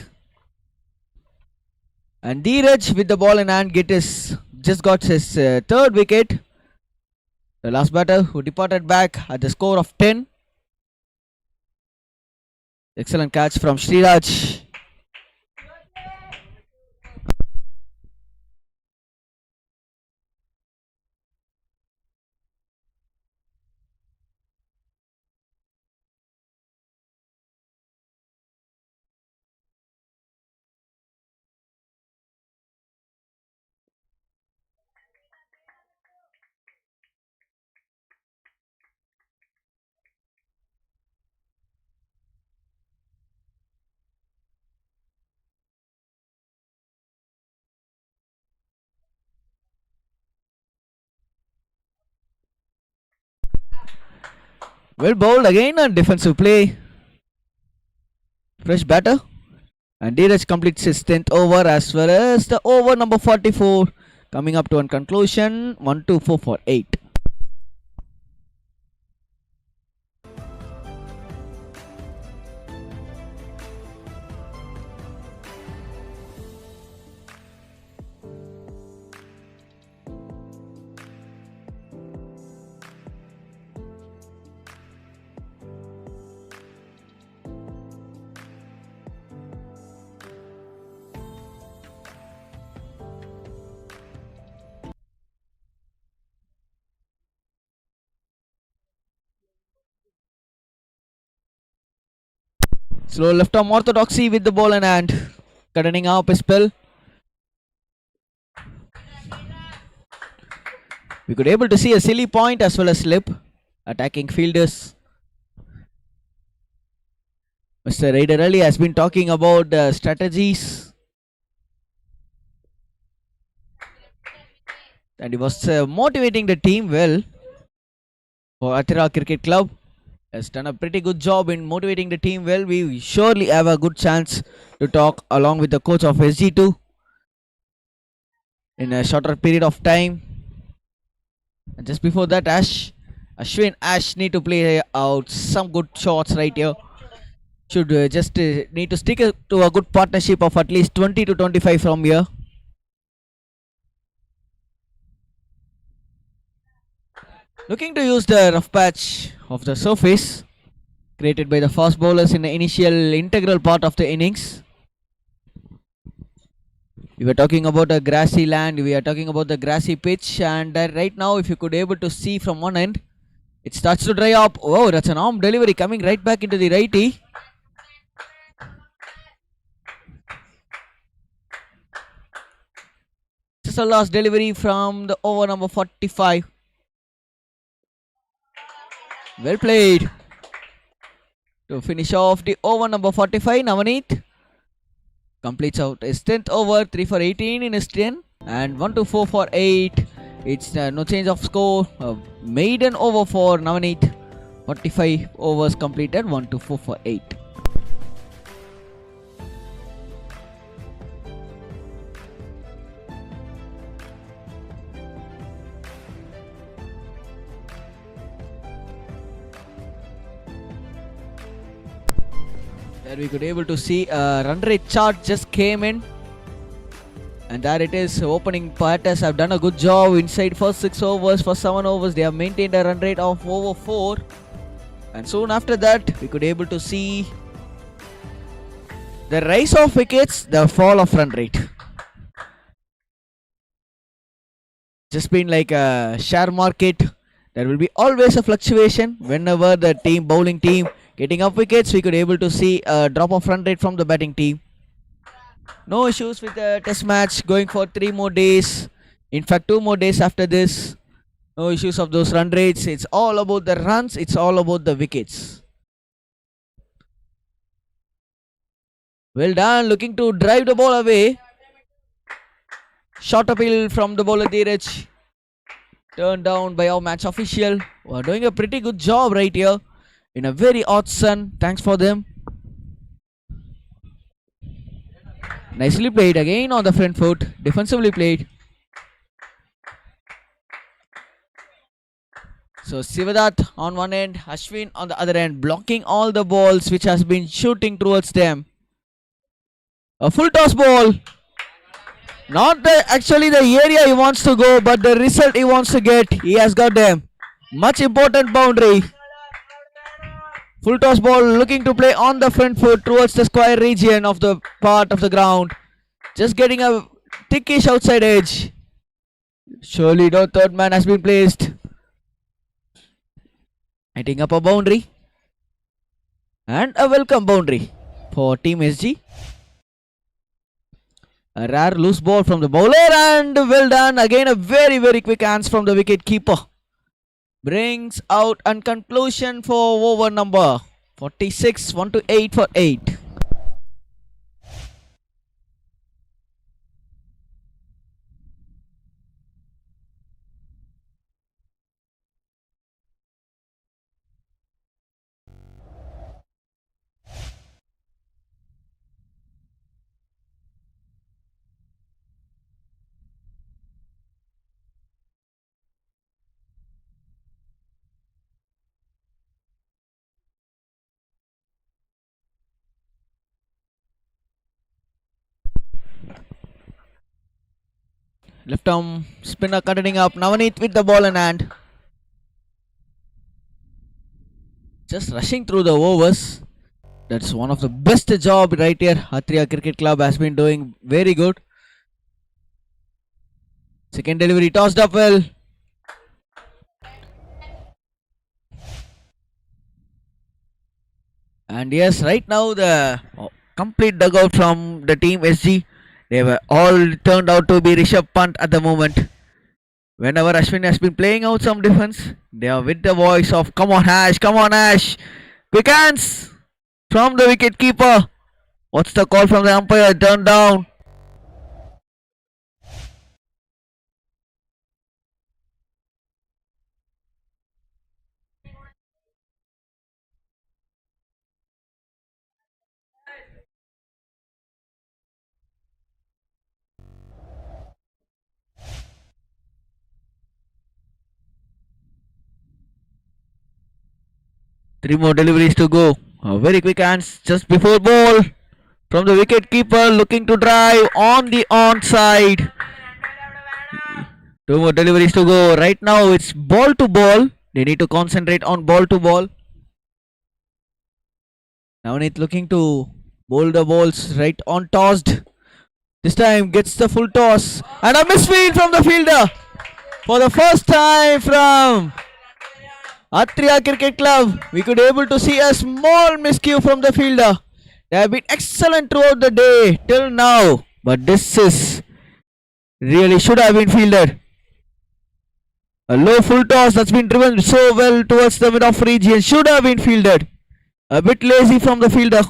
And Dheeraj with the ball in hand just got his 3rd wicket. The last batter who departed back at the score of 10. Excellent catch from Sriraj. Well bowled again on defensive play. Fresh batter. And Dheeraj completes his 10th over as well as the over number 44 coming up to a conclusion. 1-4 for 8. Slow left arm orthodoxy with the ball in hand. Cutting up his spell. We could able to see a silly point as well as slip. Attacking fielders. Mr. Raider Ali has been talking about strategies. And he was motivating the team well for Atria Cricket Club. Has done a pretty good job in motivating the team well. We surely have a good chance to talk along with the coach of SG2 in a shorter period of time. And just before that, Ashwin need to play out some good shots right here. Should just need to stick to a good partnership of at least 20 to 25 from here. Looking to use the rough patch of the surface created by the fast bowlers in the initial integral part of the innings. We were talking about a grassy land, we are talking about the grassy pitch, and right now if you could able to see from one end, it starts to dry up. Oh, that's an arm delivery coming right back into the righty. This is a last delivery from the over number 45. Well played. To finish off the over number 45, Navaneet completes out his 10th over, 3 for 18 in his 10 and 1-4 for 8. It's no change of score. Maiden over for Navaneet. 45 overs completed, 1-4 for 8. There we could able to see a run rate chart just came in, and there it is. Opening batters have done a good job inside first 6 overs. For 7 overs they have maintained a run rate of over 4, and soon after that we could able to see the rise of wickets, the fall of run rate. Just been like a share market. There will be always a fluctuation whenever the bowling team getting up wickets. We could able to see a drop of run rate from the batting team. No issues with the test match going for 3 more days. In fact, 2 more days after this. No issues of those run rates. It's all about the runs. It's all about the wickets. Well done. Looking to drive the ball away. Short appeal from the bowler Dheeraj. Turned down by our match official. We're doing a pretty good job right here. In a very hot sun. Thanks for them. Nicely played again on the front foot. Defensively played. So Sivadat on one end, Ashwin on the other end, blocking all the balls which has been shooting towards them. A full toss ball. Not actually the area he wants to go, but the result he wants to get. He has got them. Much important boundary. Full toss ball looking to play on the front foot towards the square region of the part of the ground. Just getting a thickish outside edge. Surely no third man has been placed. Hitting up a boundary. And a welcome boundary for Team SG. A rare loose ball from the bowler and well done. Again a very quick hands from the wicket keeper. Brings out a conclusion for over number 46, 1 to 8 for 8. Left arm spinner continuing up. Navaneet with the ball in hand. Just rushing through the overs. That's one of the best job right here. Atria Cricket Club has been doing very good. Second delivery tossed up well. And yes, right now the complete dugout from the team SG, they were all turned out to be Rishabh Pant at the moment. Whenever Ashwin has been playing out some defense, they are with the voice of come on Ash. Quick hands from the wicket keeper. What's the call from the umpire? Turned down. Three more deliveries to go. Very quick hands just before ball from the wicket keeper looking to drive on the onside. Two more deliveries to go. Right now it's ball to ball. They need to concentrate on ball to ball. Navneet looking to bowl the balls right on tossed. This time gets the full toss and a misfield from the fielder. For the first time from Atria Cricket Club, we could able to see a small miscue from the fielder. They have been excellent throughout the day till now, but this is really should have been fielded. A low full toss that's been driven so well towards the mid-off region should have been fielded. A bit lazy from the fielder.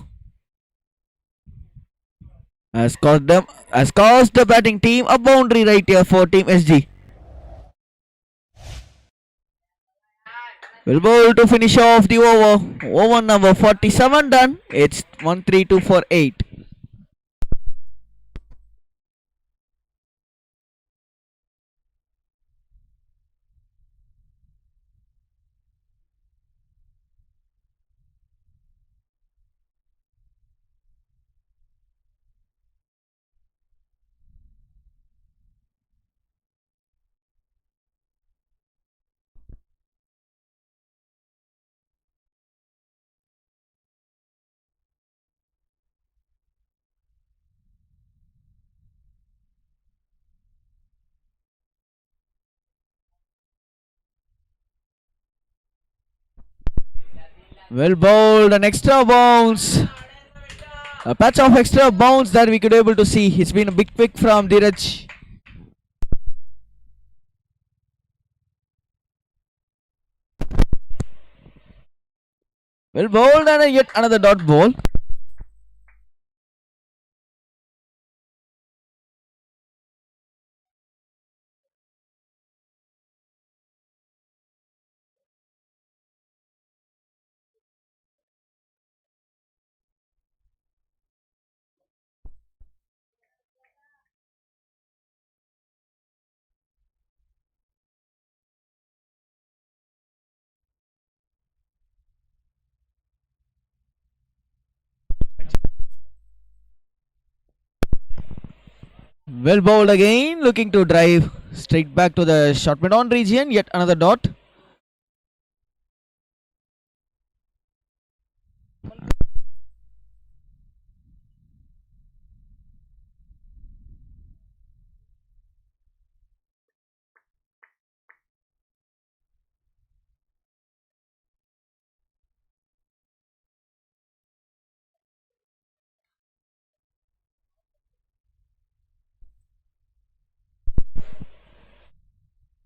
Has caused the batting team a boundary right here for Team SG. Will bowl to finish off the over. Over number 47 done. It's 1-3-2 for 8. Well bowled, an extra bounce. A patch of extra bounce that we could able to see. It's been a big pick from Dheeraj. Well bowled and yet another dot ball. Well bowled again, looking to drive straight back to the short mid-on region. Yet another dot.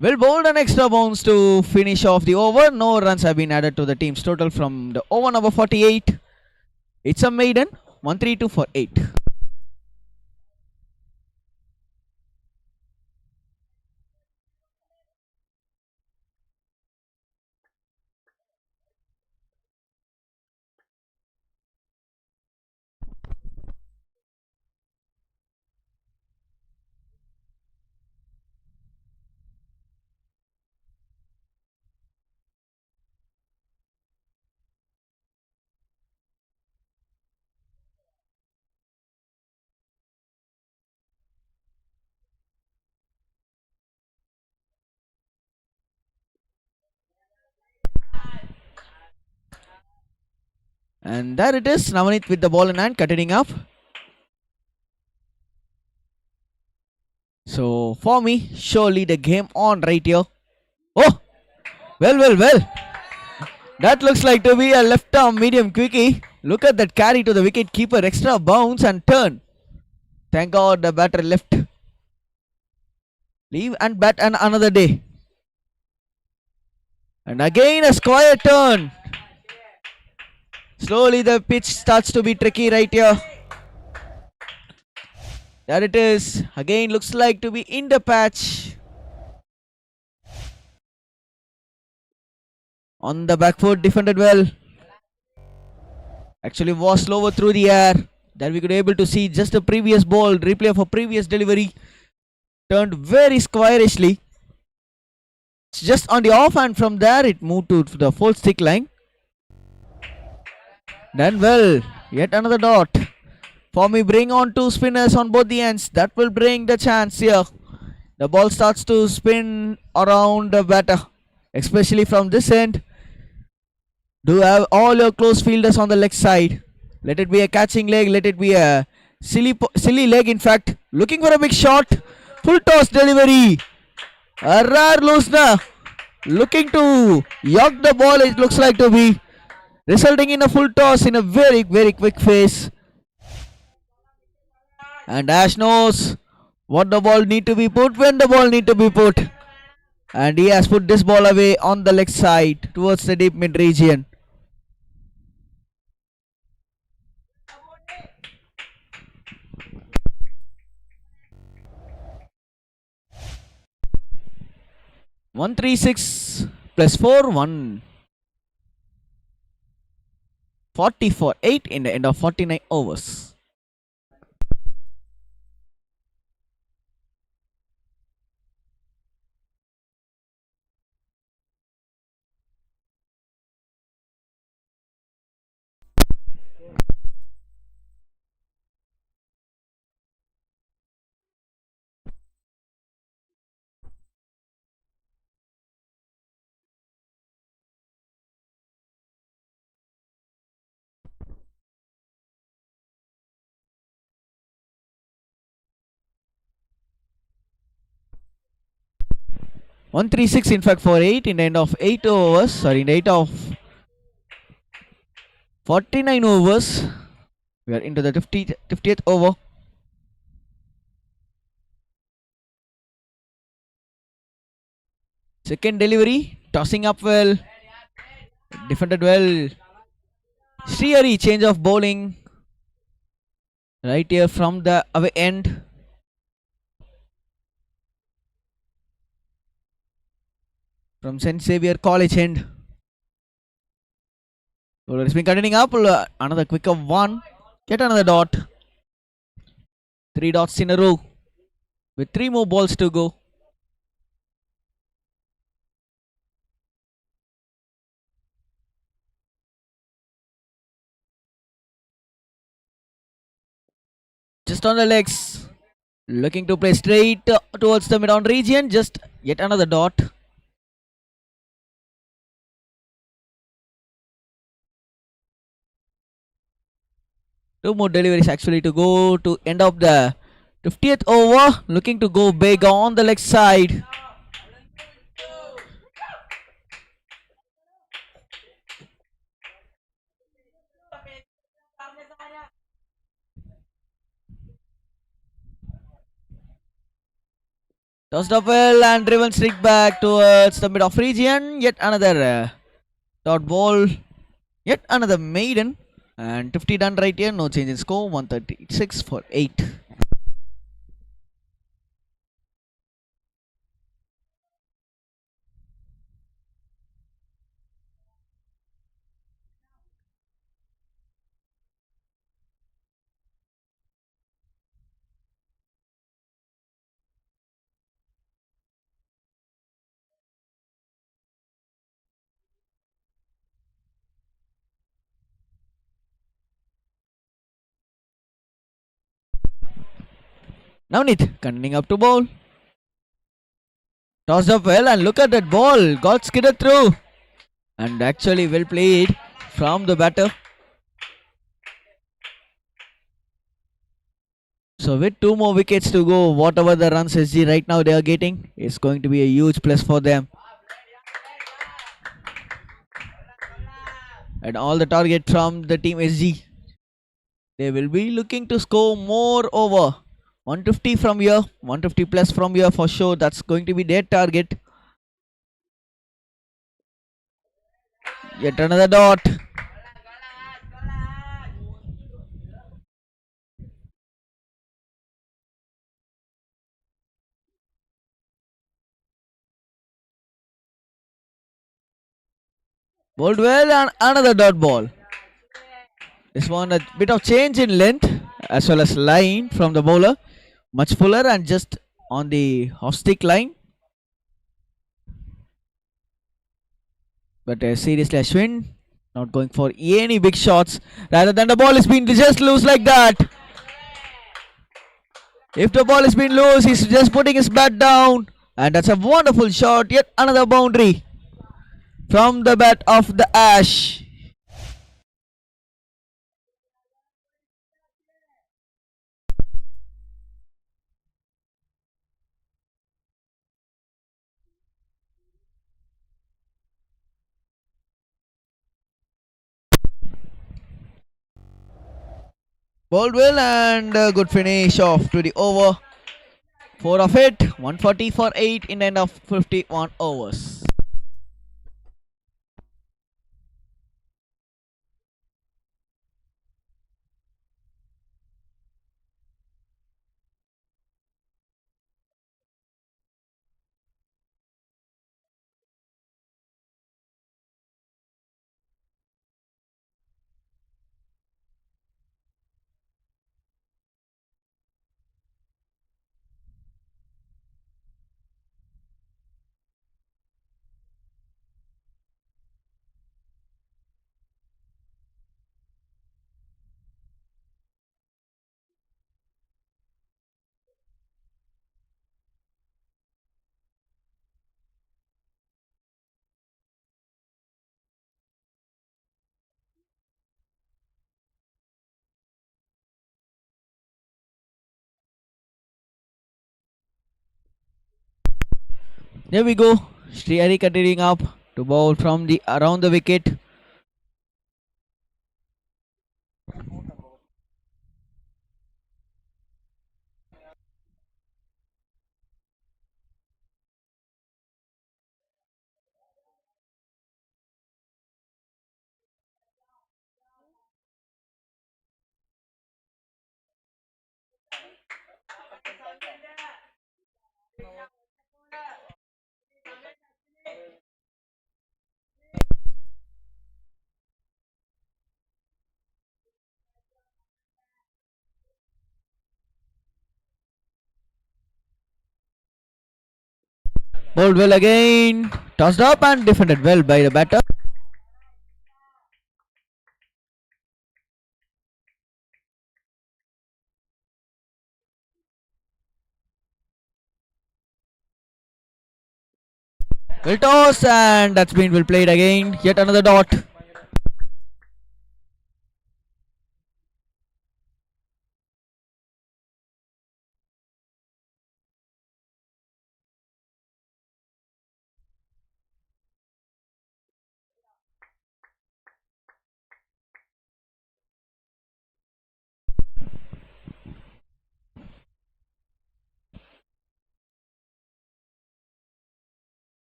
Well bowled, an extra bounce to finish off the over. No runs have been added to the team's total from the over number 48. It's a maiden, 132 for 8. And there it is, Navaneet with the ball in hand, cutting up. So for me, surely the game on right here. Oh, well. That looks like to be a left arm medium quickie. Look at that carry to the wicket keeper, extra bounce and turn. Thank God the batter left. Leave and bat and another day. And again a square turn. Slowly the pitch starts to be tricky right here. There it is. Again looks like to be in the patch. On the back foot, defended well. Actually was slower through the air. That we could able to see just the previous ball, replay of a previous delivery. Turned very squirishly. Just on the offhand, from there it moved to the full stick line. Done well. Yet another dot. For me, bring on two spinners on both the ends. That will bring the chance here. The ball starts to spin around the batter, especially from this end. Do have all your close fielders on the leg side. Let it be a catching leg. Let it be a silly leg. In fact, looking for a big shot. Full toss delivery. A rare loosener. Looking to york the ball. It looks like to be resulting in a full toss in a very quick phase. And Ash knows what the ball need to be put, when the ball need to be put. And he has put this ball away on the leg side towards the deep mid region. (136 plus 4) 140 for 8 in the end of 49 overs. (136 in fact for 8 in the end of 8 overs. Sorry, in the 8 of 49 overs. We are into the 50th over. Second delivery, tossing up well, defended well. Srihari change of bowling right here from the away end. From St. Xavier College end. Bowler has been continuing up. Another quicker one. Get another dot. 3 dots in a row with 3 more balls to go. Just on the legs. Looking to play straight towards the mid-on region. Just yet another dot. Two more deliveries actually to go to end up the 50th over. Looking to go big on the leg side. Tossed up well and driven straight back towards the mid-off region. Yet another dot ball. Yet another maiden. And 50 done right here. No change in score. 136 for 8. Navneet continuing up to bowl. Tossed up well and look at that ball. Got skidded through. And actually well played from the batter. So with 2 more wickets to go, whatever the runs SG right now they are getting is going to be a huge plus for them. And all the target from the team SG. They will be looking to score more over 150 from here, 150 plus from here for sure. That's going to be their target. Yet another dot. Bowled well and another dot ball. This one a bit of change in length as well as line from the bowler. Much fuller and just on the off stick line. But seriously Ashwin not going for any big shots. Rather than the ball is being just loose like that. If the ball is being loose, he's just putting his bat down. And that's a wonderful shot. Yet another boundary from the bat of the Ash. Bowled well and a good finish off to the over. 4 of it. 140 for 8 in the end of 51 overs. There we go. Srihari continuing up to bowl from the around the wicket. Bowled well again. Tossed up and defended well by the batter. Well toss and that's been well played again. Yet another dot.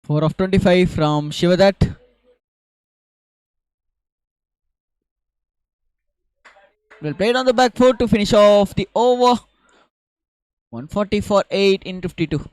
Four of 25 from Shivadat. Well played on the back foot to finish off the over. 140 for 8 in 52.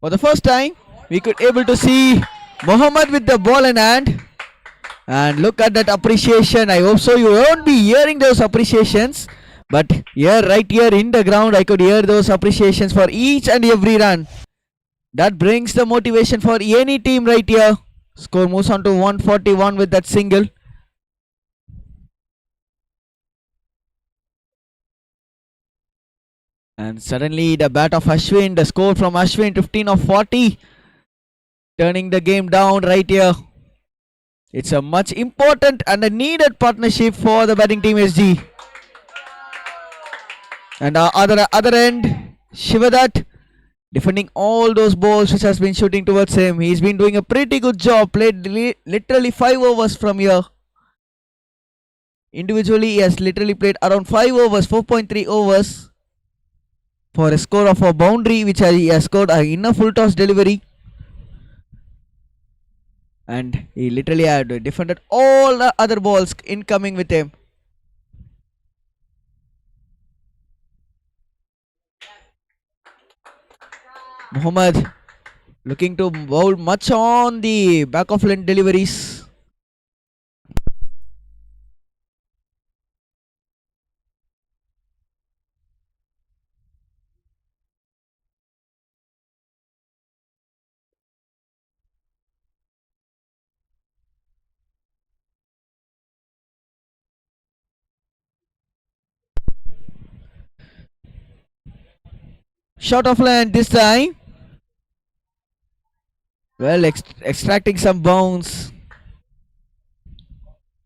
For the first time, we could able to see Mohammed with the ball in hand. And look at that appreciation. I hope so you won't be hearing those appreciations. But here, right here in the ground, I could hear those appreciations for each and every run. That brings the motivation for any team right here. Score moves on to 141 with that single. And suddenly the bat of Ashwin, the score from Ashwin 15 of 40. Turning the game down right here. It's a much important and a needed partnership for the batting team SG. And other end, Shivadat defending all those balls which has been shooting towards him. He's been doing a pretty good job. Played literally 5 overs from here. Individually, he has literally played around 5 overs, 4.3 overs for a score of a boundary which he has scored in a full toss delivery. And he literally had defended all the other balls incoming with him. Muhammad looking to bowl much on the back of lane deliveries. Short of lane this time. Well, extracting some bounce.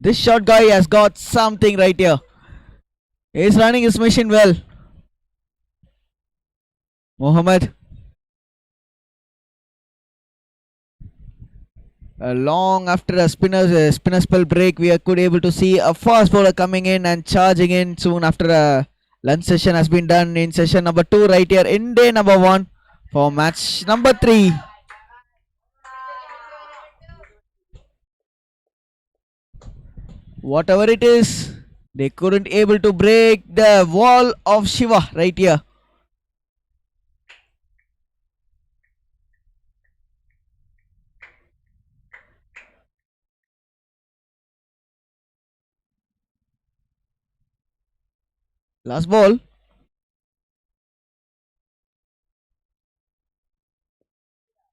This short guy has got something right here. He's running his machine well. Mohammed. Long after a spinner spell break, we could able to see a fast bowler coming in and charging in soon after a lunch session has been done in session number 2 right here in day number 1 for match number 3. Whatever it is, they couldn't able to break the wall of Shiva right here. Last ball.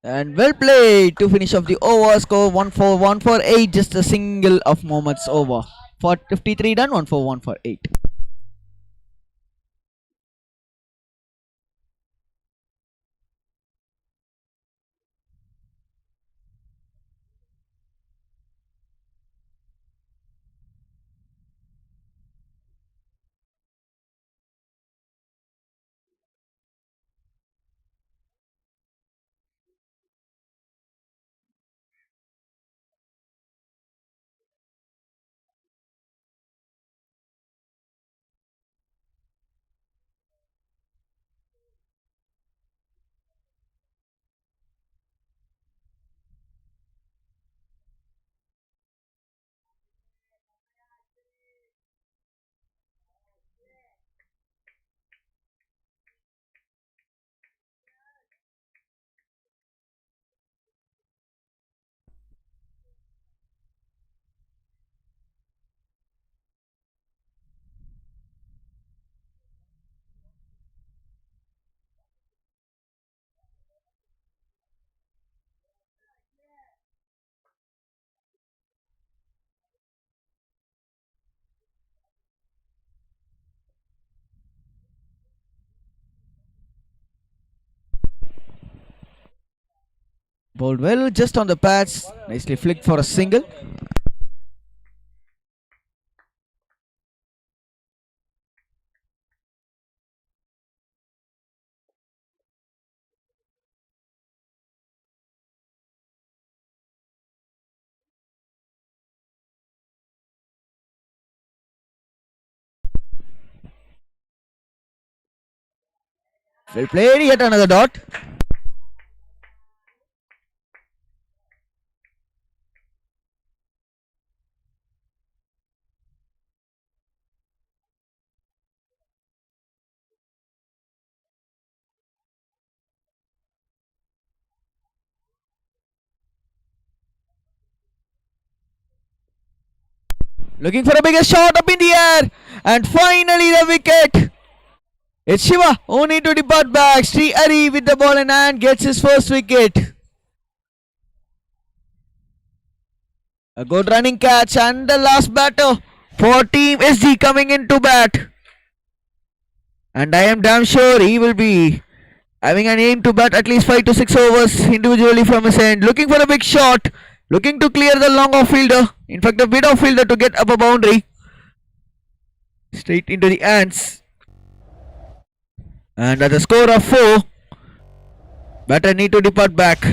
And well played to finish off the over. Score 1 for 8. Just a single of Mohammad's over. For 53 done, 1 for 8. Bowled well, just on the pads. Nicely flicked for a single. Well played, yet another dot. Looking for a bigger shot up in the air. And finally the wicket. It's Shiva who need to depart back. Sri Hari with the ball in hand gets his first wicket. A good running catch and the last batter for Team SG coming into bat. And I am damn sure he will be having an aim to bat at least 5 to 6 overs individually from his end. Looking for a big shot. Looking to clear the long off fielder. In fact, a mid off fielder to get up a boundary. Straight into the hands. And at the score of 4, batter need to depart back.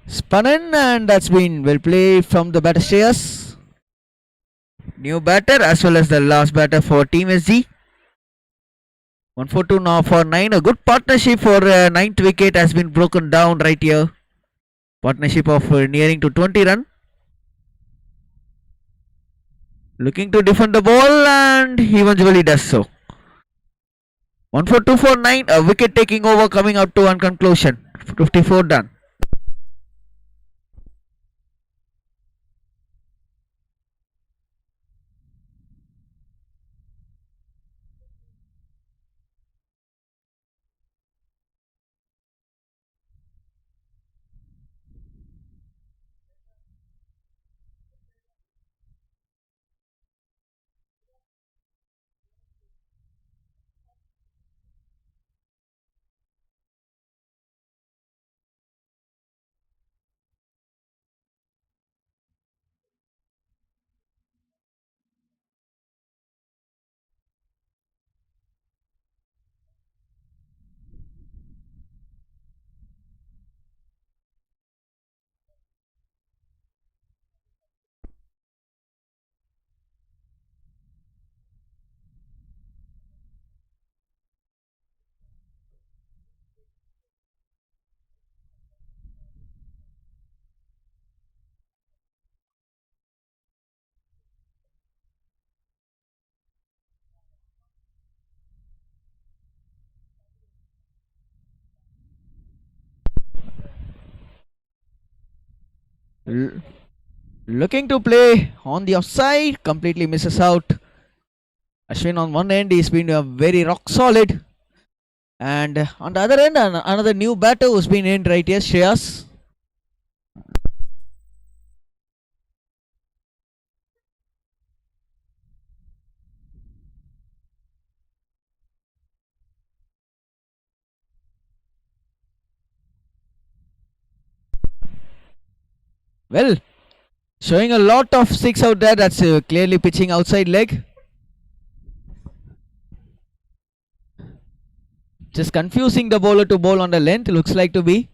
Spun in, and that's been well played from the batter Shreyas. New batter as well as the last batter for Team SG. 1 for 2 now for 9. A good partnership for 9th wicket has been broken down right here. Partnership of nearing to 20 run. Looking to defend the ball and he eventually does so. 1 for 2 for 9. A wicket taking over, coming up to one conclusion. 54 done. L- Looking to play on the offside, completely misses out. Ashwin on one end, he's been very rock solid. And on the other end, another new batter who's been in right here, Shreyas. Well, showing a lot of six out there. That's clearly pitching outside leg. Just confusing the bowler to bowl on the length, looks like to be.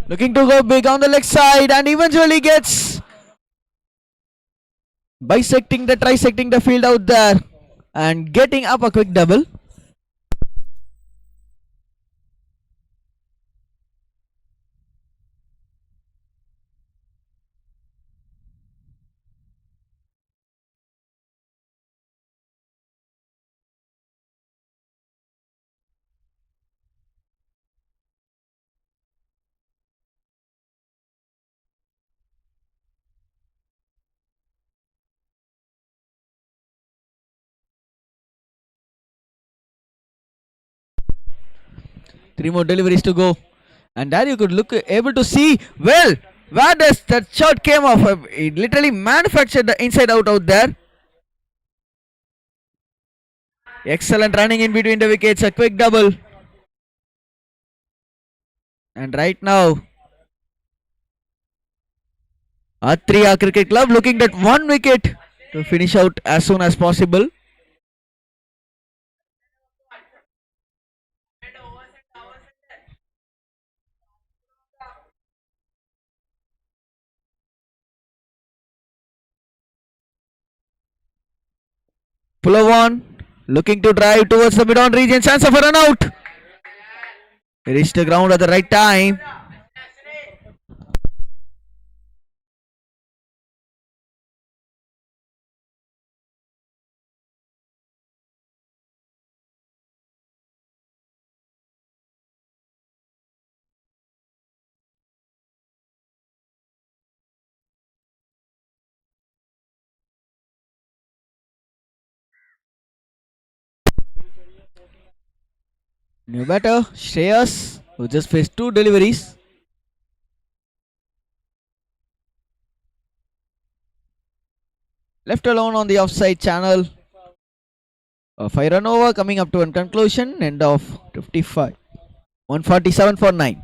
Looking to go big on the leg side and eventually gets trisecting the field out there and getting up a quick double. Three more deliveries to go. And there you could look able to see well where does that shot came off. It literally manufactured the inside out there. Excellent running in between the wickets, a quick double. And right now, Atria Cricket Club looking at one wicket to finish out as soon as possible. Puller one looking to drive towards the mid-on region. Chance of a run out. Reached the ground at the right time. New batter, Shreyas, who just faced two deliveries. Left alone on the offside channel. A 5 run over coming up to a conclusion. End of 55. 147 for 9.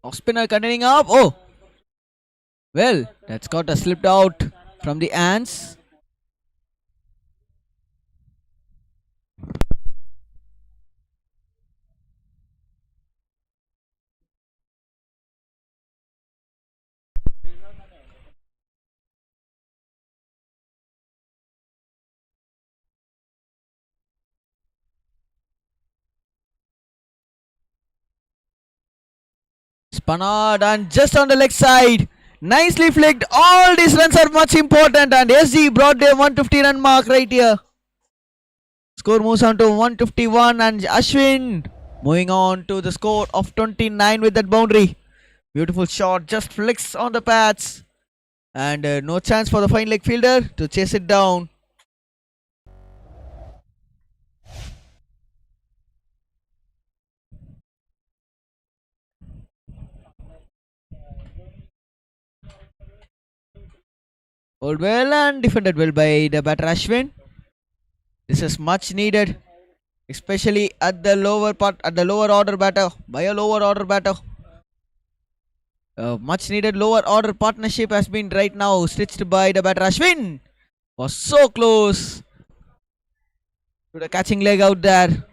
Off spinner continuing up. Oh, well, that's got a slipped out from the ants. Spun out and just on the leg side. Nicely flicked. All these runs are much important, and SG brought their 150 run mark right here. Score moves on to 151, and Ashwin moving on to the score of 29 with that boundary. Beautiful shot, just flicks on the pads, and no chance for the fine leg fielder to chase it down. Hold well and defended well by the batter Ashwin. This is much needed, especially at the lower part, at the lower order batter, by a lower order batter. Much needed lower order partnership has been right now stitched by the batter Ashwin. Was so close to the catching leg out there.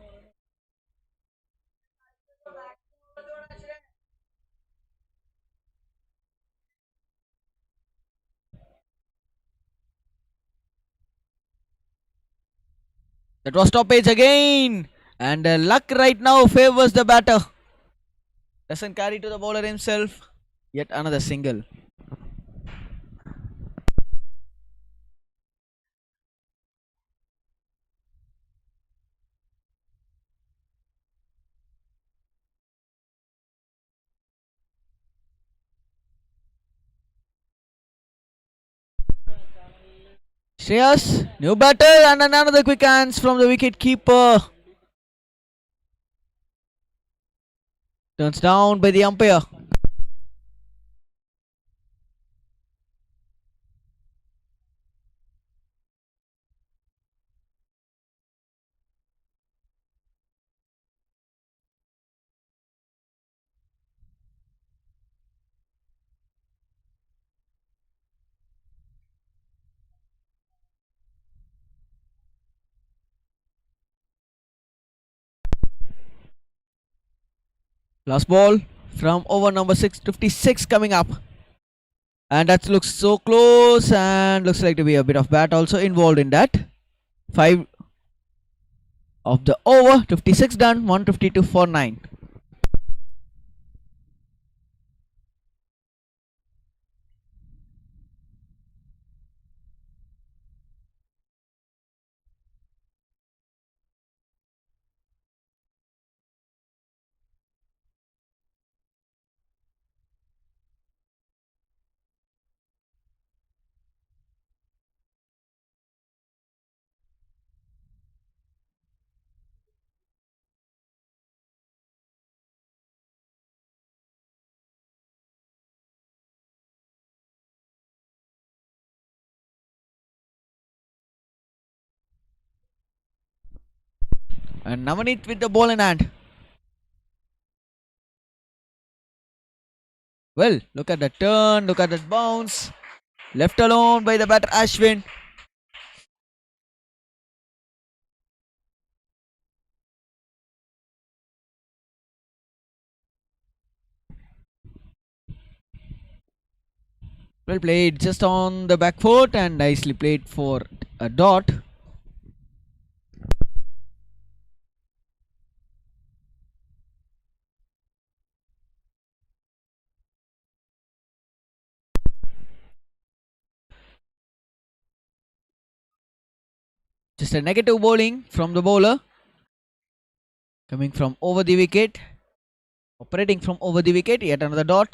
That was stoppage again. And luck right now favors the batter. Doesn't carry to the bowler himself. Yet another single. Shreyas, new batter and another quick hands from the wicket keeper. Turns down by the umpire. Last ball from over number 656 coming up. And that looks so close and looks like to be a bit of bat also involved in that. 5 of the over, 56 done, 152 for 9. And Navaneet with the ball in hand. Well, look at the turn, look at that bounce. Left alone by the batter Ashwin. Well played, just on the back foot and nicely played for a dot. Just a negative bowling from the bowler. Coming from over the wicket. Operating from over the wicket, yet another dot.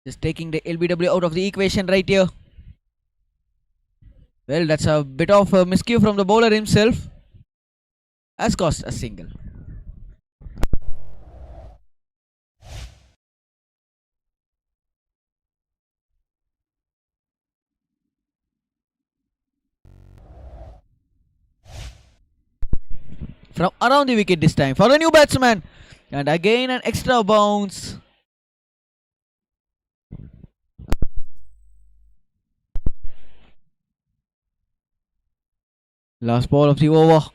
Just taking the LBW out of the equation right here. Well, that's a bit of a miscue from the bowler himself. Has cost a single. from around the wicket this time for the new batsman. And again an extra bounce. Last ball of the over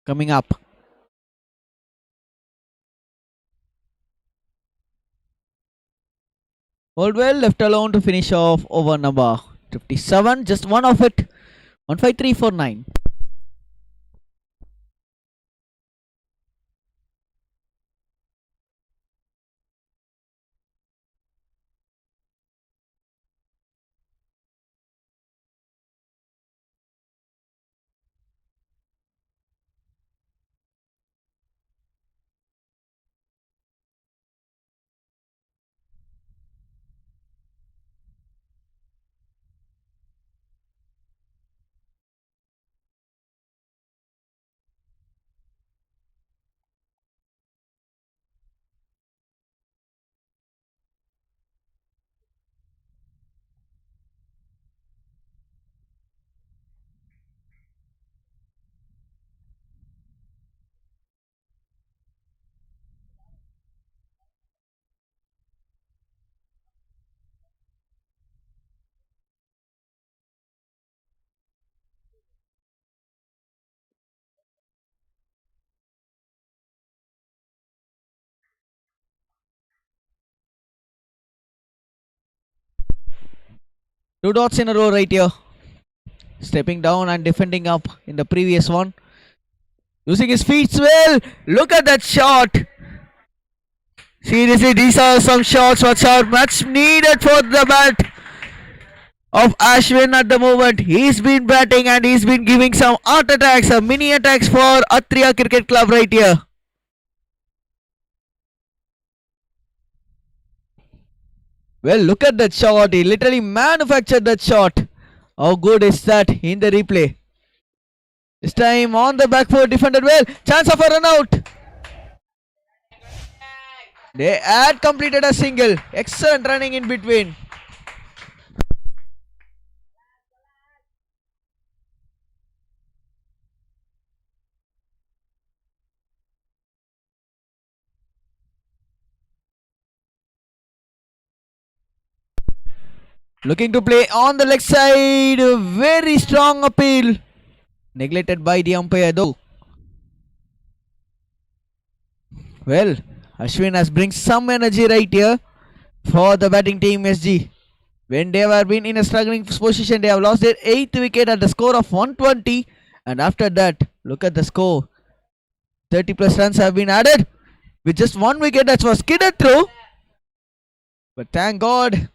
coming up. Oldwell left alone to finish off over number 57. Just one of it. 15349. Two dots in a row right here. Stepping down and defending up in the previous one. Using his feet well. Look at that shot. Seriously, these are some shots which are much needed for the bat of Ashwin at the moment. He's been batting and he's been giving some art attacks, some mini attacks for Atria Cricket Club right here. Well, look at that shot. He literally manufactured that shot. How good is that in the replay? This time on the back foot, defended well. Chance of a run out. They had completed a single. Excellent running in between. Looking to play on the leg side. Very strong appeal. Neglected by the umpire though. Well, Ashwin has bring some energy right here for the batting team SG. When they have been in a struggling position, they have lost their 8th wicket at the score of 120. And after that, look at the score. 30 plus runs have been added with just one wicket that was skidded through. But thank God,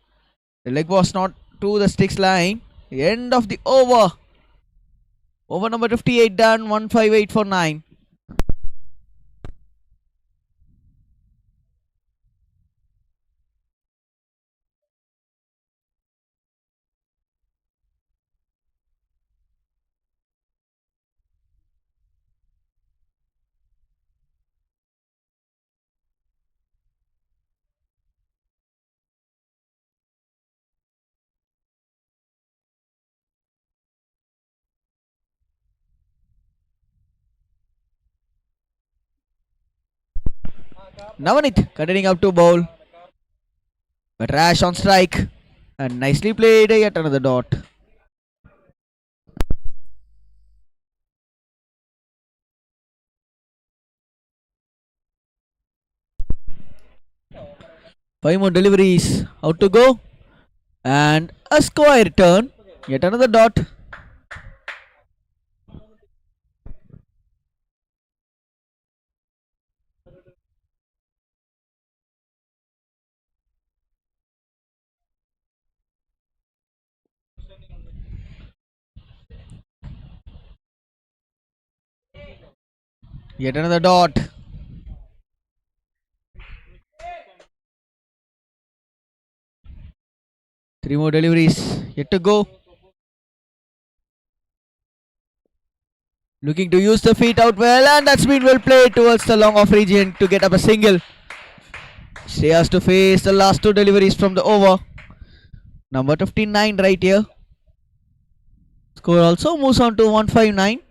the leg was not to the sticks line. The end of the over. Over number 58 done, 15849. Navanith continuing up to bowl. But Rash on strike. And nicely played, yet another dot. Five more deliveries. Out to go. And a square turn. Yet another dot. Yet another dot. Three more deliveries yet to go. Looking to use the feet out well, and that's been well played towards the long off region to get up a single. She has to face the last two deliveries from the over. Number 59 right here. Score also moves on to 159.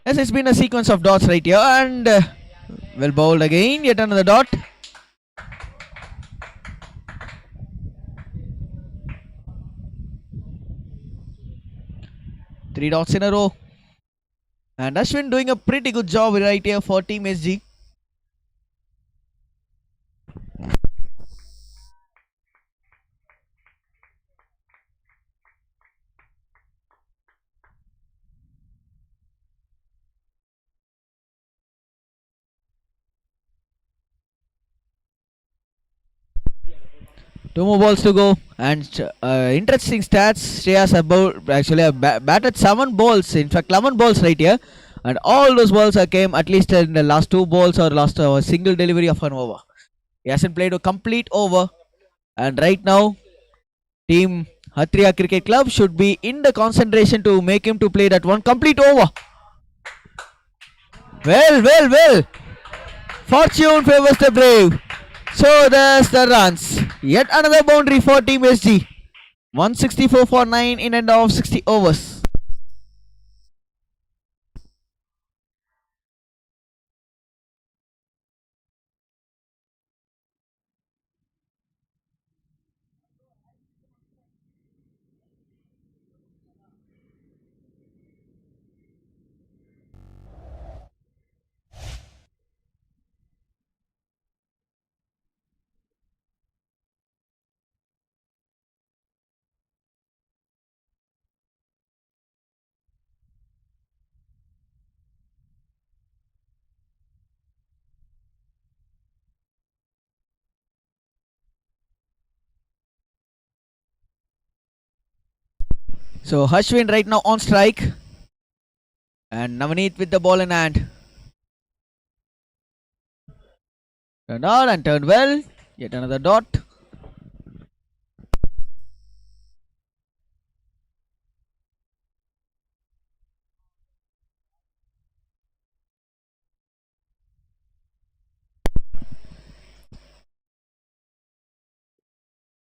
Yes, it's been a sequence of dots right here, and well bowled again. Yet another dot. Three dots in a row. And Ashwin doing a pretty good job right here for Team SG. Two more balls to go, and interesting stats. Shreyas about actually batted 7 balls. In fact, 11 balls right here, and all those balls came at least in the last 2 balls or last single delivery of an over. He hasn't played a complete over, and right now, Team Atria Cricket Club should be in the concentration to make him to play that one complete over. Well. Fortune favors the brave. So there's the runs. Yet another boundary for Team SG. 164 for 9 in and of 60 overs. So Ashwin right now on strike. And Navneet with the ball in hand. Turned out and turned well. Yet another dot.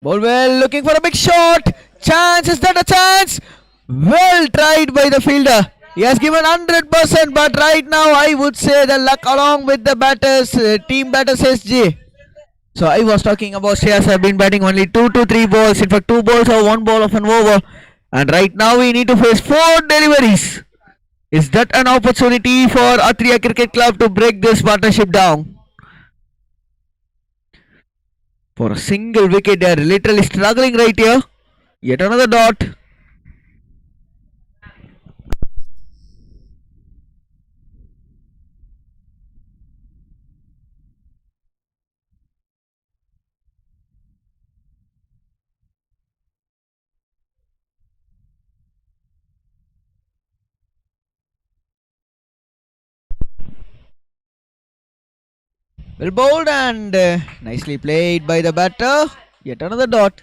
Ball well, looking for a big shot. Chance, is that a chance? Well tried by the fielder. He has given 100%, but right now I would say the luck along with the batters, team batters SG. So I was talking about Shreyas have been batting only 2 to 3 balls. In fact, 2 balls or 1 ball of an over. And right now we need to face 4 deliveries. Is that an opportunity for Atria Cricket Club to break this partnership down? For a single wicket, they are literally struggling right here. Yet another dot. Well bowled and nicely played by the batter. Yet another dot.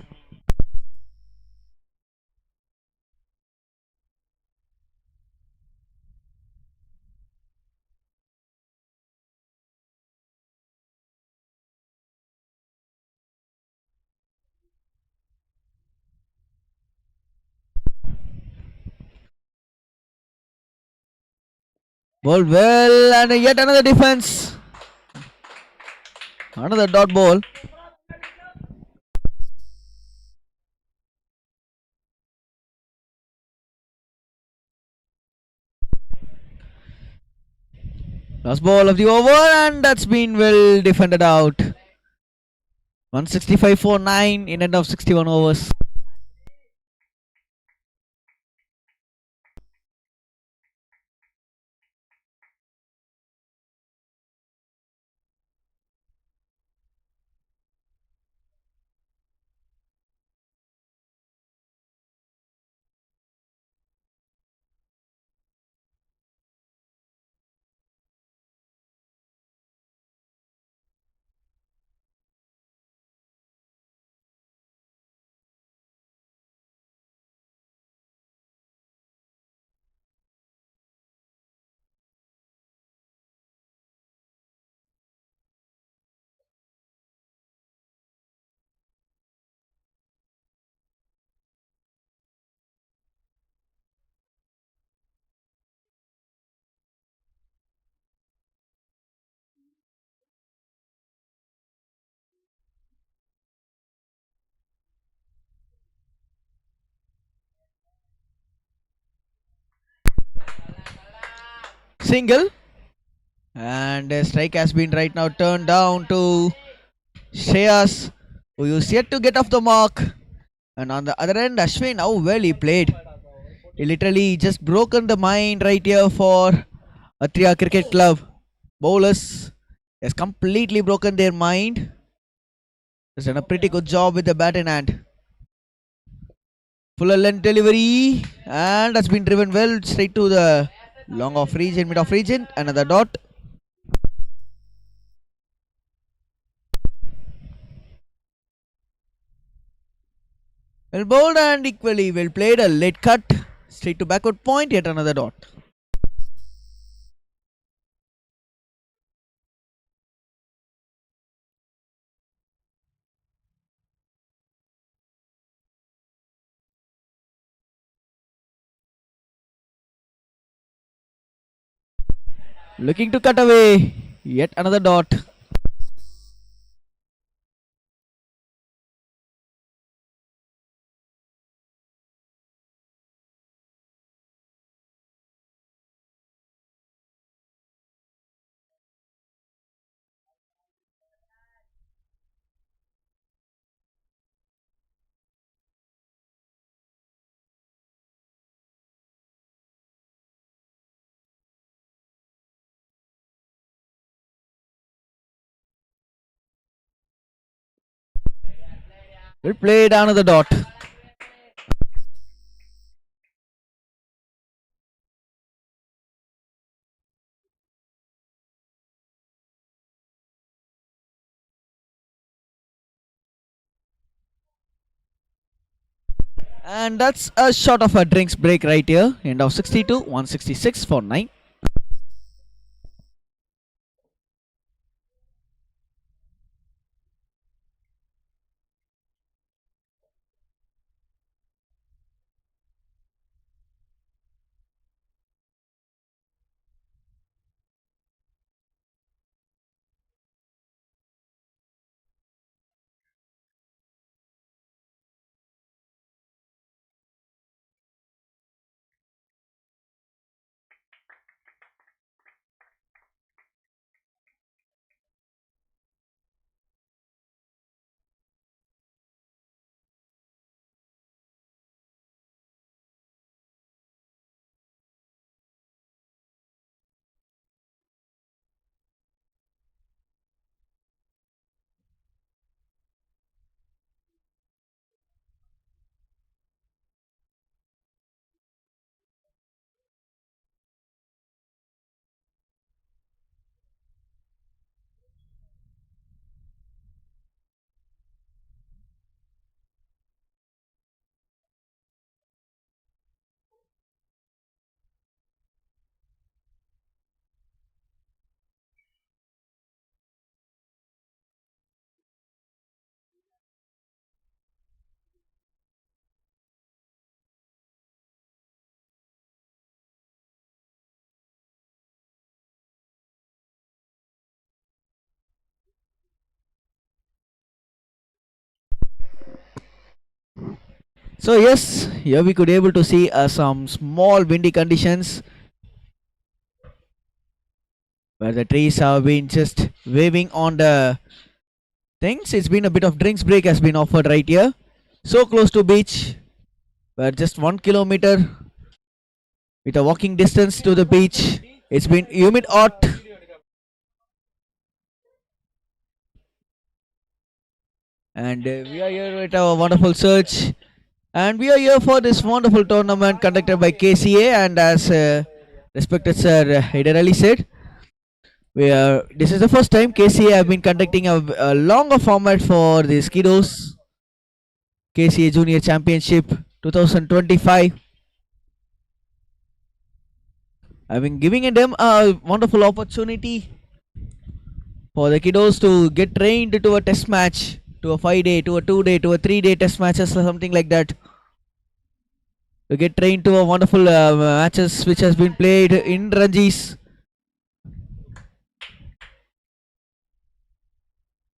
Bowled well and yet another defense. Another dot ball. Last ball of the over and that's been well defended out. 165 for 9 in end of 61 overs. single. And a strike has been right now turned down to Shreyas, who is yet to get off the mark. And on the other end, Ashwin, how well he played. He literally just broken the mind right here for Atria Cricket Club. Bowlers has completely broken their mind. He's done a pretty good job with the bat in hand. Fuller length delivery, and that's been driven well straight to the long off region, mid off region. Another dot. Well bowled and equally well played. A late cut straight to backward point. Yet another dot. Looking to cut away. Yet another dot. Well played. Another dot. And that's a shot of a drinks break right here. End of 62, 166 for 9. So yes, here we could able to see some small windy conditions where the trees have been just waving on the things. It's been a bit of drinks break has been offered right here. So close to beach, where just 1 kilometer with a walking distance to the beach. It's been humid hot. And we are here with our wonderful search. And we are here for this wonderful tournament conducted by KCA. And as respected Sir Hyder Ali said, this is the first time KCA have been conducting a longer format for the kiddos. KCA Junior Championship 2025. I've been giving them a wonderful opportunity for the kiddos to get trained to a test match, to a 5-day, to a 2-day, to a 3-day test matches or something like that. To get trained to a wonderful matches which has been played in Ranjis.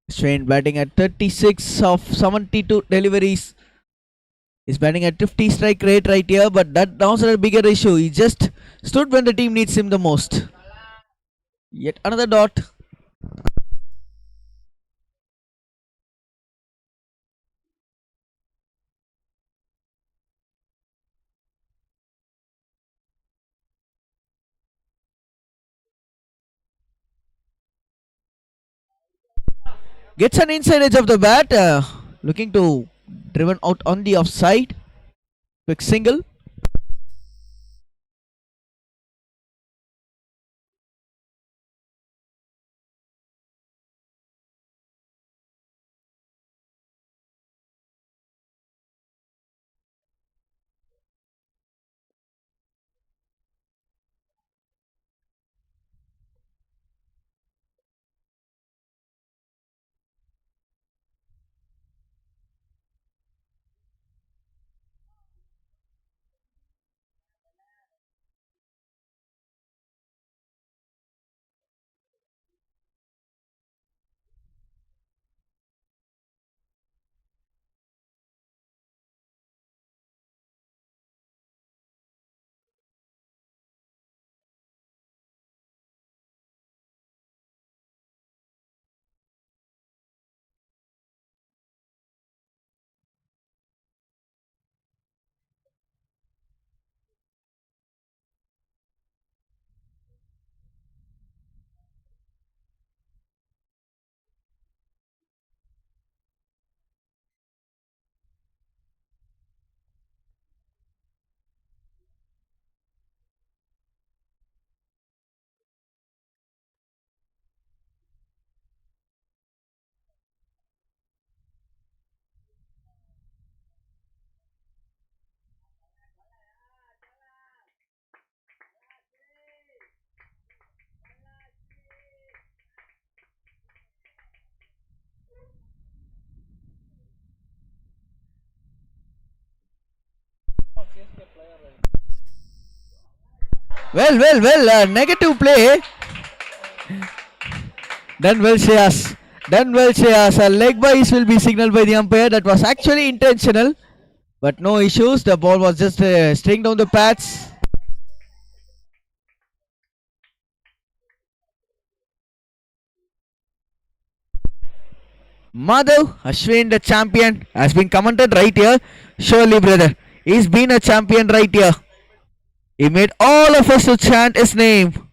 Strain batting at 36 of 72 deliveries. He's batting at 50 strike rate right here, but that's not a bigger issue. He just stood when the team needs him the most. Yet another dot. Gets an inside edge of the bat. Looking to driven out on the offside. Quick single. Well. Negative play. Done well, Shreyas. Done well, Shreyas. A leg bias will be signaled by the umpire. That was actually intentional. But no issues. The ball was just string down the pads. Madhav Ashwin, the champion, has been commented right here. Surely, brother. He's been a champion right here. He made all of us to chant his name.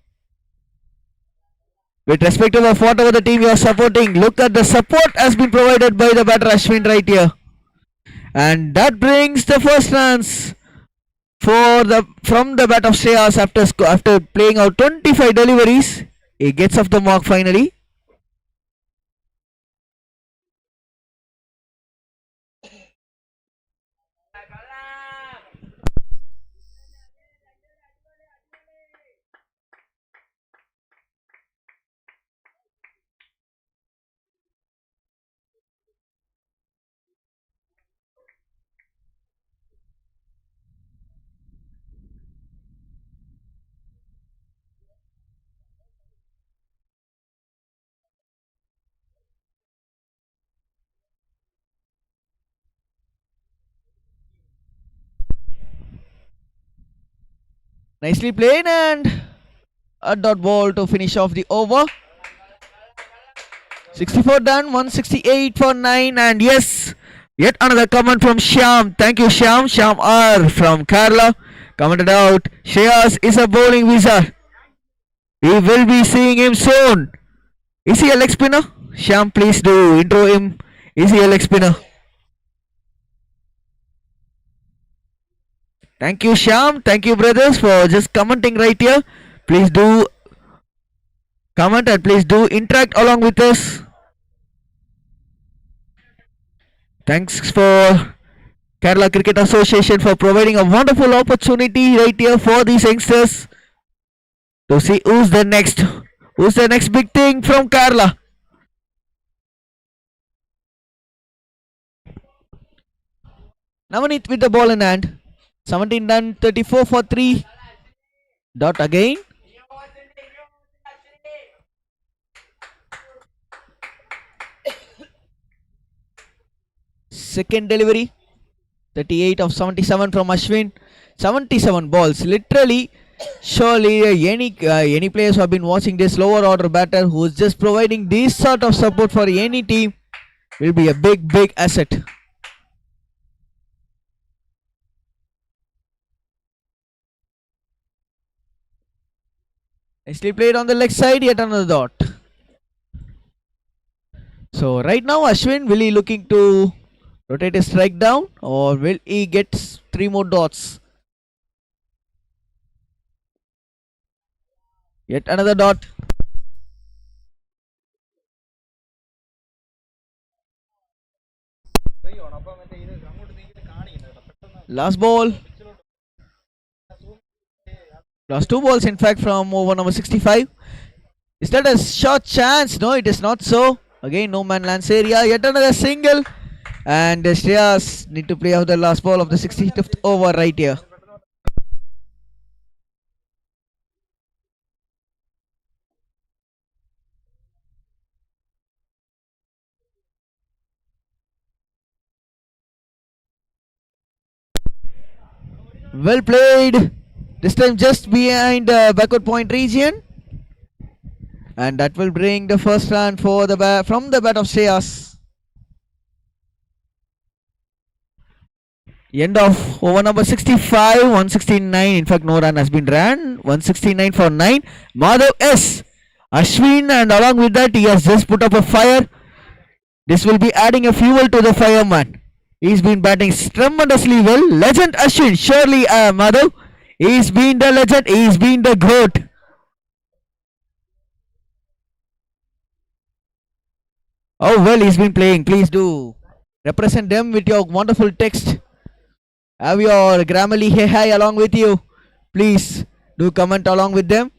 With respect of whatever the team you are supporting, look at the support has been provided by the batter Ashwin right here. And that brings the first runs from the bat of Shreyas after playing out 25 deliveries. He gets off the mark finally. Nicely played and a dot ball to finish off the over. 64 done, 168 for 9, and yes, yet another comment from Shyam. Thank you, Shyam. Shyam R from Kerala commented out, Shreyas is a bowling wizard. We will be seeing him soon. Is he a leg spinner? Shyam, please do intro him. Is he a leg spinner? Thank you, Shyam. Thank you, brothers, for just commenting right here. Please do comment and please do interact along with us. Thanks for Kerala Cricket Association for providing a wonderful opportunity right here for these youngsters to see who's the next big thing from Kerala. Navaneet with the ball in hand. 17 done, 34 for 3. Dot again. Second delivery. 38 of 77 from Ashwin. 77 balls. Literally Surely, any players who have been watching this lower order batter who is just providing this sort of support for any team will be a big asset. Nicely played on the leg side, yet another dot. So right now, Ashwin, will he looking to rotate his strike down or will he get three more dots? Yet another dot. Last ball. Last two balls, in fact, from over number 65. Is that a short chance? No, it is not so. Again, no man lands area. Yet another single. And Shreyas need to play out the last ball of the 65th over right here. Well played. This time just behind backward point region. And that will bring the first run for the from the bat of Shreyas. End of over number 65, 169. In fact, no run has been ran. 169 for 9. Madhav S. Ashwin, and along with that, he has just put up a fire. This will be adding a fuel to the fireman. He's been batting tremendously well. Legend Ashwin, surely Madhav. He's been the legend. He's been the GOAT. Oh, well, he's been playing. Please do represent them with your wonderful text. Have your Grammarly hey hi along with you. Please do comment along with them.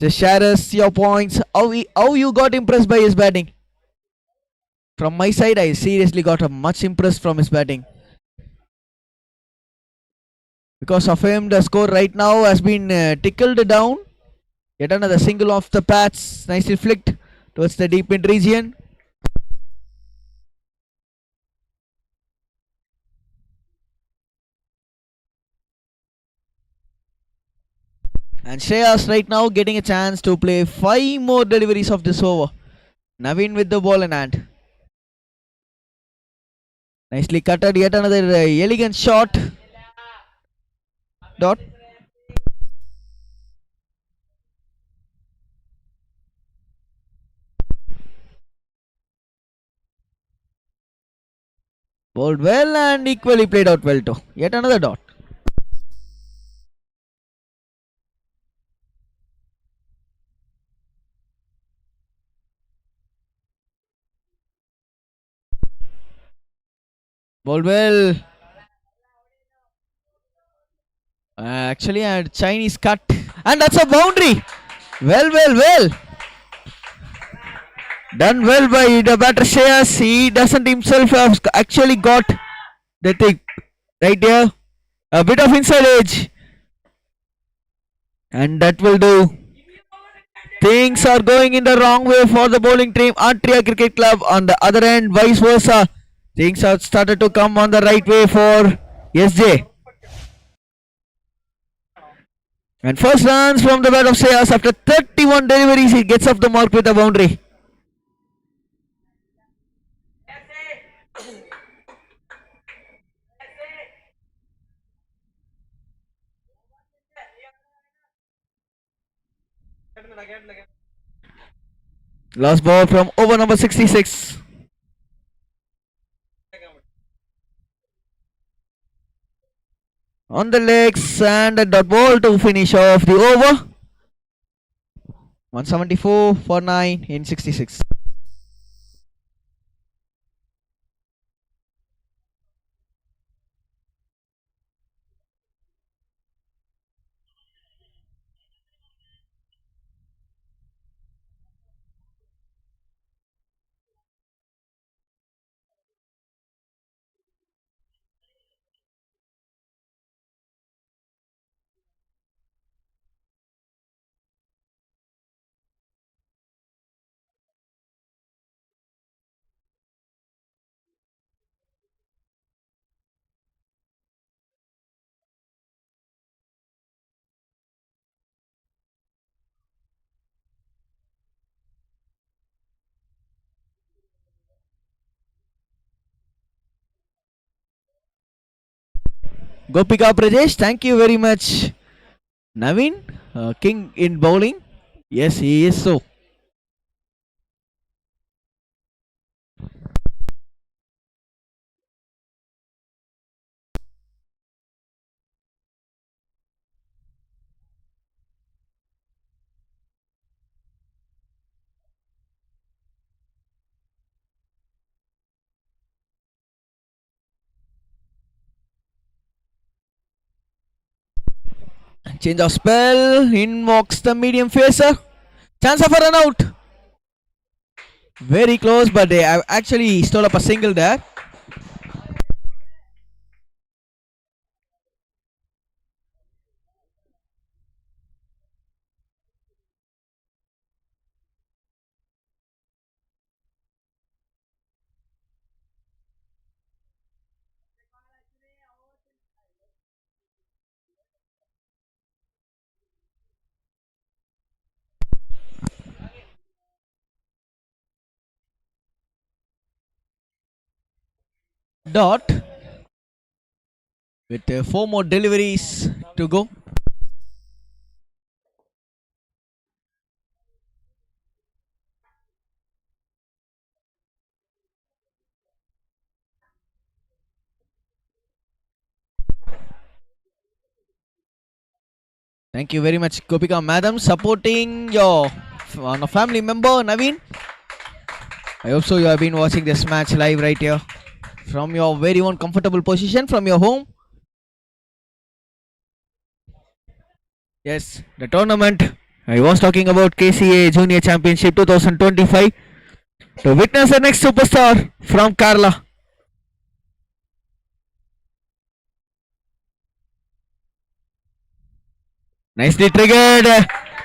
Just share us your points. How you got impressed by his batting? From my side, I seriously got much impressed from his batting. Because of him, the score right now has been tickled down. Yet another single off the pads, nicely flicked towards the deep mid region. And Shreyas right now getting a chance to play 5 more deliveries of this over. Naveen with the ball in hand. Nicely cutted, yet another elegant shot. Dot. Bowled well and equally played out well too. Yet another dot. Bowled well. Actually, a Chinese cut. And that's a boundary. Well. Done well by the batter Shreyas. He doesn't himself have actually got the thing right here. A bit of inside edge. And that will do. Things are going in the wrong way for the bowling team. Atria Cricket Club on the other end, vice versa. Things have started to come on the right way for SJ. And first runs from the bat of Shreyas after 31 deliveries. He gets off the mark with a boundary. Last ball from over number 66. On the legs and a dot ball to finish off the over. 174 for 9 in 66. Gopika Prajesh, thank you very much. Naveen, king in bowling. Yes, he is so. Change of spell. In walks the medium facer. Chance of a run out. Very close, but they have actually stole up a single there. Dot with 4 more deliveries to go. Thank you very much, Gopika Madam, supporting your family member Naveen. I hope so. You have been watching this match live right here from your very own comfortable position from your home. Yes, the tournament I was talking about, KCA Junior Championship 2025. To witness the next superstar from Kerala. Nicely triggered.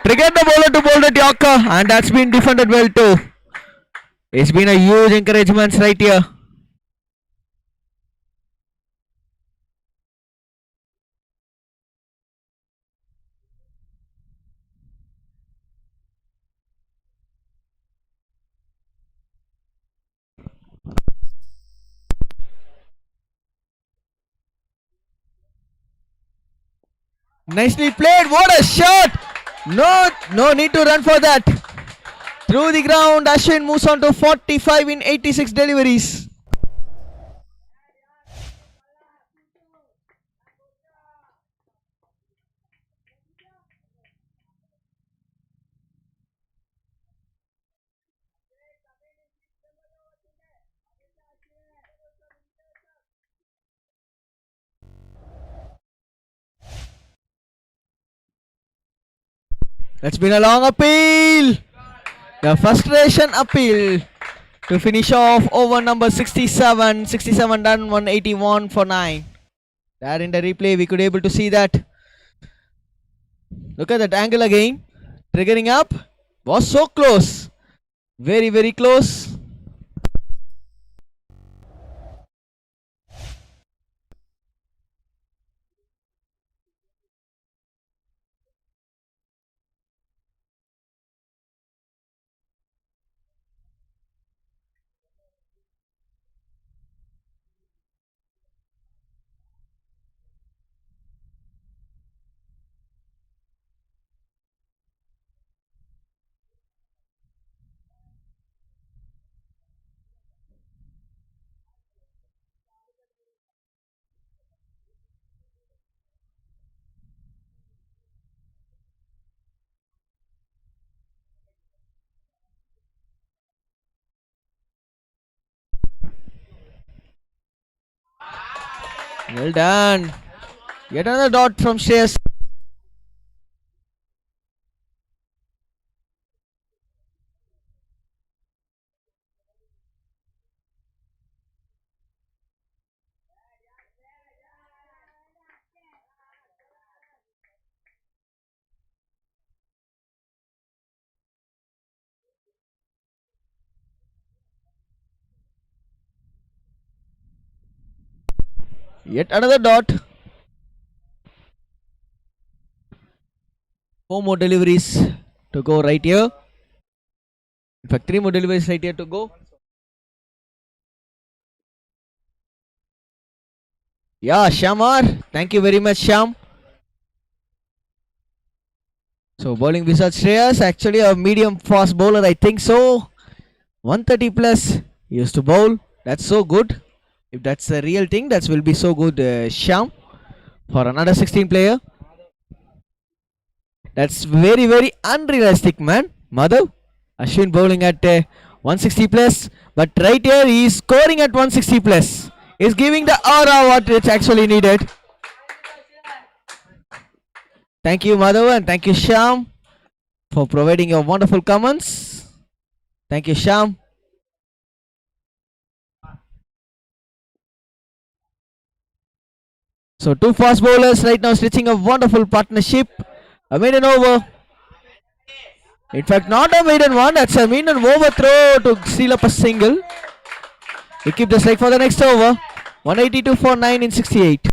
Triggered the bowler to bowl the Yorker, and that's been defended well too. It's been a huge encouragement right here. Nicely played. What a shot! No need to run for that. Through the ground, Ashwin moves on to 45 in 86 deliveries. That's been a long appeal. The frustration appeal to finish off over number 67. 67 done, 181 for 9. There in the replay, we could able to see that. Look at that angle again. Triggering up. Was so close. Very, very close. Well done. Yet another dot from Shreyas. Yet another dot. 4 more deliveries to go right here. In fact, 3 more deliveries right here to go. Yeah, Shamar. Thank you very much, Sham. So bowling beside Shreyas, actually a medium fast bowler, I think so. 130 plus used to bowl. That's so good. If that's the real thing, that will be so good, Sham, for another 16 player. That's very, very unrealistic, man. Madhav, Ashwin bowling at 160 plus, but right here he is scoring at 160 plus. He's giving the aura what it's actually needed. Thank you, Madhav, and thank you, Sham, for providing your wonderful comments. Thank you, Sham. So two fast bowlers right now stitching a wonderful partnership. A maiden over. In fact, not a maiden one. That's a maiden overthrow to seal up a single. We keep the strike for the next over. 182 for 9 in 68.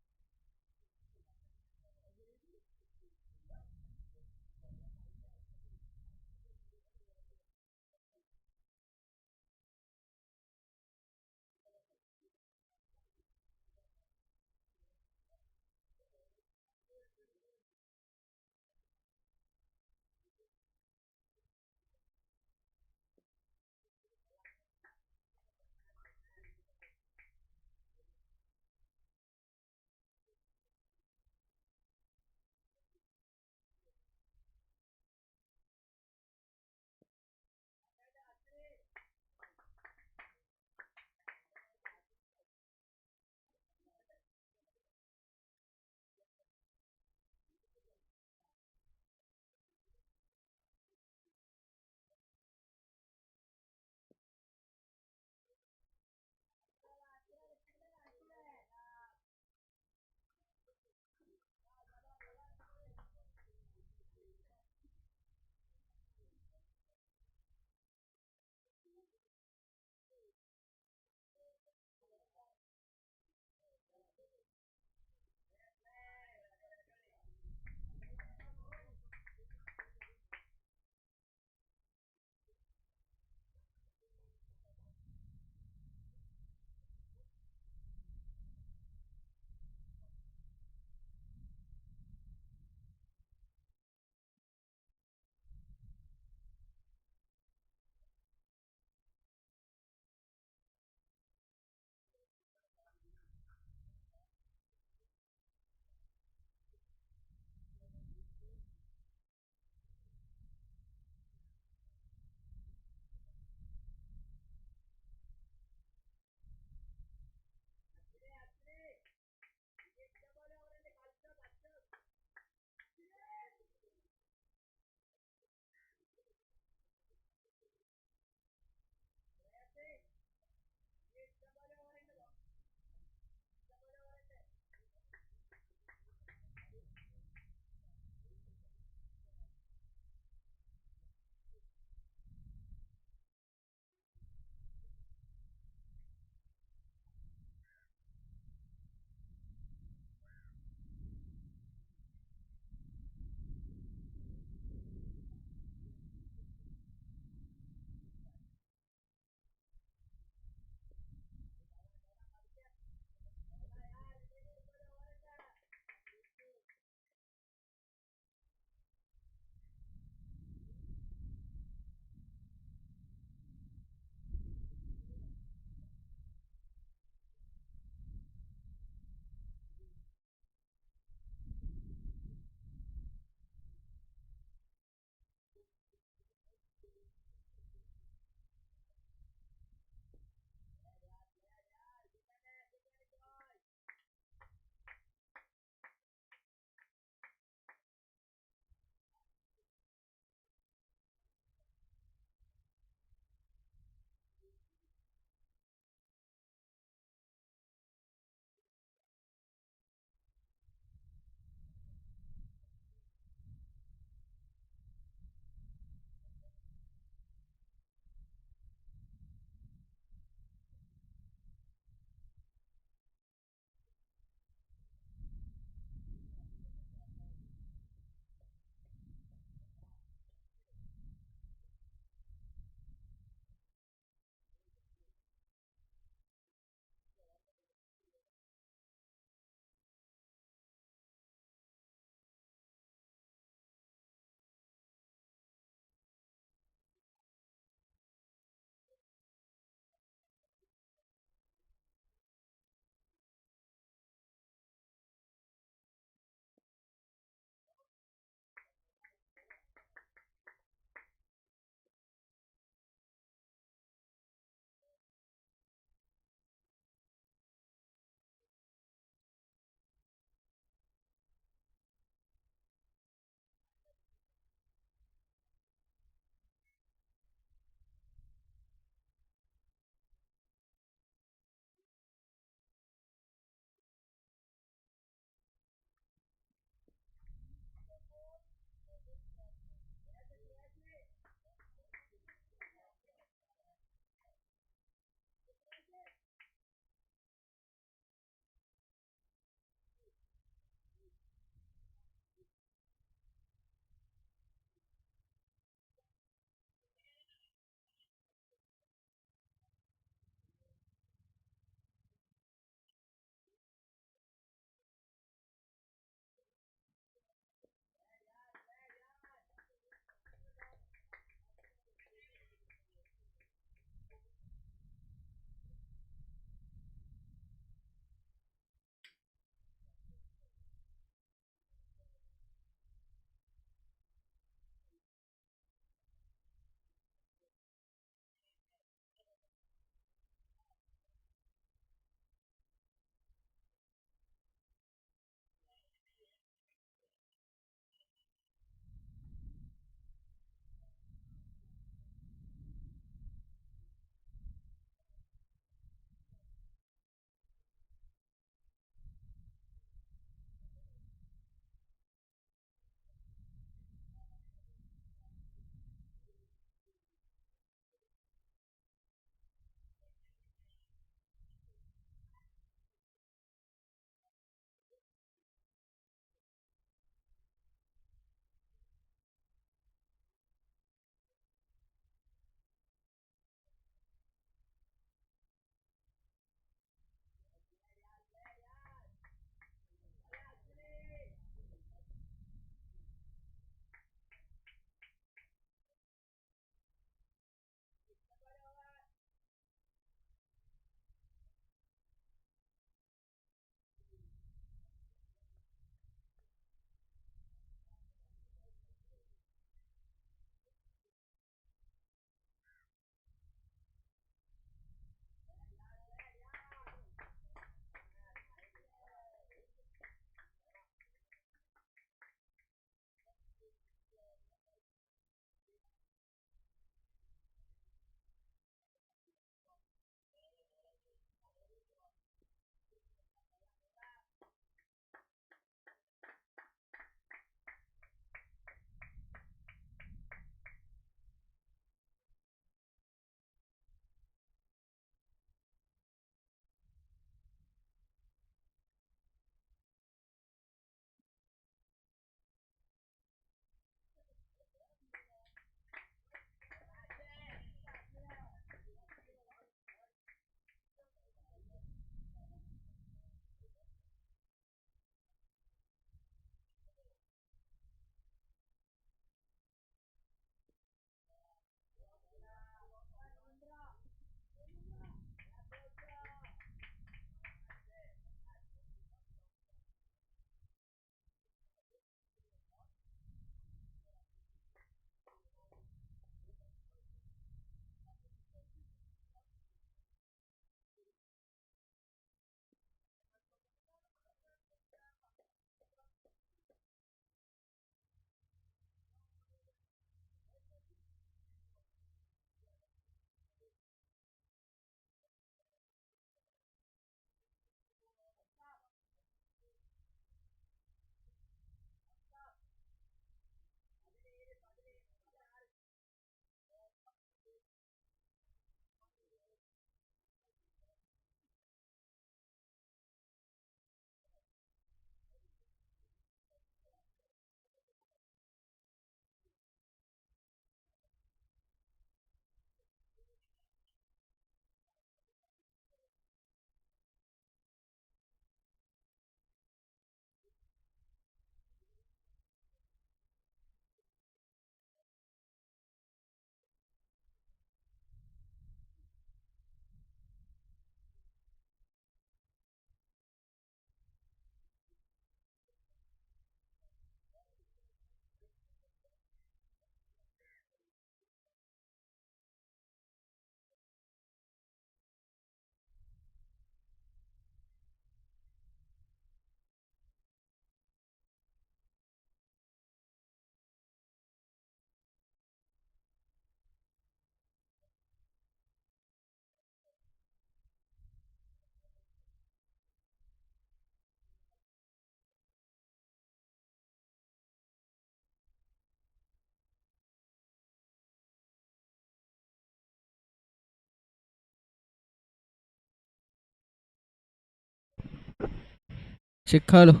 Chikhalu.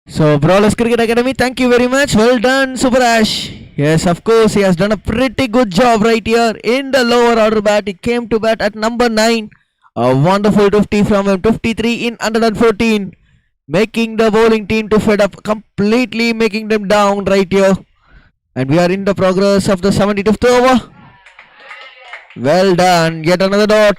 So, Brawlers Cricket Academy, thank you very much. Well done, Super Ash. Yes, of course, he has done a pretty good job right here in the lower order bat. He came to bat at number 9. A wonderful 50 from him, 53 in 114. Making the bowling team to fed up, completely making them down right here. And we are in the progress of the 75th over. Well done, yet another dot.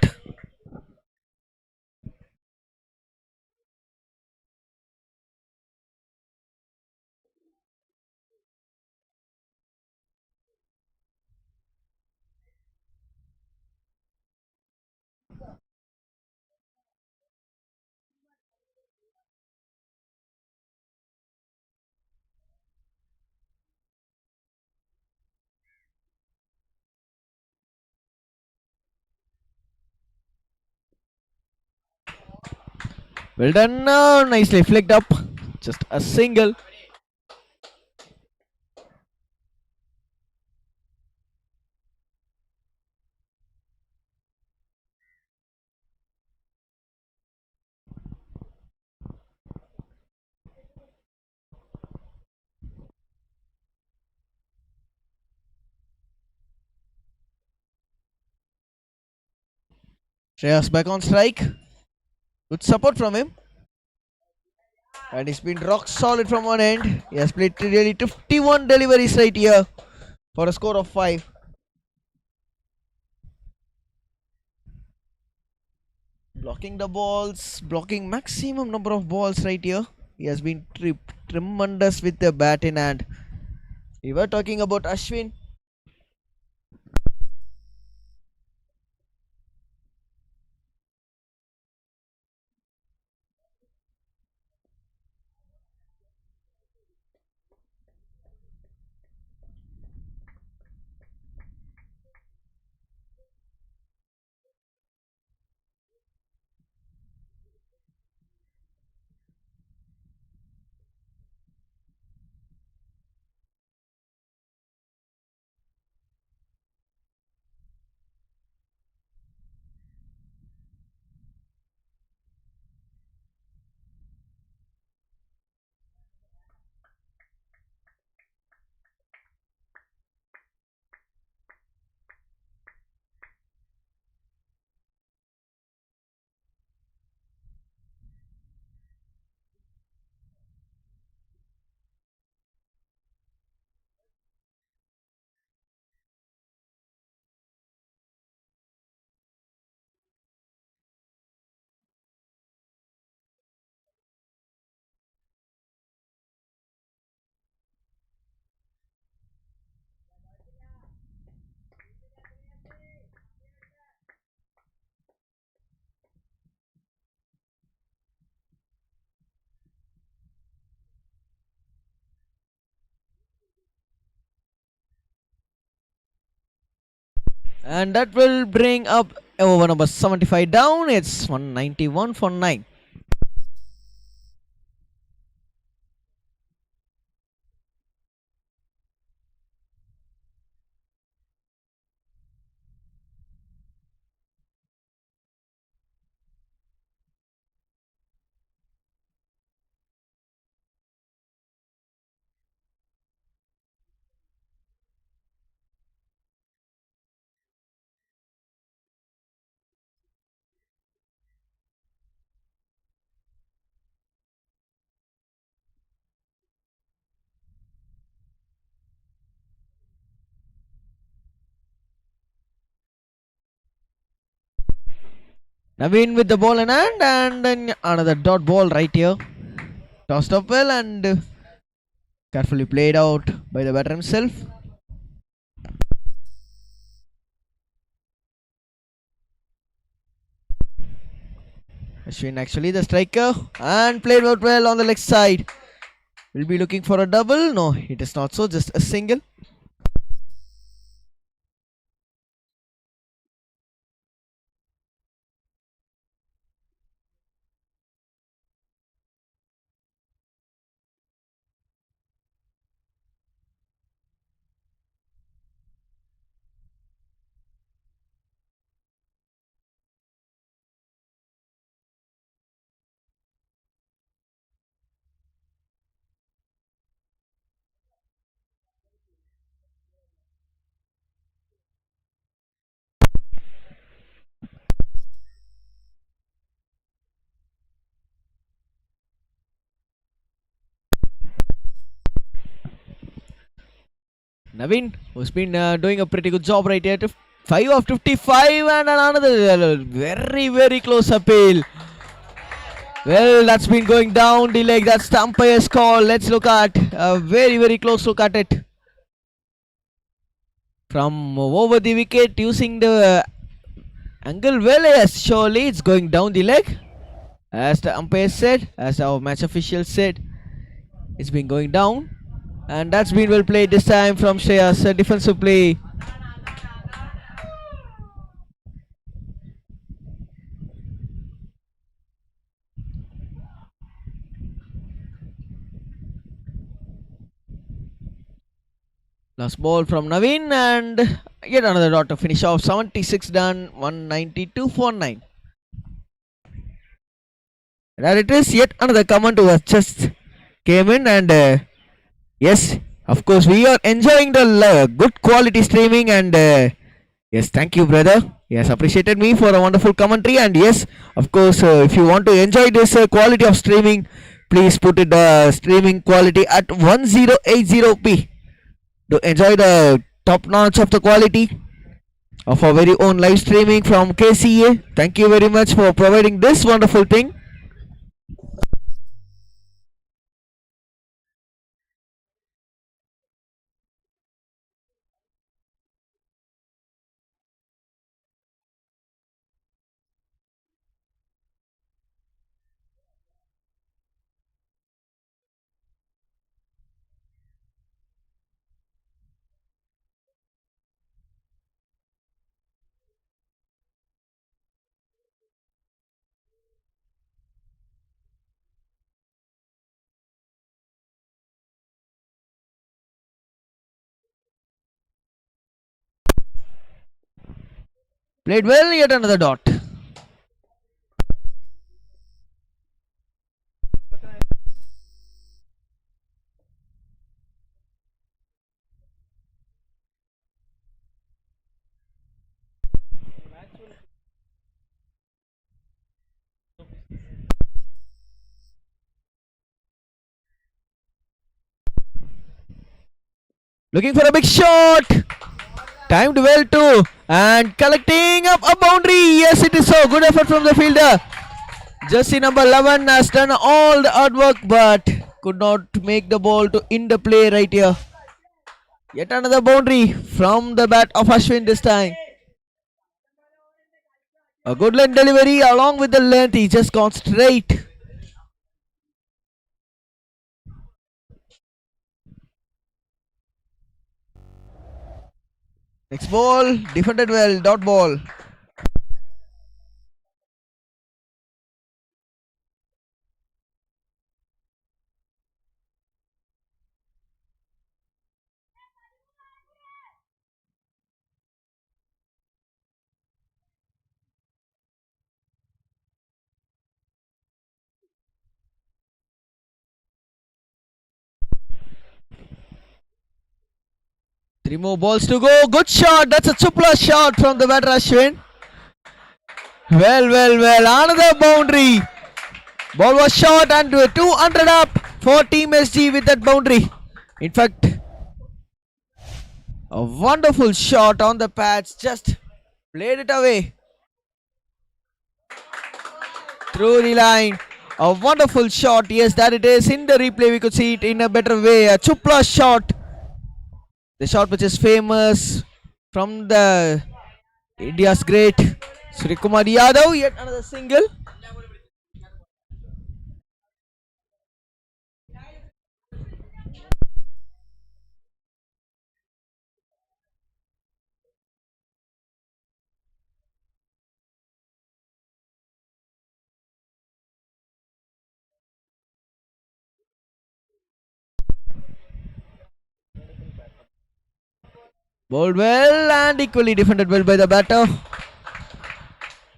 Well done, nicely flicked up. Just a single. Shreyas back on strike. Good support from him. And he's been rock solid from one end. He has played really 51 deliveries right here for a score of 5. Blocking the balls, blocking maximum number of balls right here. He has been tremendous with the bat in hand. We were talking about Ashwin. And that will bring up over number 75 down. It's 191 for 9. Naveen with the ball in hand, and then another dot ball right here. Tossed up well and carefully played out by the batter himself. Ashwin actually the striker and played out well on the leg side. Will be looking for a double. No, it is not so, just a single. Naveen, who's been doing a pretty good job right here. 5 of 55 and another very, very close appeal. Well, that's been going down the leg. That's the umpire's call. Let's look at a very, very close look at it. From over the wicket using the angle. Well, yes, surely it's going down the leg. As the umpire said, as our match official said, it's been going down. And that's been well played this time from Shreya's defensive play. Last ball from Naveen and yet another dot to finish off. 76 done, 192 for 9. There it is, yet another comment who has just came in and yes, of course we are enjoying the good quality streaming and yes, thank you brother. Yes, appreciated me for a wonderful commentary and yes, of course if you want to enjoy this quality of streaming, please put it streaming quality at 1080p to enjoy the top notch of the quality of our very own live streaming from KCA. Thank you very much for providing this wonderful thing. Played well, yet another dot. Looking for a big shot. Timed well too. And collecting up a boundary. Yes, it is so. Good effort from the fielder. Jersey number 11 has done all the hard work but could not make the ball to in the play right here. Yet another boundary from the bat of Ashwin this time. A good length delivery along with the length. He just gone straight. Next ball. Defended well. Dot ball. Three more balls to go. Good shot. That's a Chupla shot from the batter Ashwin. Well. Another boundary. Ball was shot and 200 up for Team SG with that boundary. In fact, a wonderful shot on the pads. Just played it away. Through the line. A wonderful shot. Yes, that it is. In the replay, we could see it in a better way. A Chupla shot. The shot which is famous from the India's great Surya Kumar Yadav. Yet another single. Bowled well and equally defended well by the batter.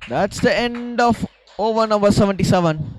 That's the end of over number 77.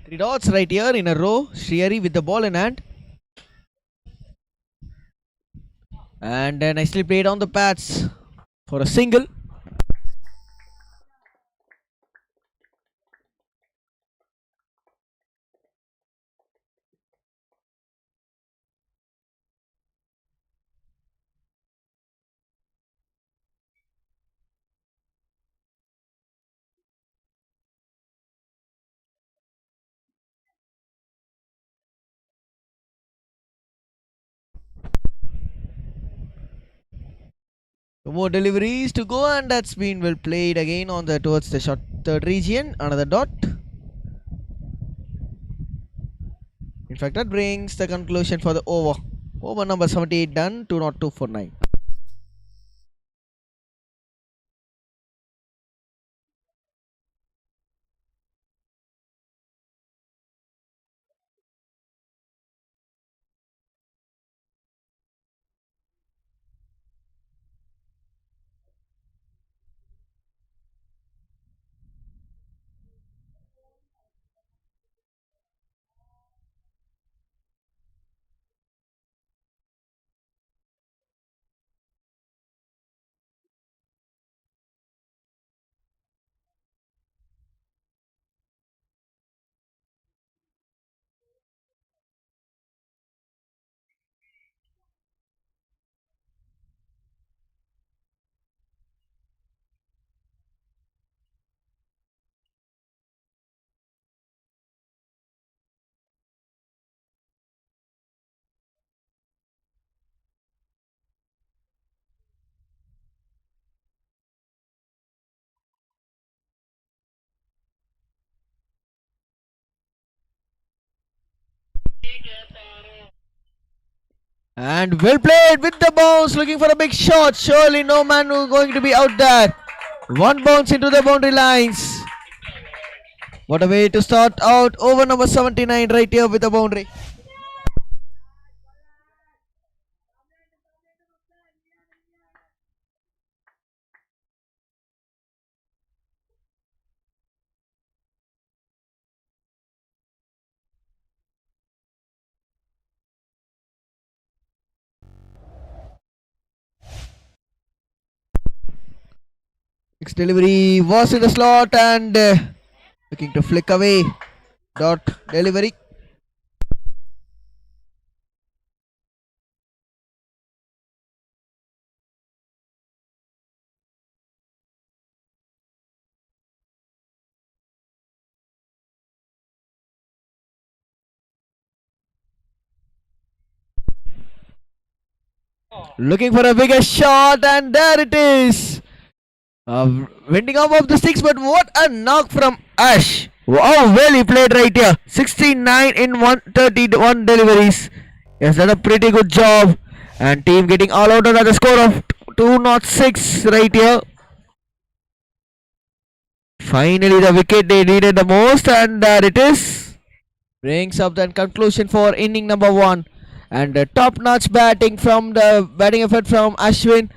Three dots right here in a row. Shriyari with the ball in hand. And nicely played on the pads for a single. Two more deliveries to go, and that's been well played again on the towards the short third region. Another dot. In fact, that brings the conclusion for the over. Over number 78 done. 202 for 9. And well played with the bounce, looking for a big shot. Surely no man who's going to be out there. One bounce into the boundary lines. What a way to start out. Over number 79 right here with the boundary. Next delivery was in the slot and looking to flick away. Dot delivery. Looking for a bigger shot, and there it is. Winding off of the sticks, but what a knock from Ash. Wow, well he played right here. 69 in 131 deliveries. Yes, that's a pretty good job. And team getting all out at the score of 206 right here. Finally, the wicket they needed the most, and there it is. Brings up the conclusion for inning number 1. And the top-notch batting from the batting effort from Ashwin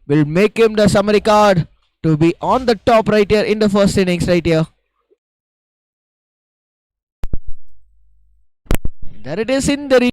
will make him the summary card to be on the top right here in the first innings right here. There it is in the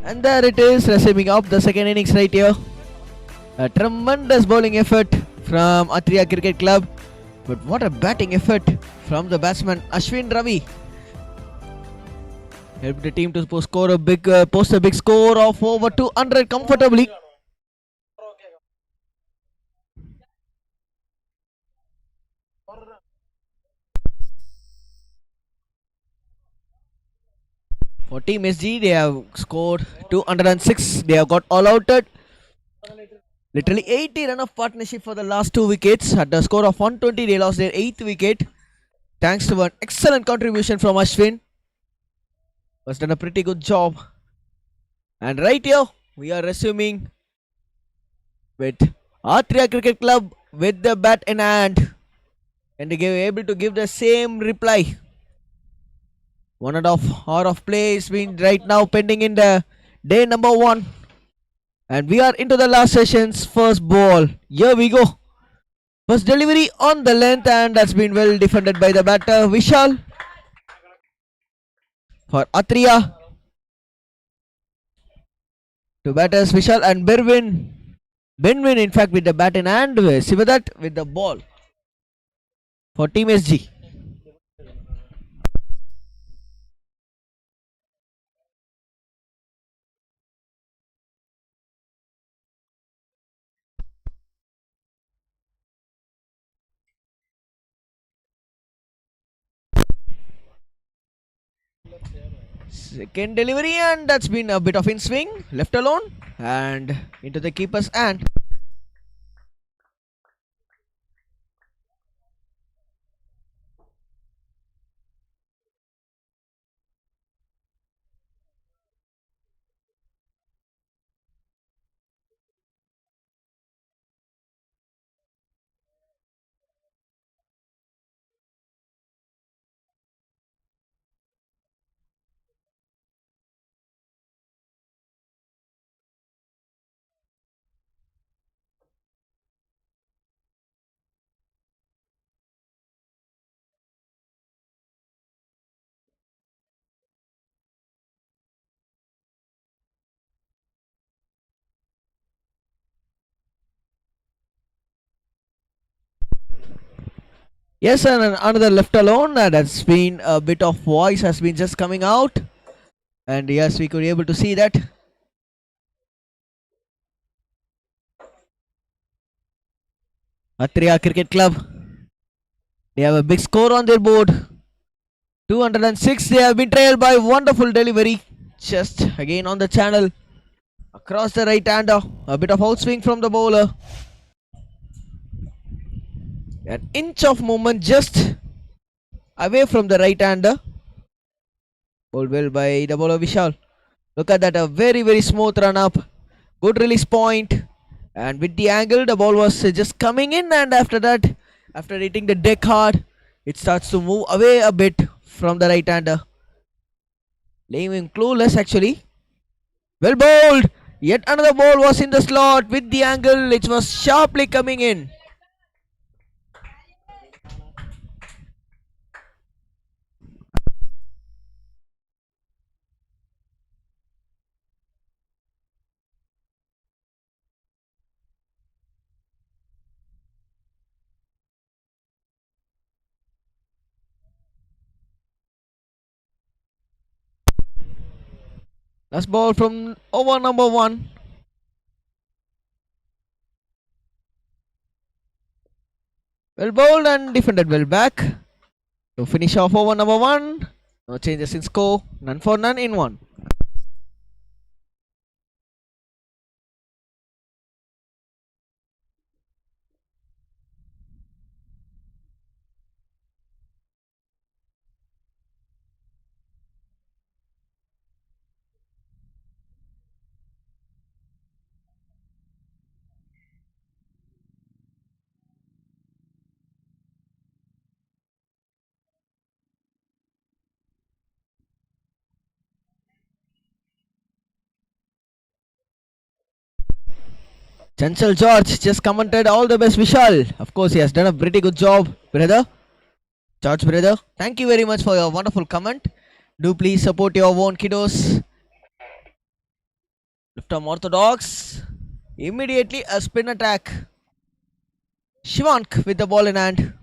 And there it is, receiving up the second innings right here. A tremendous bowling effort from Atria Cricket Club. But what a batting effort from the batsman Ashwin Ravi. Helped the team to post a big score of over 200 comfortably. For Team SG, they have scored 206. They have got all outed. Literally 80 run of partnership for the last 2 wickets. At a score of 120, they lost their 8th wicket. Thanks to an excellent contribution from Ashwin. Was done a pretty good job. And right here, we are resuming with Atria Cricket Club with the bat in hand. And they were able to give the same reply. 1.5 hour of play is been right now pending in the day number 1. And we are into the last session's first ball. Here we go. First delivery on the length, and that's been well defended by the batter Vishal. For Athreya. Two batters Vishal and Berwin. Benwin in fact with the bat in hand. Sivadat with the ball. For Team SG. Second delivery, and that's been a bit of in swing. Left alone and into the keeper's hand. Yes, and another left alone. That's been a bit of voice has been just coming out. And yes, we could be able to see that. Atria Cricket Club. They have a big score on their board. 206. They have been trailed by wonderful delivery. Just again on the channel. Across the right hander. A bit of outswing from the bowler. An inch of movement just away from the right hander. Bowled well by the bowler Vishal. Look at that, a very smooth run up. Good release point. And with the angle, the ball was just coming in, and after that, after hitting the deck hard, it starts to move away a bit from the right hander. Leaving him clueless actually. Well bowled. Yet another ball was in the slot with the angle. It was sharply coming in. Last ball from over number 1. Well bowled and defended well back. To finish off over number 1. No changes in score. None for none in 1. Chanchal George just commented all the best Vishal. Of course, he has done a pretty good job, brother. George, brother, thank you very much for your wonderful comment. Do please support your own kiddos. Left arm orthodox. Immediately a spin attack. Shivank with the ball in hand.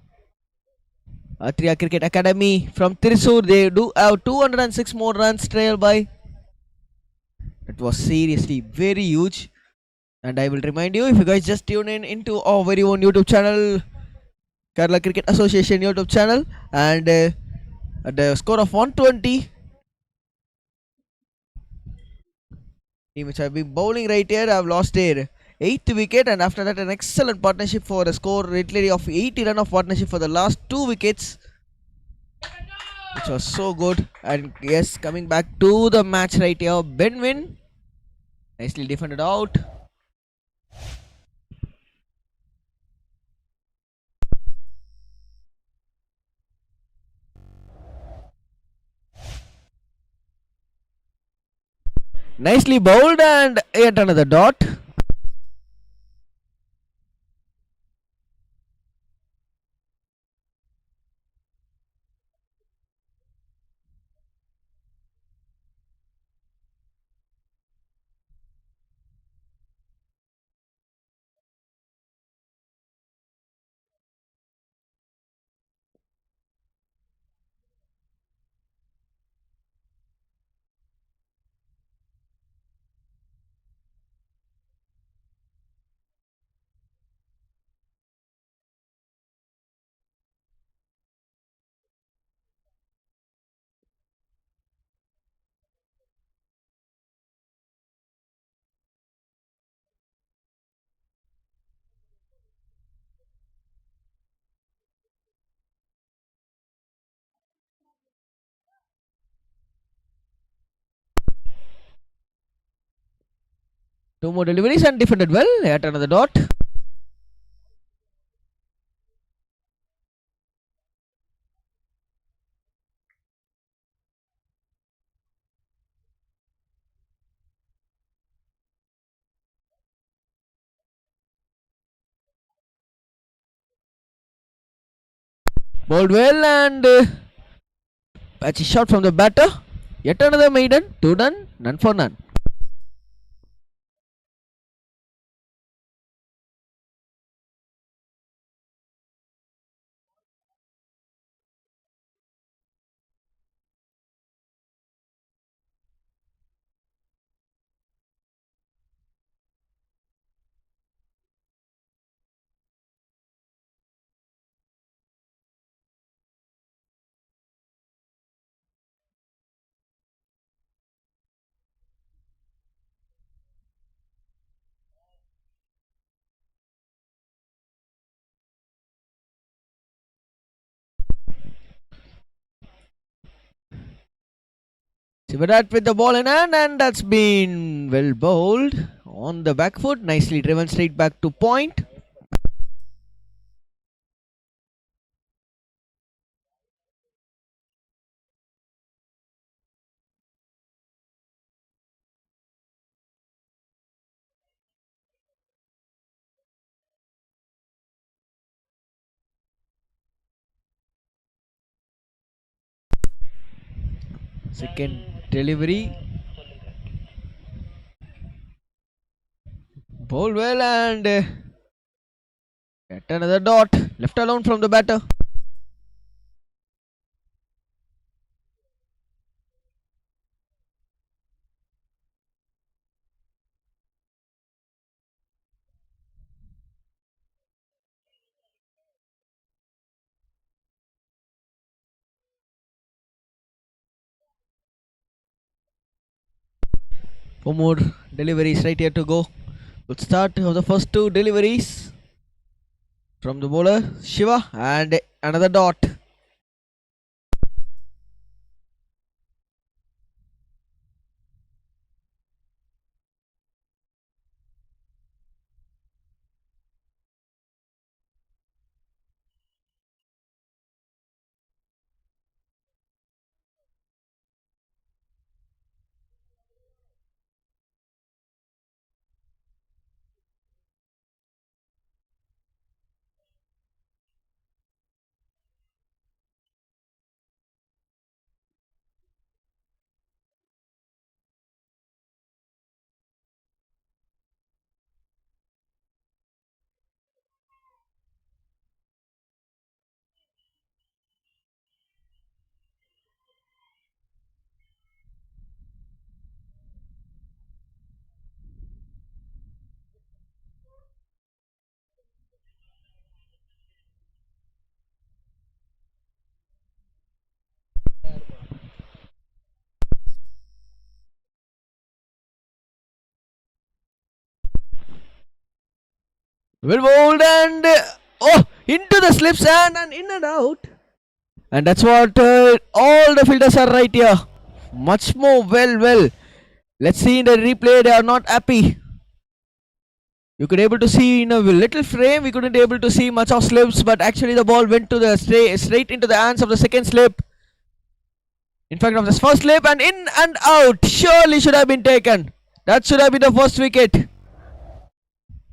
Atria Cricket Academy from Thrissur. They do have 206 more runs trail by. It was seriously very huge. And I will remind you, if you guys just tune in into our very own YouTube channel, Kerala Cricket Association YouTube channel, and at the score of 120, team which have been bowling right here have lost their 8th wicket, and after that an excellent partnership for a score literally of 80 run of partnership for the last 2 wickets, which was so good. And yes, coming back to the match right here, Benwin nicely defended out. Nicely bowled and yet another dot. Two more deliveries and defended well. Yet another dot. Bowled well and patchy shot from the batter. Yet another maiden. Two done. None for none. Sivadat with the ball in hand, and that's been well bowled on the back foot. Nicely driven straight back to point. Second delivery. Bowled well and yet another dot. Left alone from the batter. Four more deliveries right here to go. Good start of the first two deliveries from the bowler Shiva, and another dot. Well bowled and into the slips and in and out. And that's what all the fielders are right here. Much more well. Let's see in the replay. They are not happy. You could able to see in a little frame. We couldn't able to see much of slips, but actually the ball went to the straight into the hands of the second slip. In fact, of this first slip and in and out. Surely should have been taken. That should have been the first wicket.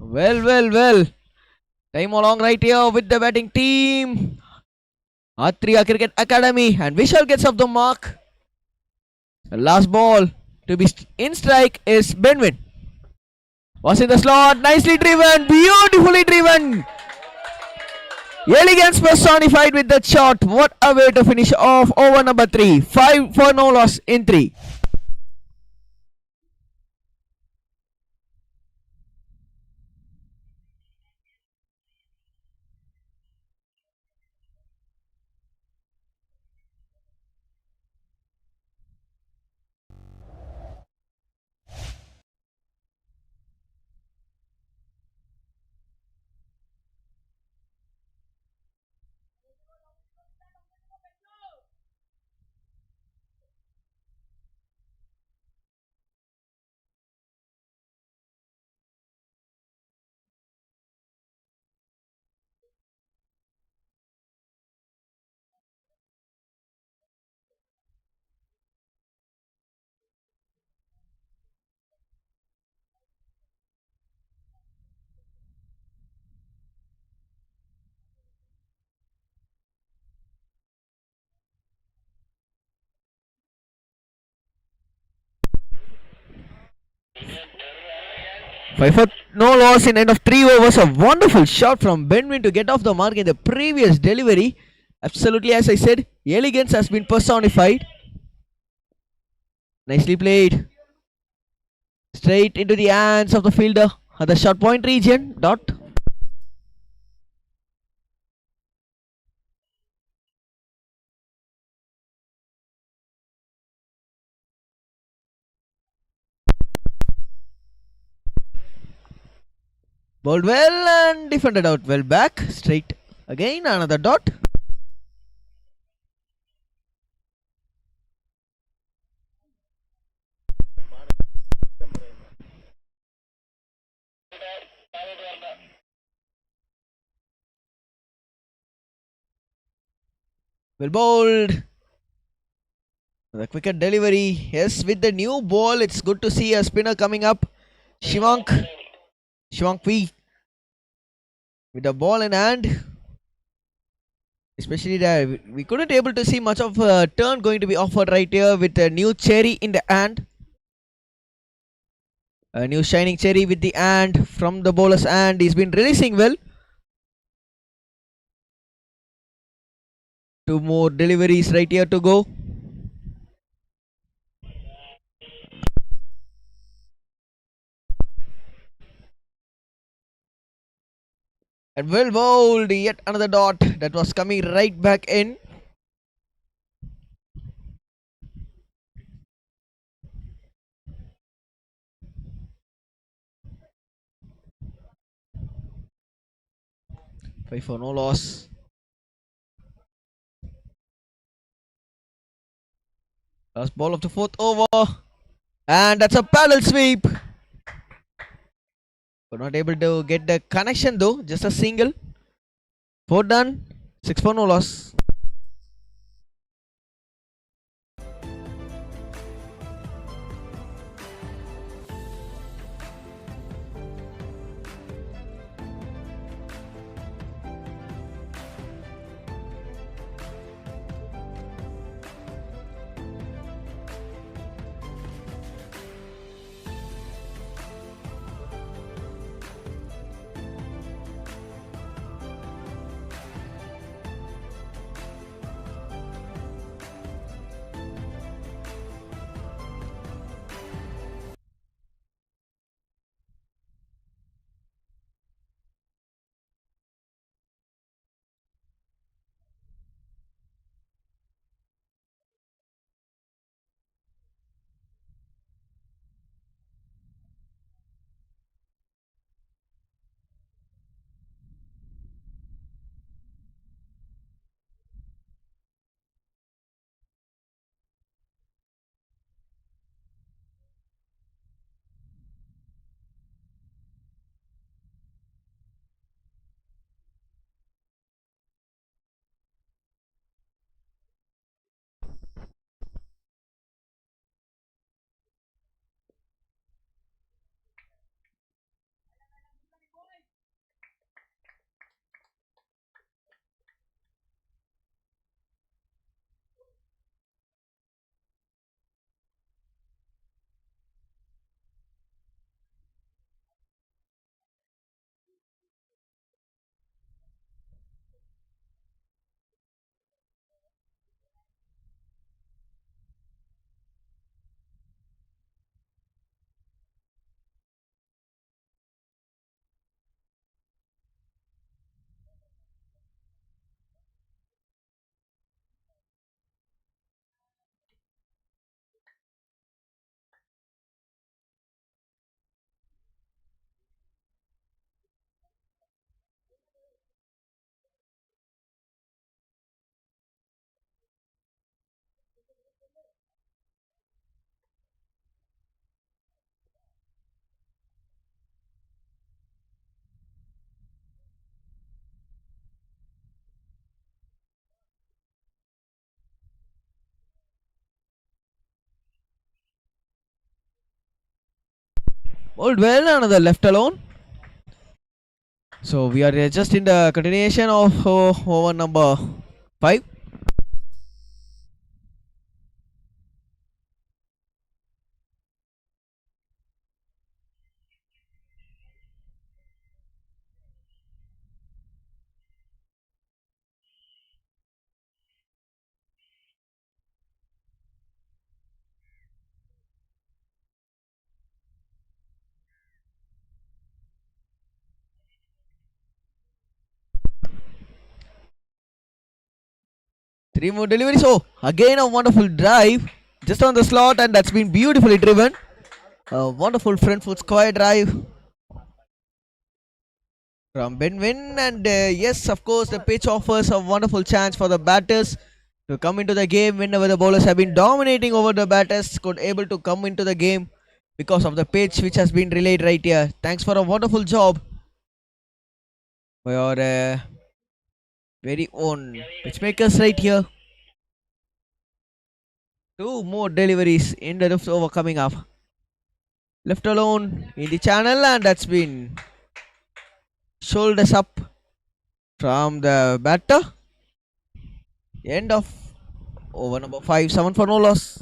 Well. Time along right here with the batting team. Atria Cricket Academy and Vishal gets off the mark. The last ball to be in strike is Benwin. Was in the slot, nicely driven, beautifully driven. Elegance personified with that shot. What a way to finish off over number 3. 5 for no loss in 3. Five for no loss in end of 3 overs. A wonderful shot from Benwin to get off the mark in the previous delivery. Absolutely, as I said, elegance has been personified. Nicely played. Straight into the hands of the fielder at the short point region. Dot. Bowled well and defended out well back. Straight again, another dot. Well bowled. The quicker delivery. Yes, with the new ball, it's good to see a spinner coming up. Shivank P with the ball in hand. Especially there, we couldn't able to see much of a turn going to be offered right here with a new cherry in the hand. A new shining cherry with the hand from the bowler's hand. He's been releasing well. 2 more deliveries right here to go. And well bowled, yet another dot that was coming right back in. Five for no loss. Last ball of the 4th over. And that's a parallel sweep. We're not able to get the connection though, just a single. 4 done, 6 for no loss. Bowled well, another left alone. So we are just in the continuation of over number 5. Three more deliveries. Oh, again a wonderful drive. Just on the slot, and that's been beautifully driven. A wonderful front foot square drive from Benwin. And yes, of course, the pitch offers a wonderful chance for the batters to come into the game whenever the bowlers have been dominating over the batters, could able to come into the game because of the pitch which has been relayed right here. Thanks for a wonderful job by your very own pitchmakers right here. Two more deliveries in the left over coming up. Left alone in the channel, and that's been shoulders up from the batter. End of over number 5, 7 for no loss.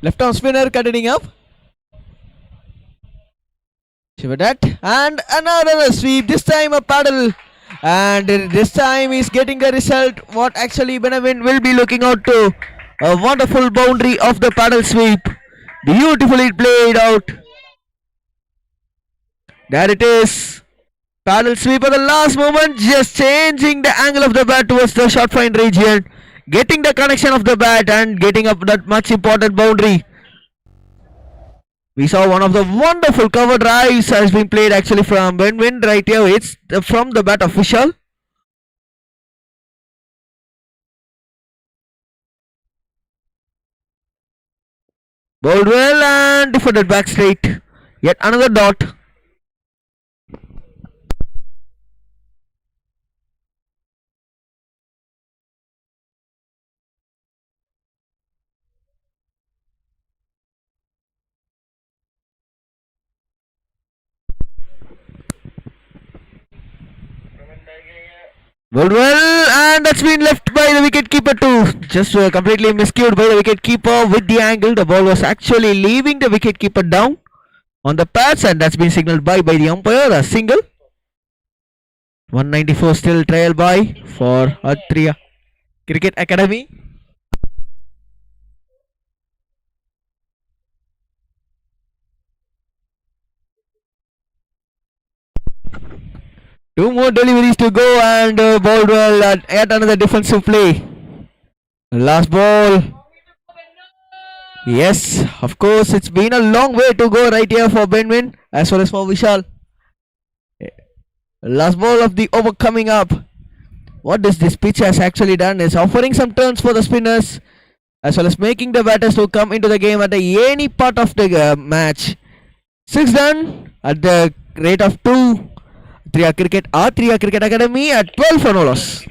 Left arm spinner continuing up. Shivadat and another sweep. This time a paddle, and this time he's getting the result. What actually Benavin will be looking out to. A wonderful boundary of the paddle sweep. Beautifully played out. There it is. Paddle sweep at the last moment, just changing the angle of the bat towards the short fine region. Getting the connection of the bat and getting up that much important boundary. We saw one of the wonderful cover drives has been played actually from Benwin right here. It's from the bat official. Bowled well and defended back straight. Yet another dot. Bowled well, and that's been left by the wicketkeeper too. Just completely miscued by the wicketkeeper with the angle. The ball was actually leaving the wicketkeeper down on the pads, and that's been signaled by the umpire. A single. 194 still trail by for Atria Cricket Academy. Two more deliveries to go, and bowled well at yet another defensive play. Last ball. Yes, of course, it's been a long way to go right here for Benwin as well as for Vishal. Last ball of the over coming up. What this pitch has actually done is offering some turns for the spinners as well as making the batters to come into the game at any part of the match. 6 done at the rate of 2. Atria Cricket Academy at 12 for no loss.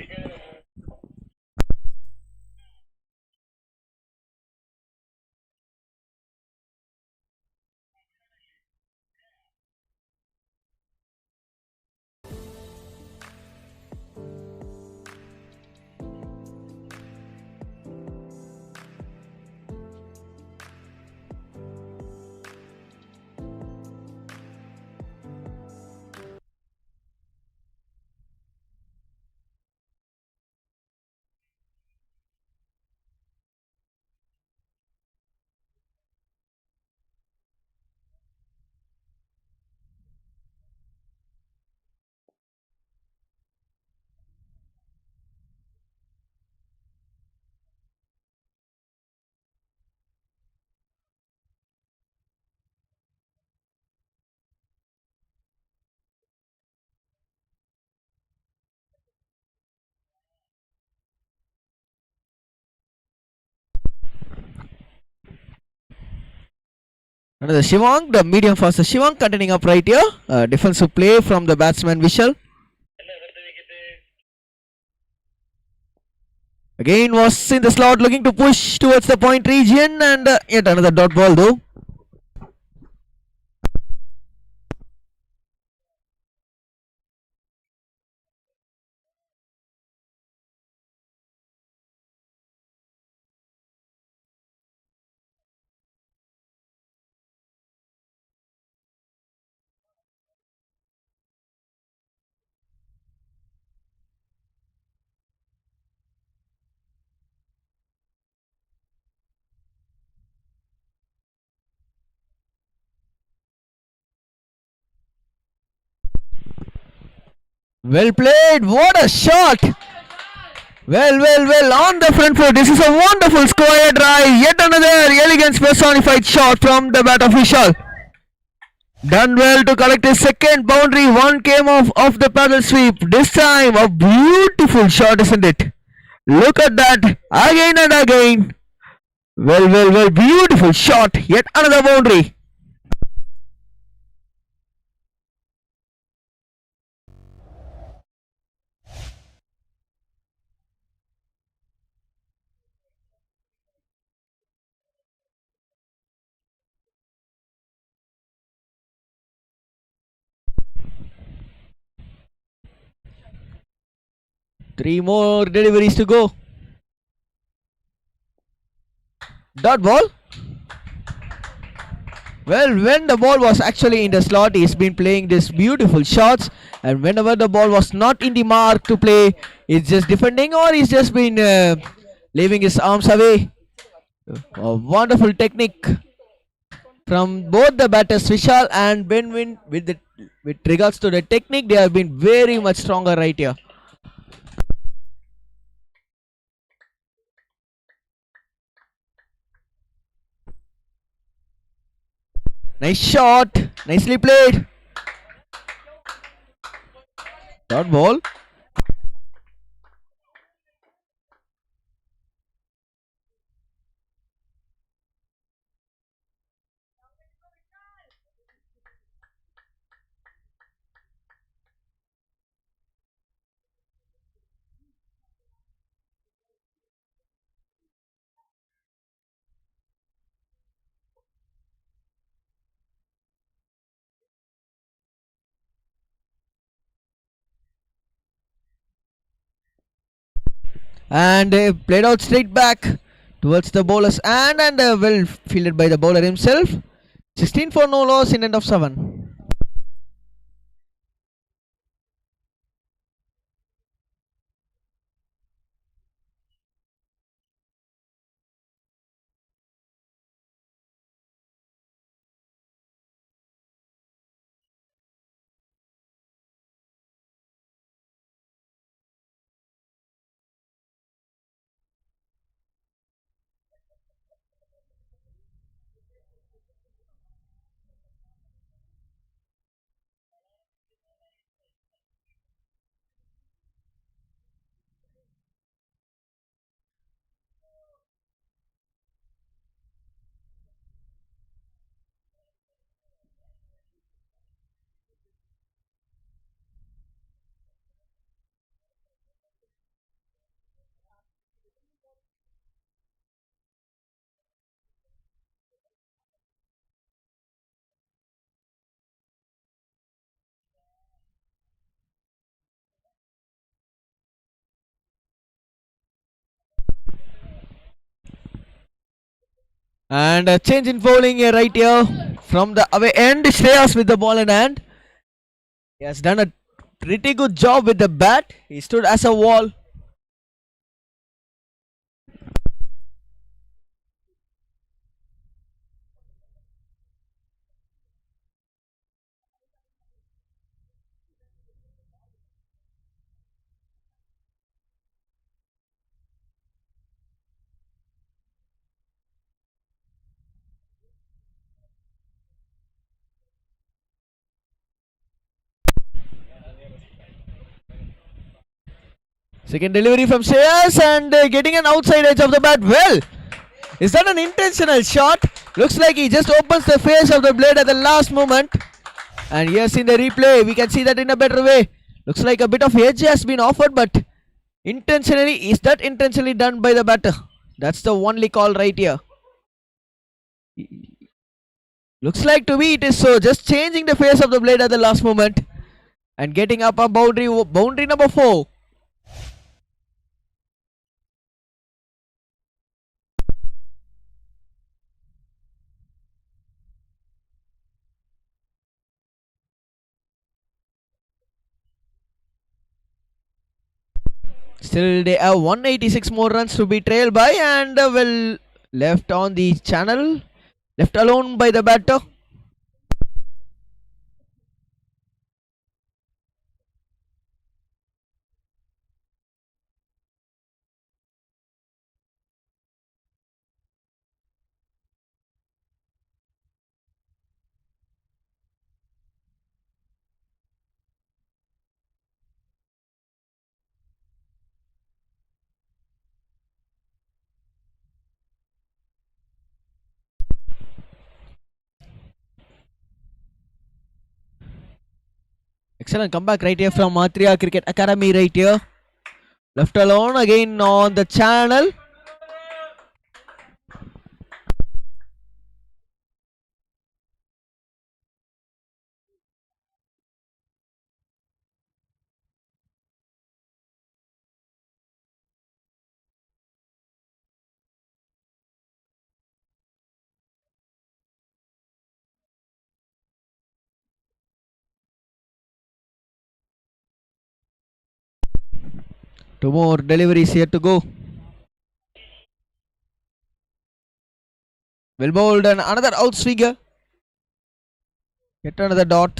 Another Shivang, the medium faster Shivang continuing up right here. Defensive play from the batsman Vishal. Again was in the slot looking to push towards the point region, and yet another dot ball though. Well played, what a shot! Well, on the front foot. This is a wonderful square drive. Yet another elegance personified shot from the bat official. Done well to collect his second boundary. One came off the paddle sweep. This time a beautiful shot, isn't it? Look at that. Again and again. Well, beautiful shot. Yet another boundary. Three more deliveries to go. Dot ball. Well, when the ball was actually in the slot, he's been playing these beautiful shots, and whenever the ball was not in the mark to play, he's just defending or he's just been leaving his arms away. A wonderful technique from both the batters Vishal and Benwin. With regards to the technique, they have been very much stronger right here. Nice shot, nicely played. Dot ball. And played out straight back towards the bowler's hand, and well fielded by the bowler himself. 16 for no loss in end of 7. And a change in bowling here right here from the away end. Shreyas with the ball in hand. He has done a pretty good job with the bat. He stood as a wall. Second delivery from Shreyas and getting an outside edge of the bat. Well, is that an intentional shot? Looks like he just opens the face of the blade at the last moment. And yes, in the replay, we can see that in a better way. Looks like a bit of edge has been offered, but intentionally, is that intentionally done by the batter? That's the only call right here. Looks like to me it is so. Just changing the face of the blade at the last moment and getting up a boundary number 4. Still, they have 186 more runs to be trailed by, and well, left on the channel, left alone by the batter. Excellent comeback right here from Atria Cricket Academy right here. Left alone again on the channel. Two more deliveries here to go. Well bowled and another outswinger. Get another dot.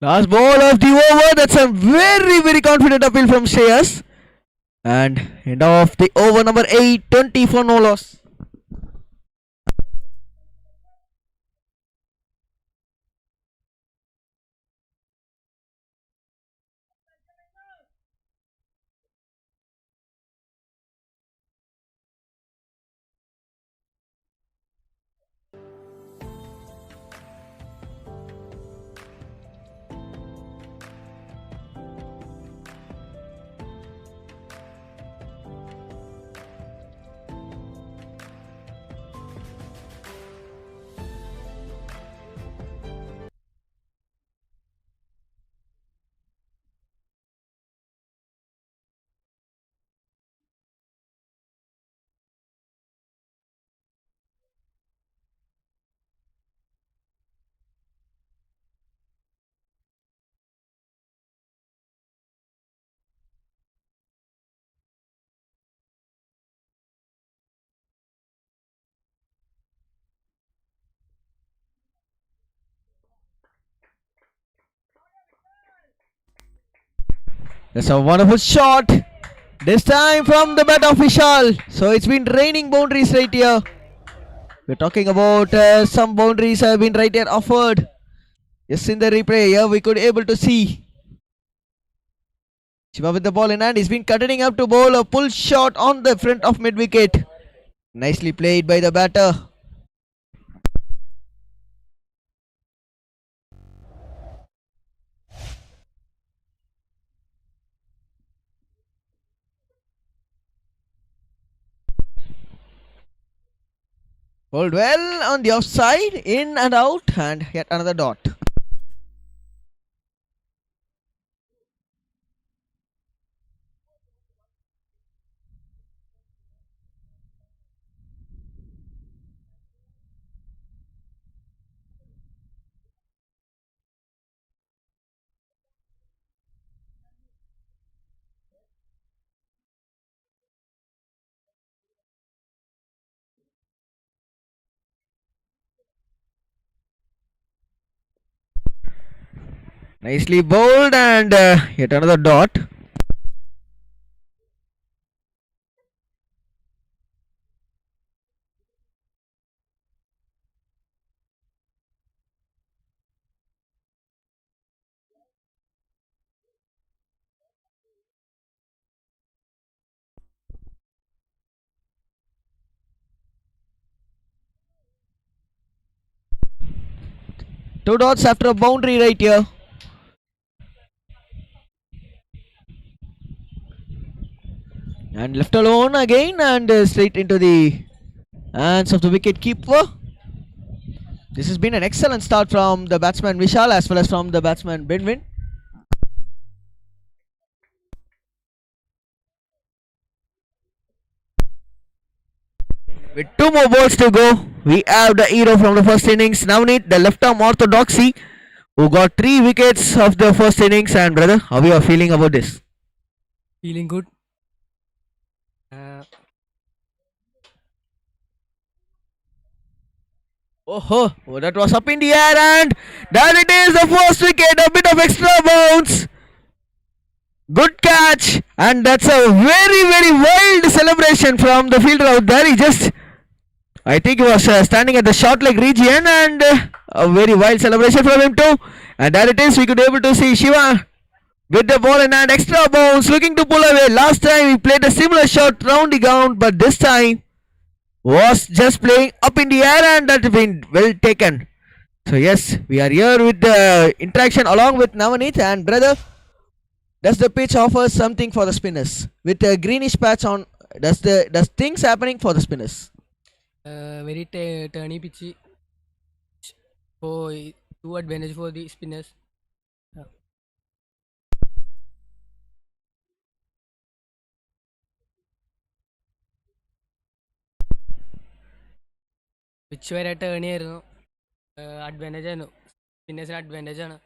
Last ball of the over. That's a very confident appeal from Shreyas. And end of the over number 8, 20 for no loss. That's a wonderful shot. This time from the bat official. So it's been raining boundaries right here. We're talking about some boundaries have been right here offered. Yes, in the replay here we could able to see Shiva with the ball in hand. He's been cutting up to bowl a pull shot on the front of mid wicket. Nicely played by the batter. Bowled well on the offside, in and out, and yet another dot. Nicely bowled and yet another dot. Two dots after a boundary right here. And left alone again and straight into the hands of the wicket keeper. This has been an excellent start from the batsman Vishal as well as from the batsman Binwin. With two more balls to go, we have the hero from the first innings, Navneet, the left arm orthodoxy, who got 3 wickets of the first innings. And brother, how are you feeling about this? Feeling good. Uh, Oh, that was up in the air and there it is, the first wicket, a bit of extra bounce. Good catch, and that's a very wild celebration from the fielder out there. I think he was standing at the short leg region, and a very wild celebration from him too. And there it is, we could be able to see Shiva with the ball in hand, extra bounce, looking to pull away. Last time he played a similar shot round the ground, but this time was just playing up in the air, and that's been well taken. So yes, we are here with the interaction along with Navaneet and brother. Does the pitch offer something for the spinners with a greenish patch on? Does things happening for the spinners? very turny pitchy. For two advantage for the spinners. Uh, pitch വരെ ടേണി ആയിരുന്നു advantage ആയിരുന്നു സ്പിന്നേഴ്സിന് advantage ആണ്.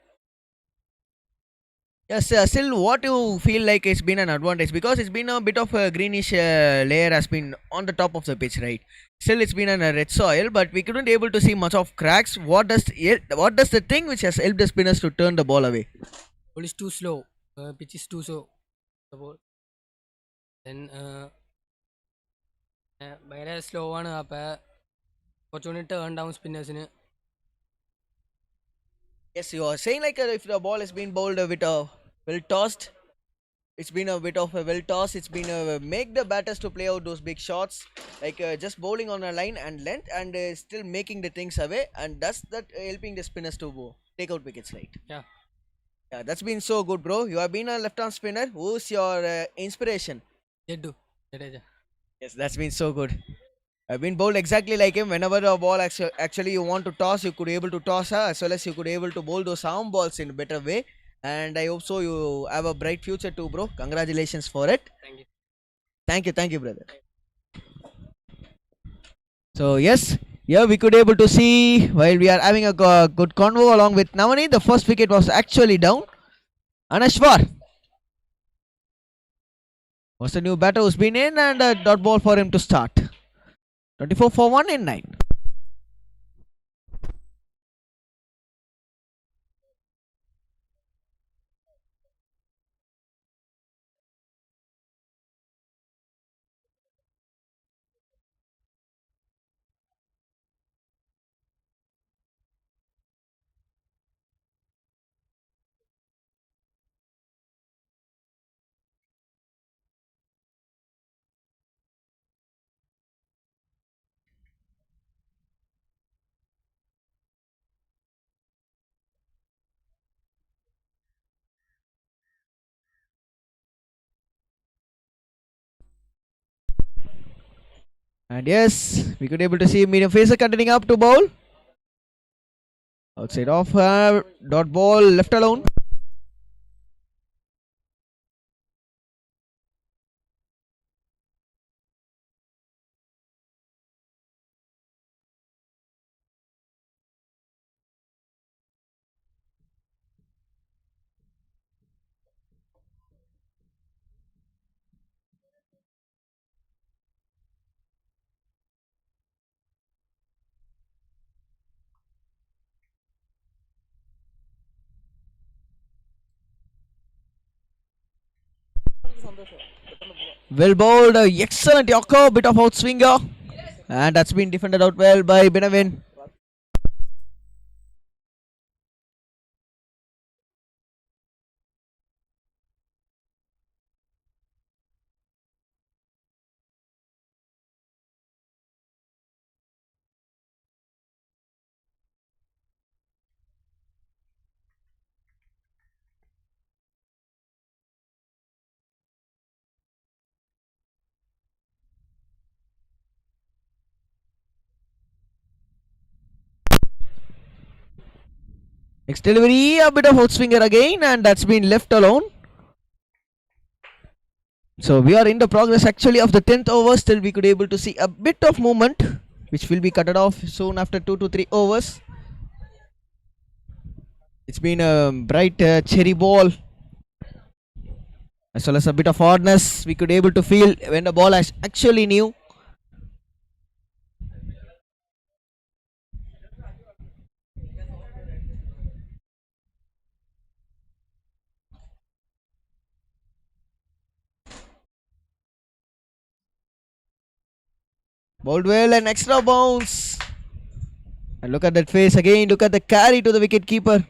Yes, still what you feel like it's been an advantage because it's been a bit of a greenish layer has been on the top of the pitch, right? Still, it's been a red soil, but we couldn't able to see much of cracks. What does the thing which has helped the spinners to turn the ball away? Ball is too slow. Pitch is too slow. The ball. Then ഭയങ്കര slow ആണ് അപ്പം കുറച്ചുകൂടി turn down സ്പിന്നേഴ്സിന്. Yes, you are saying like if the ball has been bowled with a well tossed, it's been a bit of a well toss. It's been a make the batters to play out those big shots, like just bowling on a line and length, and still making the things away, and that's that helping the spinners to take out wickets, right? Yeah. Yeah, that's been so good, bro. You have been a left-arm spinner. Who's your inspiration? Jaddu Jadeja. Yes, that's been so good. I've been bowled exactly like him. Whenever the ball actually you want to toss, you could able to toss her as well as you could able to bowl those arm balls in a better way. And I hope so you have a bright future too, bro. Congratulations for it. Thank you. Thank you, brother. So yes, here we could able to see while we are having a good convo along with Navani, the first wicket was actually down. Anashwar was the new batter who's been in and a dot ball for him to start. 24 for 1 in 9. And yes, we could able to see medium facer continuing up to bowl. Outside off, dot ball left alone. Well bowled, excellent Yorker, bit of outswinger, and that's been defended out well by Benavin. Next delivery, a bit of outswinger again, and that's been left alone. So we are in the progress actually of the 10th over. Still we could able to see a bit of movement, which will be cut off soon after 2 to 3 overs. It's been a bright cherry ball, as well as a bit of hardness we could able to feel when the ball is actually new. Bowled well and extra bounce. And look at that face again. Look at the carry to the wicket keeper.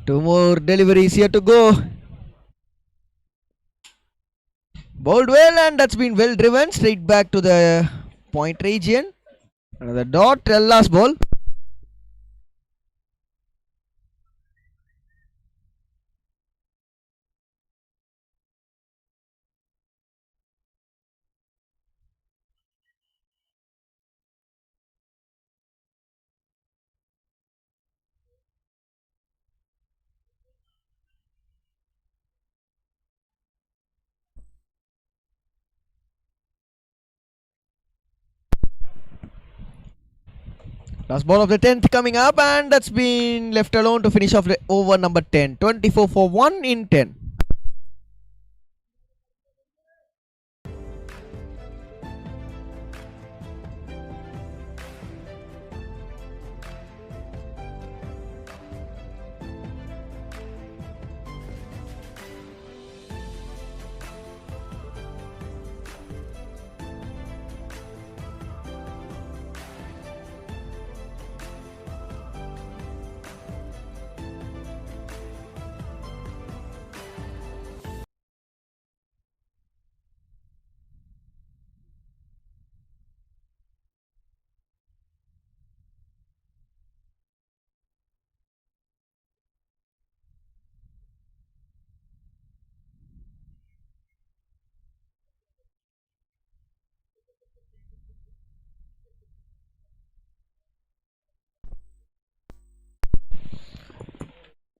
Two more deliveries here to go. Bowled well, and that's been well driven straight back to the point region. Another dot, last ball. Last ball of the 10th coming up, and that's been left alone to finish off the over number 10. 24 for 1 in 10.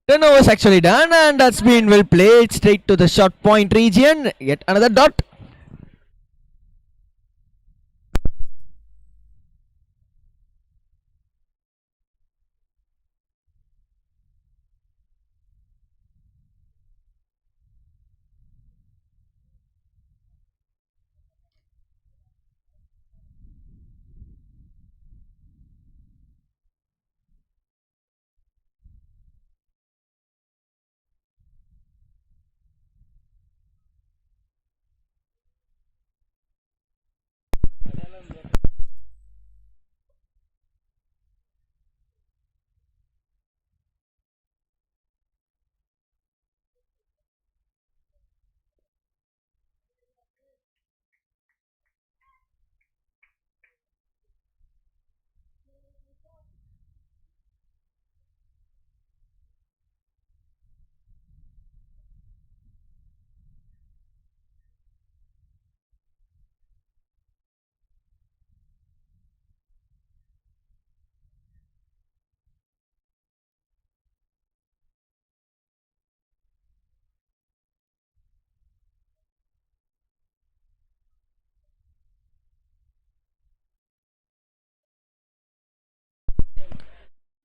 Ten overs actually done, and that's been well played straight to the short point region. Yet another dot.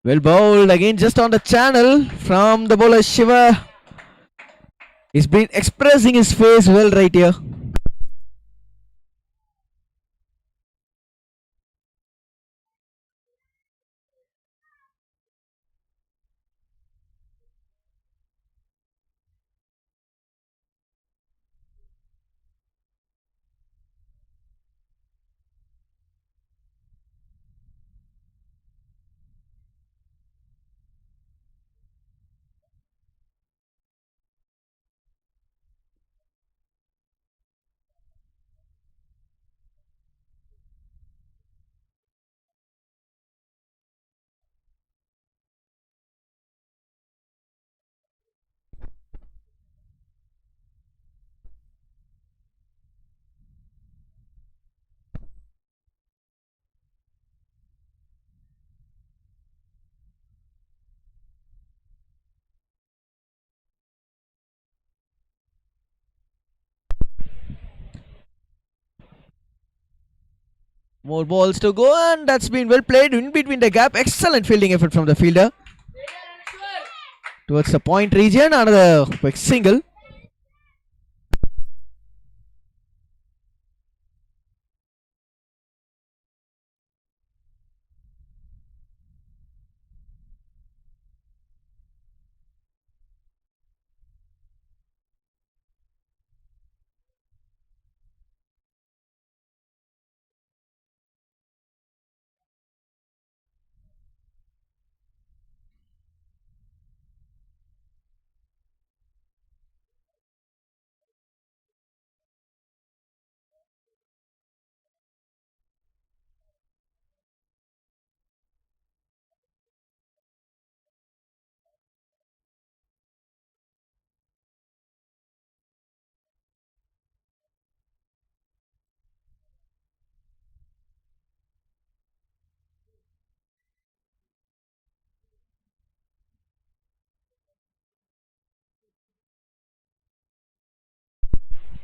Well bowled again, just on the channel from the bowler Shiva. He's been expressing his face well right here. More balls to go, and that's been well played in between the gap. Excellent fielding effort from the fielder. Towards the point region, another quick single.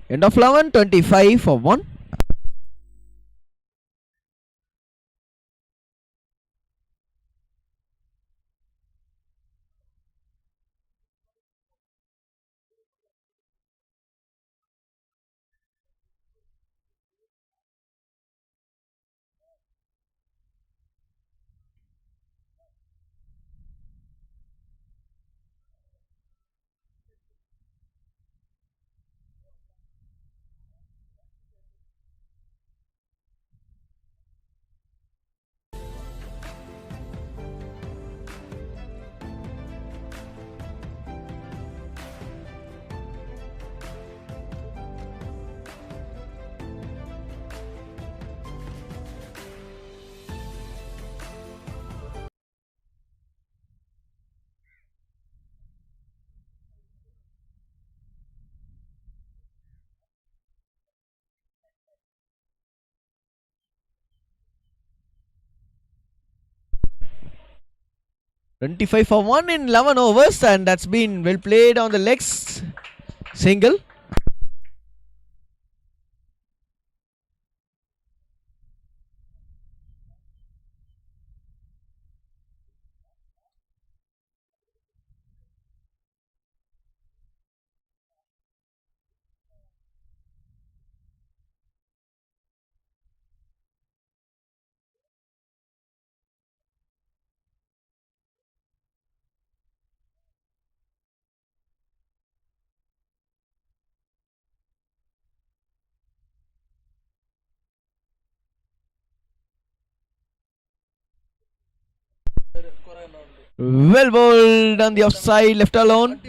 End of 11, 25 for 1. Twenty-five for 1 in 11 overs, and that's been well played on the legs. Single. Well bowled on the offside, left alone.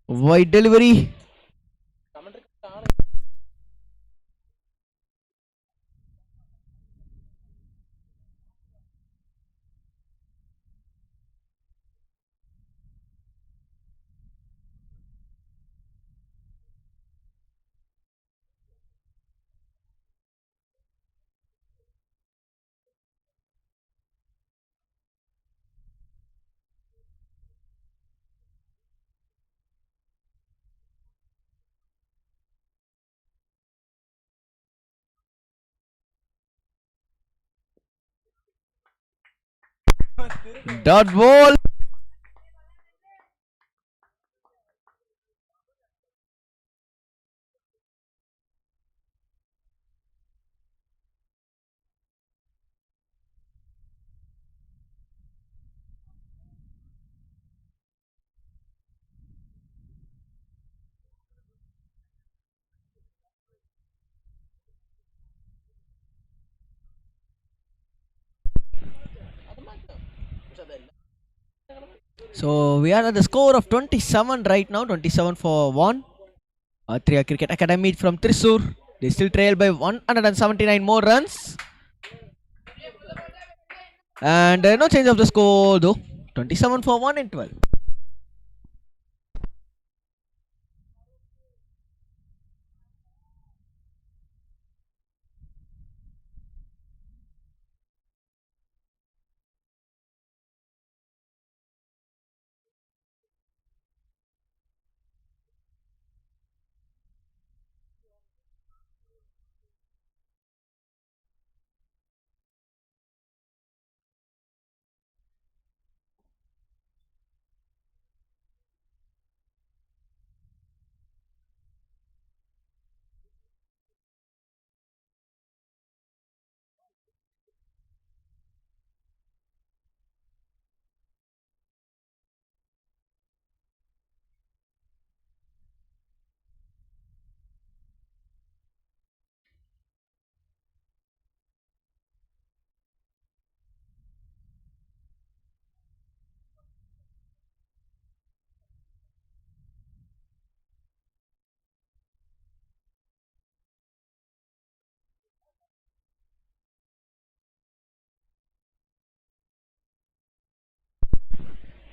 Wide delivery. Dot ball. So we are at the score of 27 right now, 27 for 1. Atria Cricket Academy from Thrissur. They still trail by 179 more runs. And no change of the score though. 27 for 1 in 12.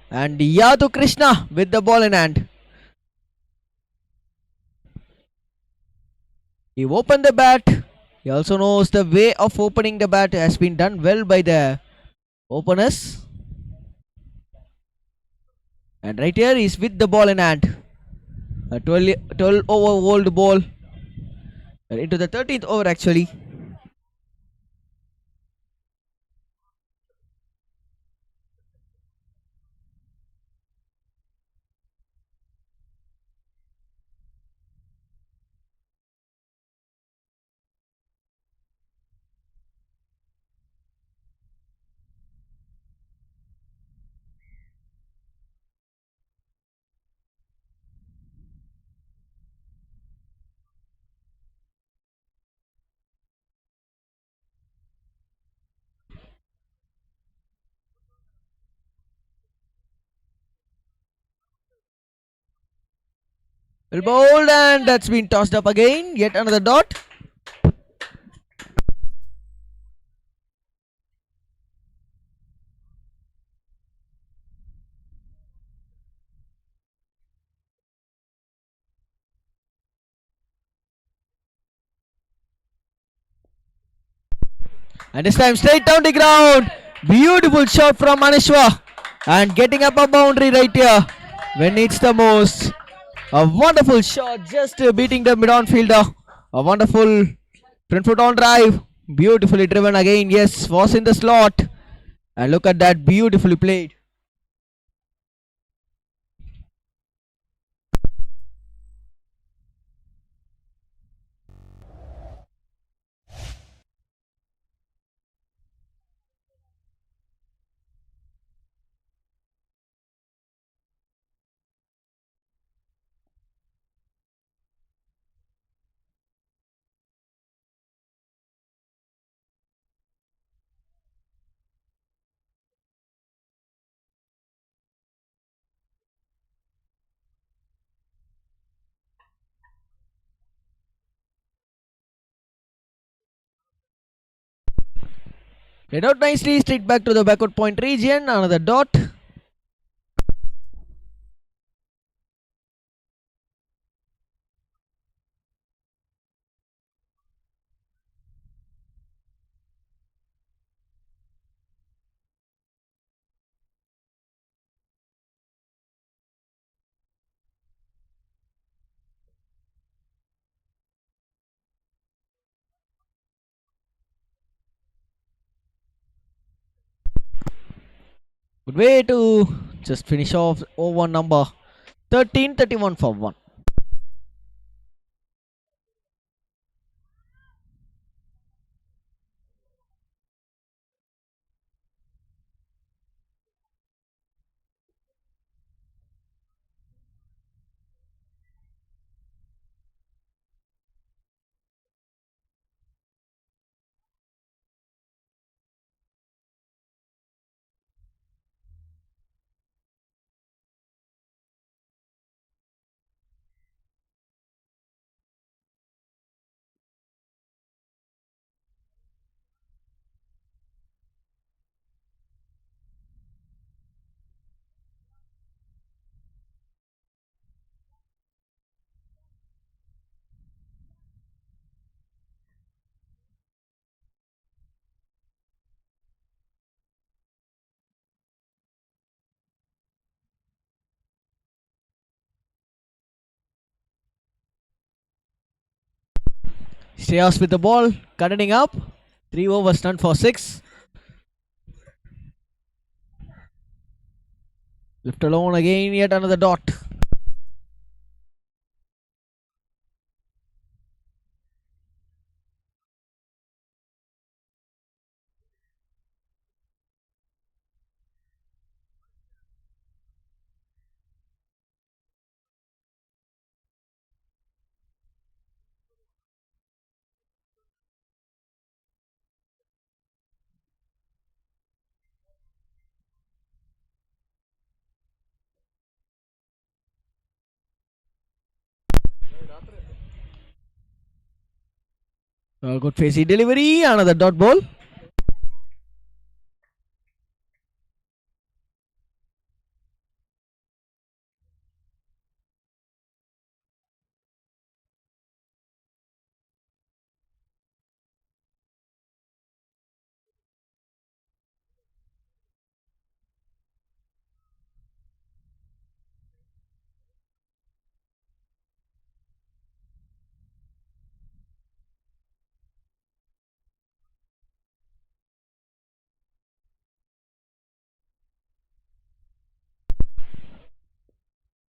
And Yadu Krishna with the ball in hand. He opened the bat. He also knows the way of opening the bat has been done well by the openers. And right here he's with the ball in hand. A 12 over old ball. Into the 13th over actually. Well bowled, and that's been tossed up again. Yet another dot. And this time straight down the ground. Beautiful shot from Manishwa. And getting up a boundary right here when needs the most. A wonderful shot, just beating the mid-on fielder. A wonderful front foot on drive. Beautifully driven again. Yes, was in the slot. And look at that, beautifully played. Head out nicely, straight back to the backward point region. Another dot. Good way to just finish off over number 13-31 for 1. Shreyas with the ball, cutting up. 3 overs done for 6. Left alone again, yet another dot. Good facey delivery, another dot ball.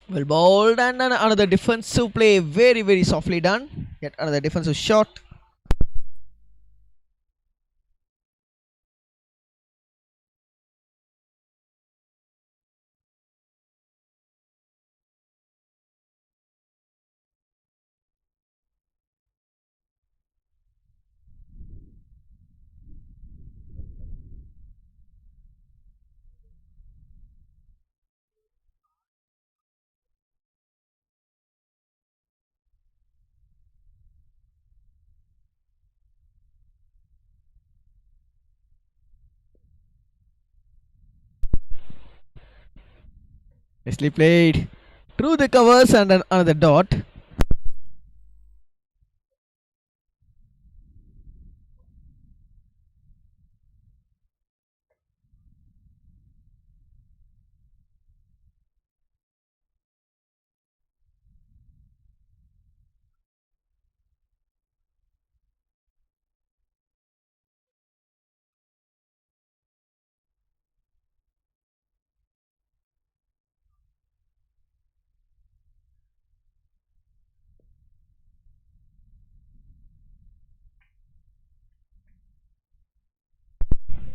Well bowled, and another defensive play, very very softly done. Yet another defensive shot. Nicely played. Through the covers and another dot.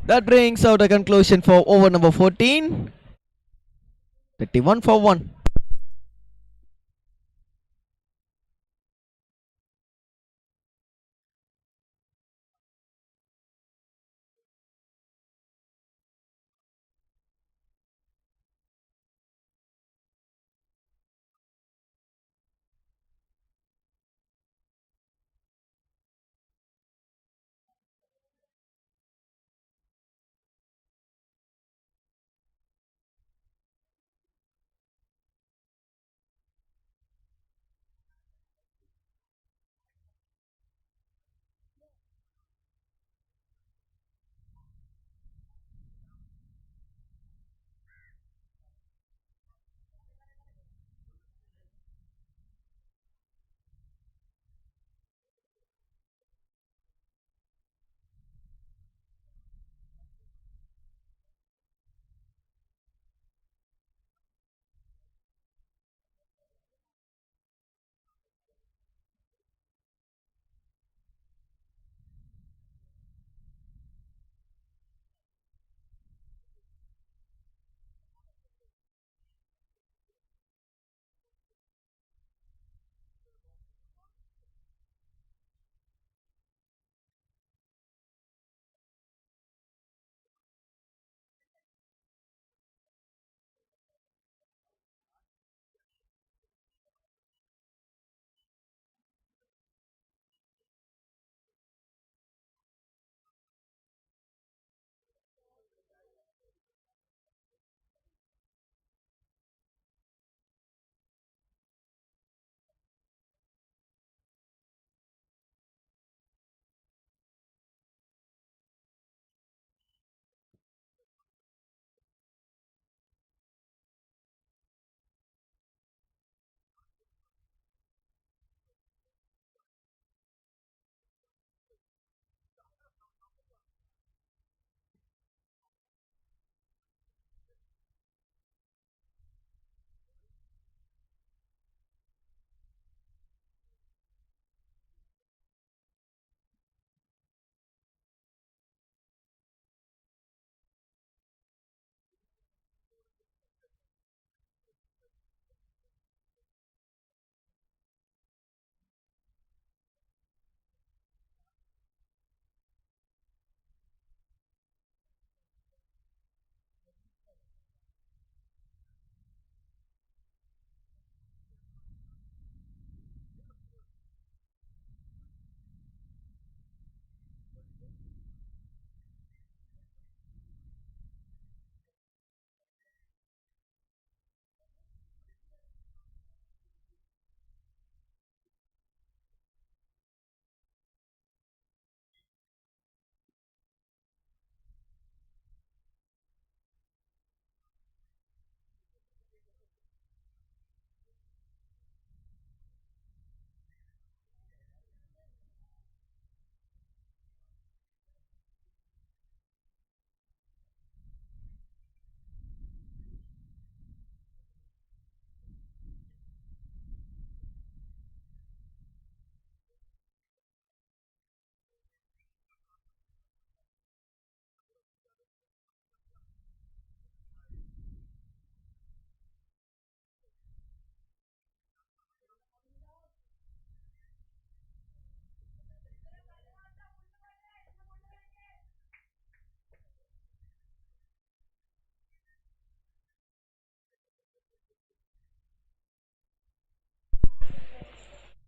That brings out a conclusion for over number 14. 31 for 1.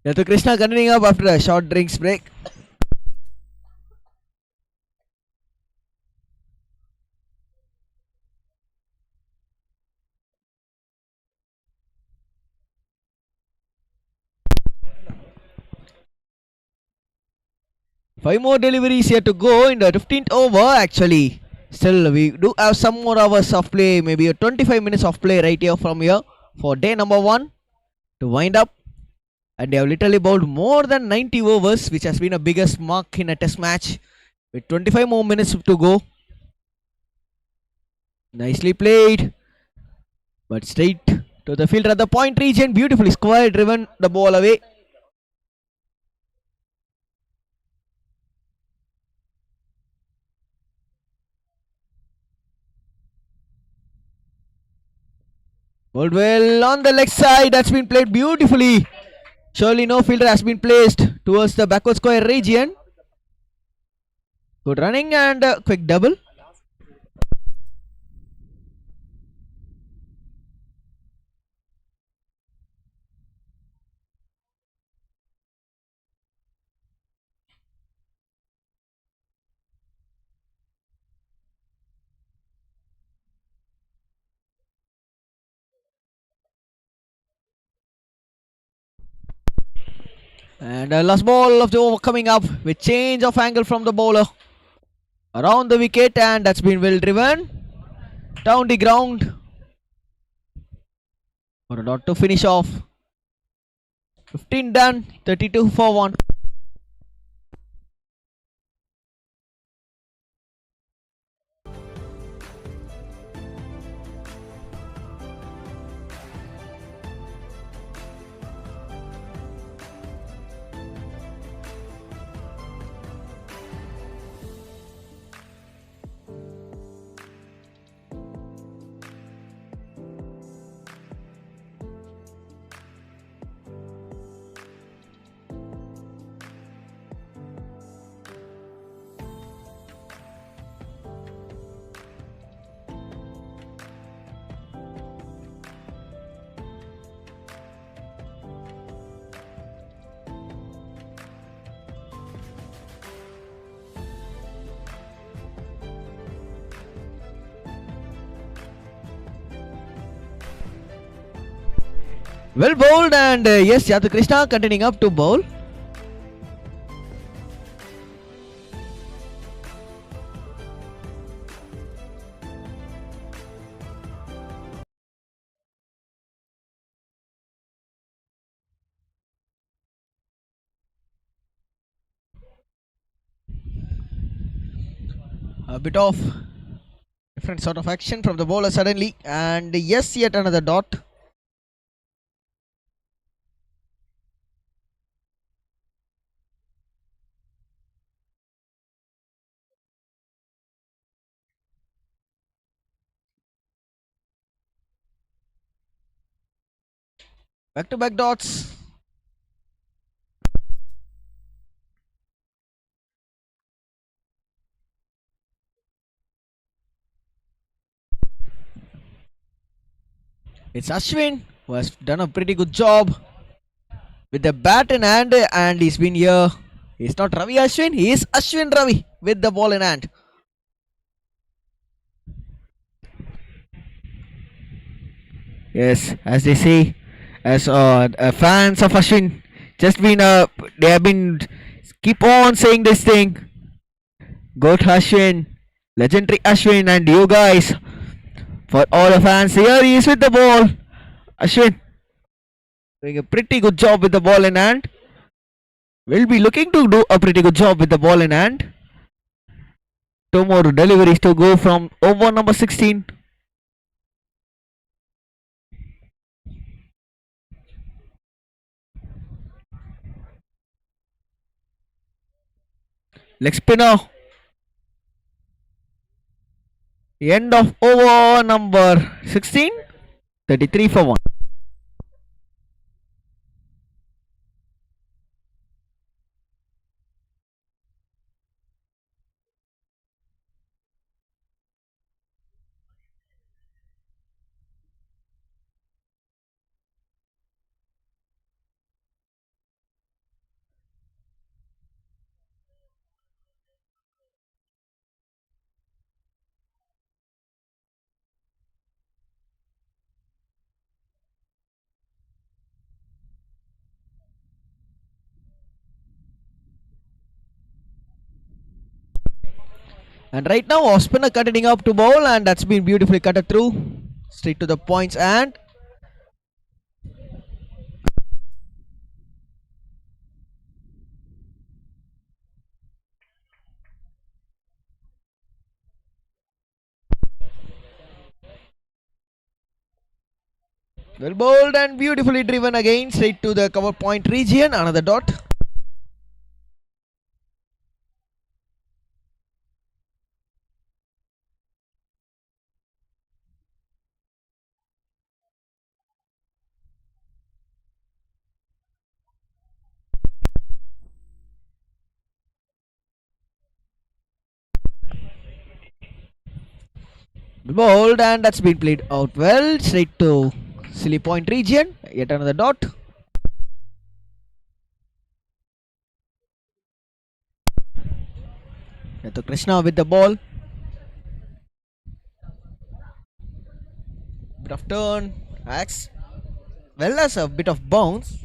Yathu Krishna continuing up after a short drinks break. Five more deliveries here to go in the 15th over actually. Still, we do have some more hours of play, maybe a 25 minutes of play right here from here for day number 1 to wind up. And they have literally bowled more than 90 overs, which has been a biggest mark in a test match with 25 more minutes to go. Nicely played, but straight to the fielder at the point region. Beautifully square driven the ball away. Bowled well on the leg side. That's been played beautifully. Surely no fielder has been placed towards the backward square region. Good running and a quick double. And last ball of the over coming up with change of angle from the bowler. Around the wicket, and that's been well driven. Down the ground. For a dot to finish off. 15 done, 32 for 1. Well bowled, and yes, Yathu Krishna continuing up to bowl. A bit of different sort of action from the bowler suddenly, and yes, yet another dot. Back to back dots. It's Ashwin who has done a pretty good job with the bat in hand, and he's been here. He's not Ravi Ashwin, he is Ashwin Ravi with the ball in hand. Yes, as they say, as fans of Ashwin, just been they have been keep on saying this thing. Goat Ashwin, legendary Ashwin, and you guys, for all the fans, here he is with the ball. Ashwin doing a pretty good job with the ball in hand. Will be looking to do a pretty good job with the ball in hand. Two more deliveries to go from over number 16. Leg spinner. End of over number 16. 33 for 1. And right now, off spinner continuing up to bowl, and that's been beautifully cut through. Straight to the points, and well bowled and beautifully driven again, straight to the cover point region. Another dot. Bowled, and that's been played out well, straight to silly point region. Yet another dot. To Krishna with the ball. Bit of turn, acts well as a bit of bounce.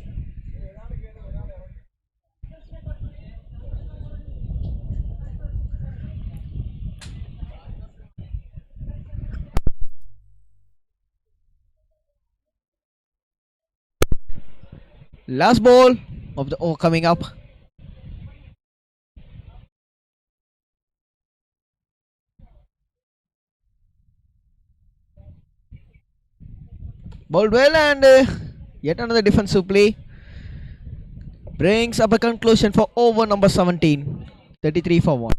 Last ball of the over coming up. Bowled well, and yet another defensive play brings up a conclusion for over number 17. 33 for 1.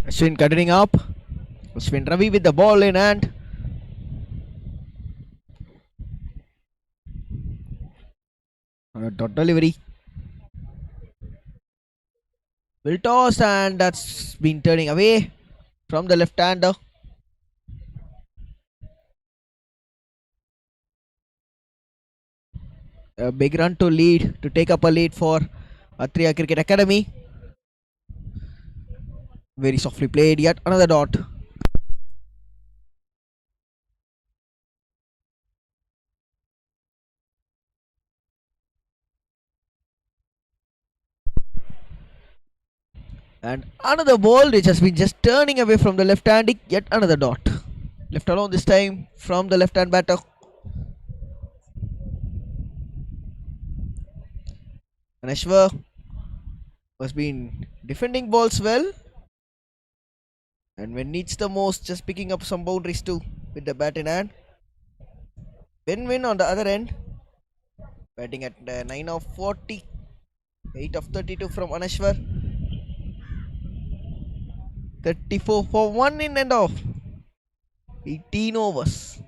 Ashwin cutting up. Ashwin Ravi with the ball in hand. Dot delivery. Will toss, and that's been turning away from the left hander. A big run to lead, to take up a lead for Atria Cricket Academy. Very softly played, yet another dot. And another ball which has been just turning away from the left hand, yet another dot. Left alone this time from the left hand batter. Aneshwar has been defending balls well, and when needs the most, just picking up some boundaries too with the bat in hand. Win on the other end, batting at 9 of 40, 8 of 32 from Aneshwar. 34 for 1 in and of 18 overs.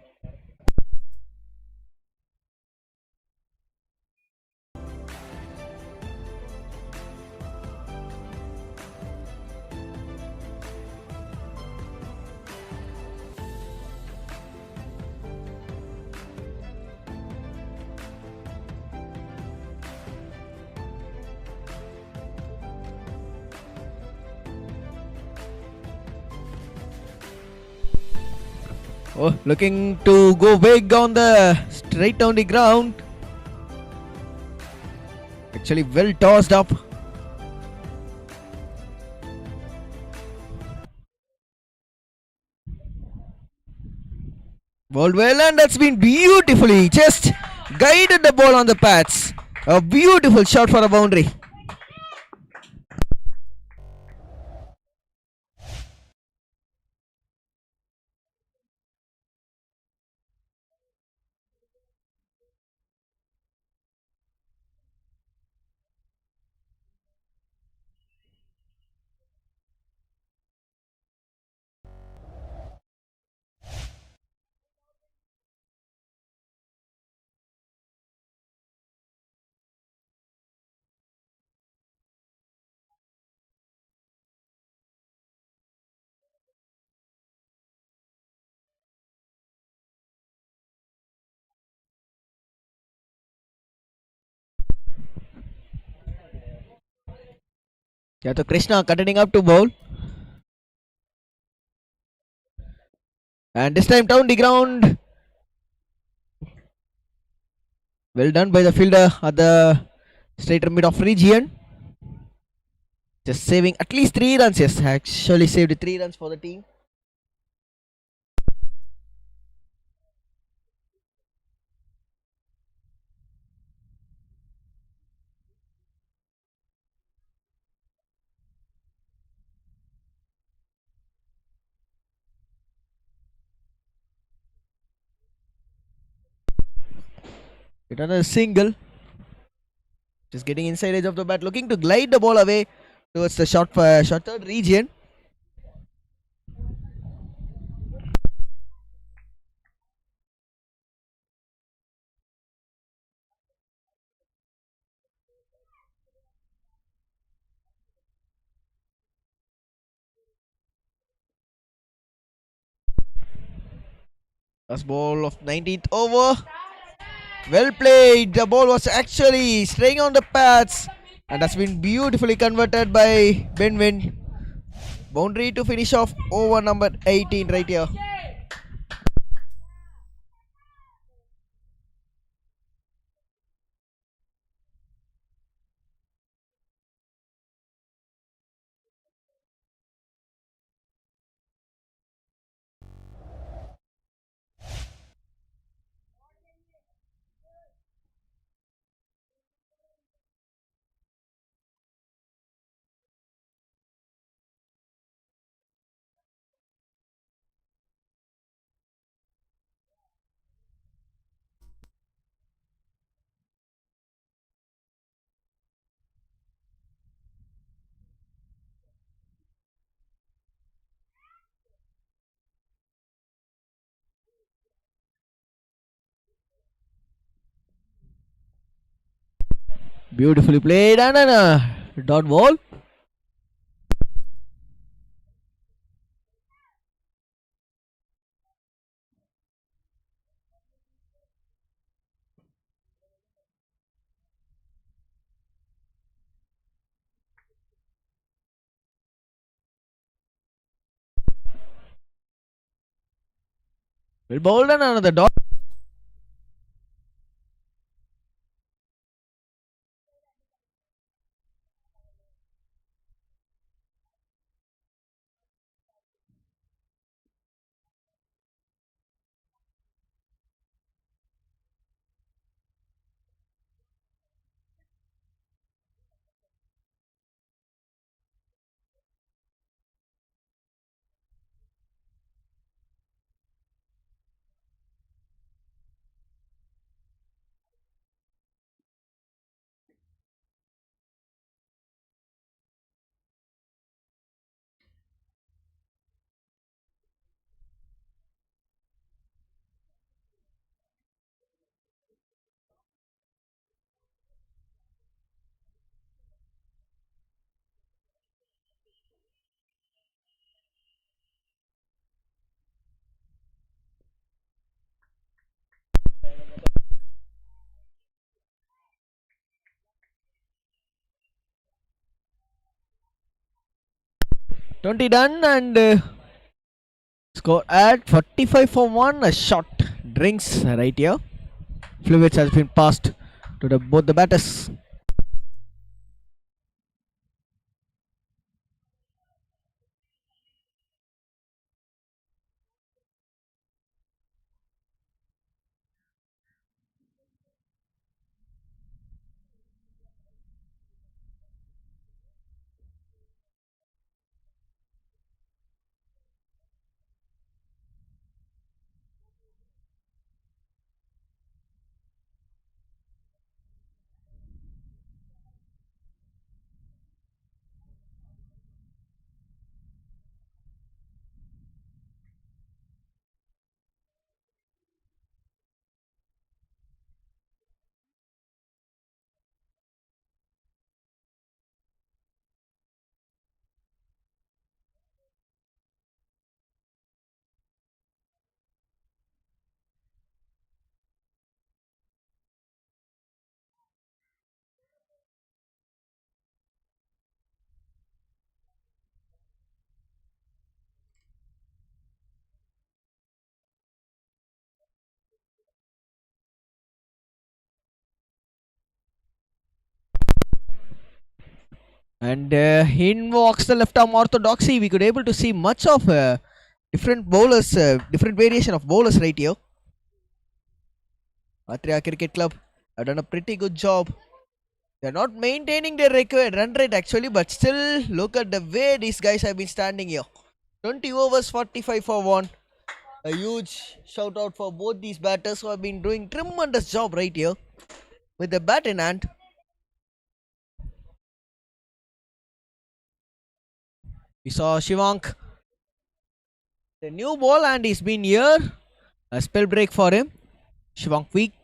Oh, looking to go big on the straight down the ground. Actually, well tossed up. Bowled well, and that's been beautifully. Just guided the ball on the pads. A beautiful shot for a boundary. Yeah, to Krishna continuing up to bowl. And this time down the ground. Well done by the fielder at the straighter mid of region. Just saving at least 3 runs. Yes, actually saved 3 runs for the team. Hit another single. Just getting inside edge of the bat, looking to glide the ball away towards the short third region. Last ball of 19th over. Well played. The ball was actually staying on the pads, and has been beautifully converted by Benwin. Boundary to finish off over number 18 right here. Beautifully played, and a dot ball. Well bowled, and another dot. Twenty done, and score at 45 for 1. A shot drinks right here. Fluids has been passed to both the batters. And in walks the left arm orthodoxy. We could able to see much of different bowlers, different variation of bowlers right here. Atria Cricket Club have done a pretty good job. They're not maintaining their required run rate actually, but still look at the way these guys have been standing here. 20 overs, 45 for 1. A huge shout out for both these batters who have been doing tremendous job right here with the bat in hand. We saw Shivank, the new ball, and he's been here. A spell break for him. Shivank weak.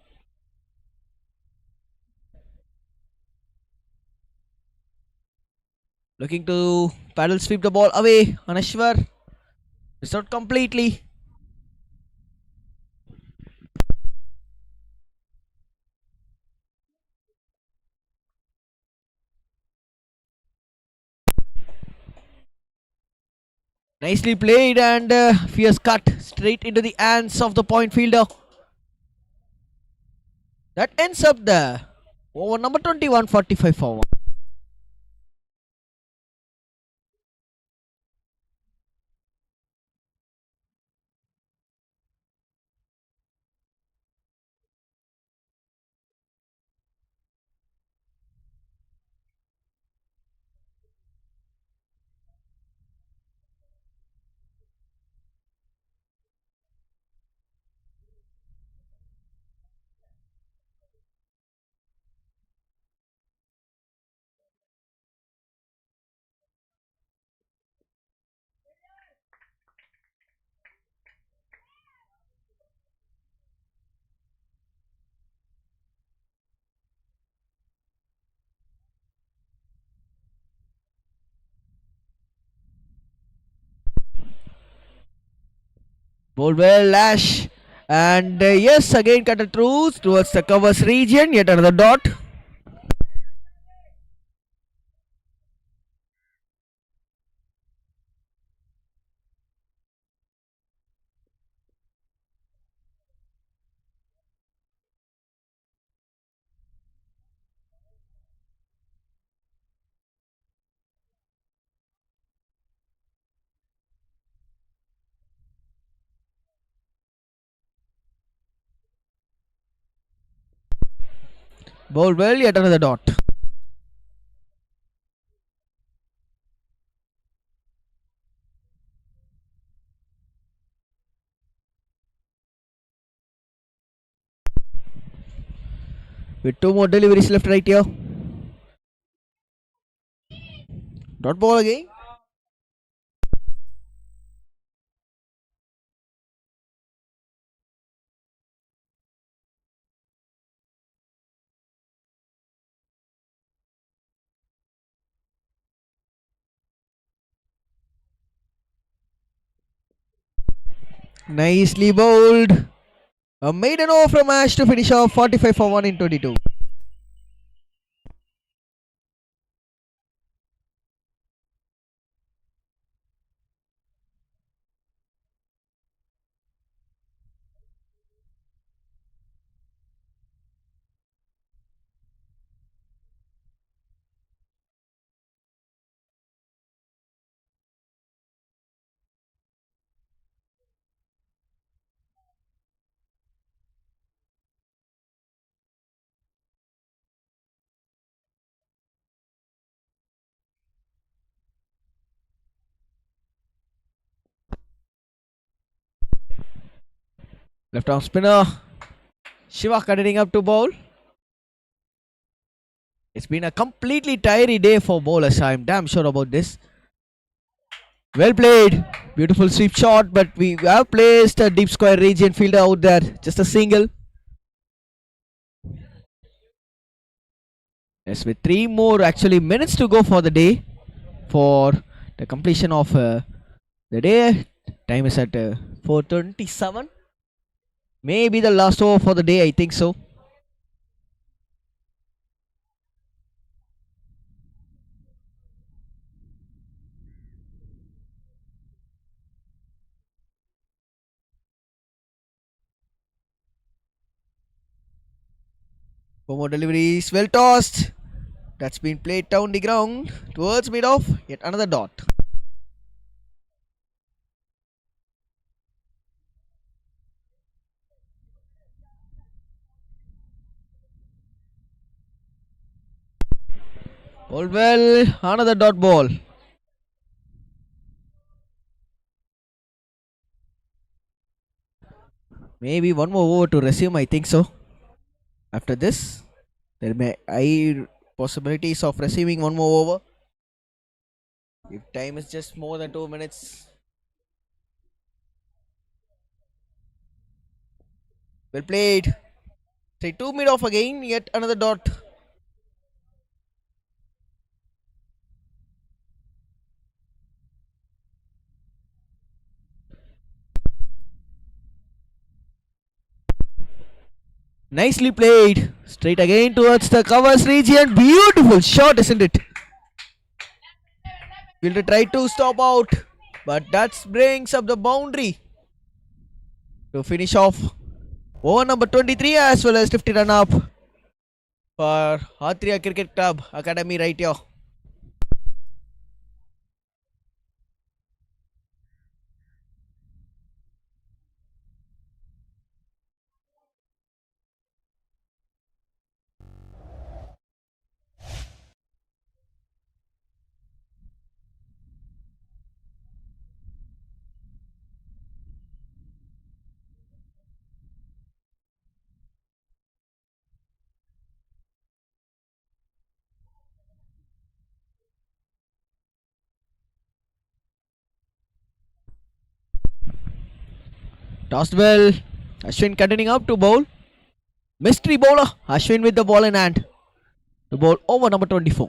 Looking to paddle sweep the ball away. Anashwar. It's not completely. Nicely played, and fierce cut straight into the hands of the point fielder. That ends up the over number 21, 45 for 1. Ball well, Lash. And yes, again cut a through towards the covers region. Yet another dot. Ball well, yet another dot. With two more deliveries left right here. Dot ball again. Nicely bowled. A maiden over from Ash to finish off 45 for 1 in 22. Left arm spinner. Shiva cutting up to bowl. It's been a completely tiring day for bowlers. I'm damn sure about this. Well played. Beautiful sweep shot, but we have placed a deep square region fielder out there. Just a single. Yes, with 3 more actually minutes to go for the day. For the completion of the day. Time is at 4:27. Maybe the last over for the day, I think so. Four more deliveries. Well tossed. That's been played down the ground towards mid off. Yet another dot. Bowled well. Another dot ball. Maybe one more over to resume. I think so. After this, there may high possibilities of receiving one more over. If time is just more than 2 minutes. Well played. Say 2 mid off again. Yet another dot. Nicely played. Straight again towards the covers region. Beautiful shot, isn't it? Will try to stop out, but that brings up the boundary to finish off over number 23 as well as 50 run up for Atria Cricket Club Academy right here. Tossed well. Ashwin continuing up to bowl. Mystery bowler. Ashwin with the ball in hand to bowl over number 24.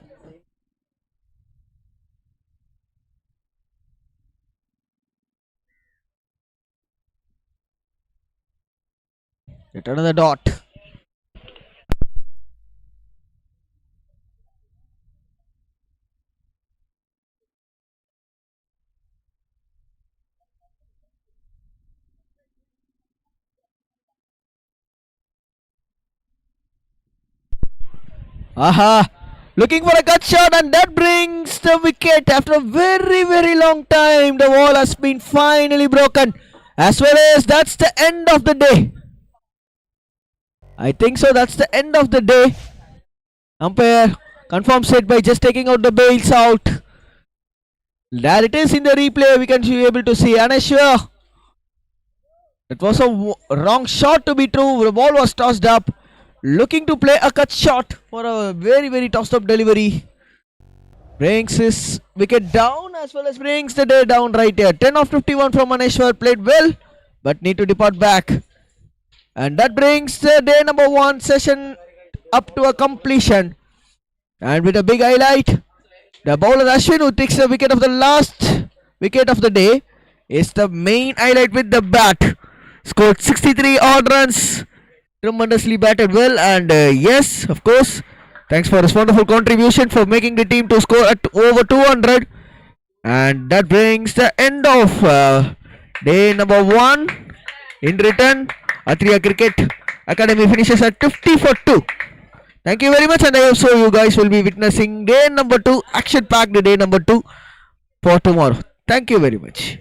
Yet another dot. Aha! Looking for a cut shot, and that brings the wicket after a very long time. The wall has been finally broken. As well as that's the end of the day. I think so. That's the end of the day. Umpire confirms it by just taking out the bails out. There it is in the replay. We can be able to see Anashua. It was a wrong shot to be true. The ball was tossed up. Looking to play a cut shot for a very tossed up delivery. Brings his wicket down as well as brings the day down right here. 10 of 51 from Aneshwar. Played well, but need to depart back. And that brings the day number 1 session up to a completion. And with a big highlight, the bowler Ashwin, who takes the wicket of the last wicket of the day, is the main highlight with the bat. Scored 63 odd runs. Tremendously batted well, and yes, of course, thanks for his wonderful contribution for making the team to score at over 200. And that brings the end of day number 1. In return, Atria Cricket Academy finishes at 50 for 2. Thank you very much, and I hope so you guys will be witnessing day number 2, action packed day number 2 for tomorrow. Thank you very much.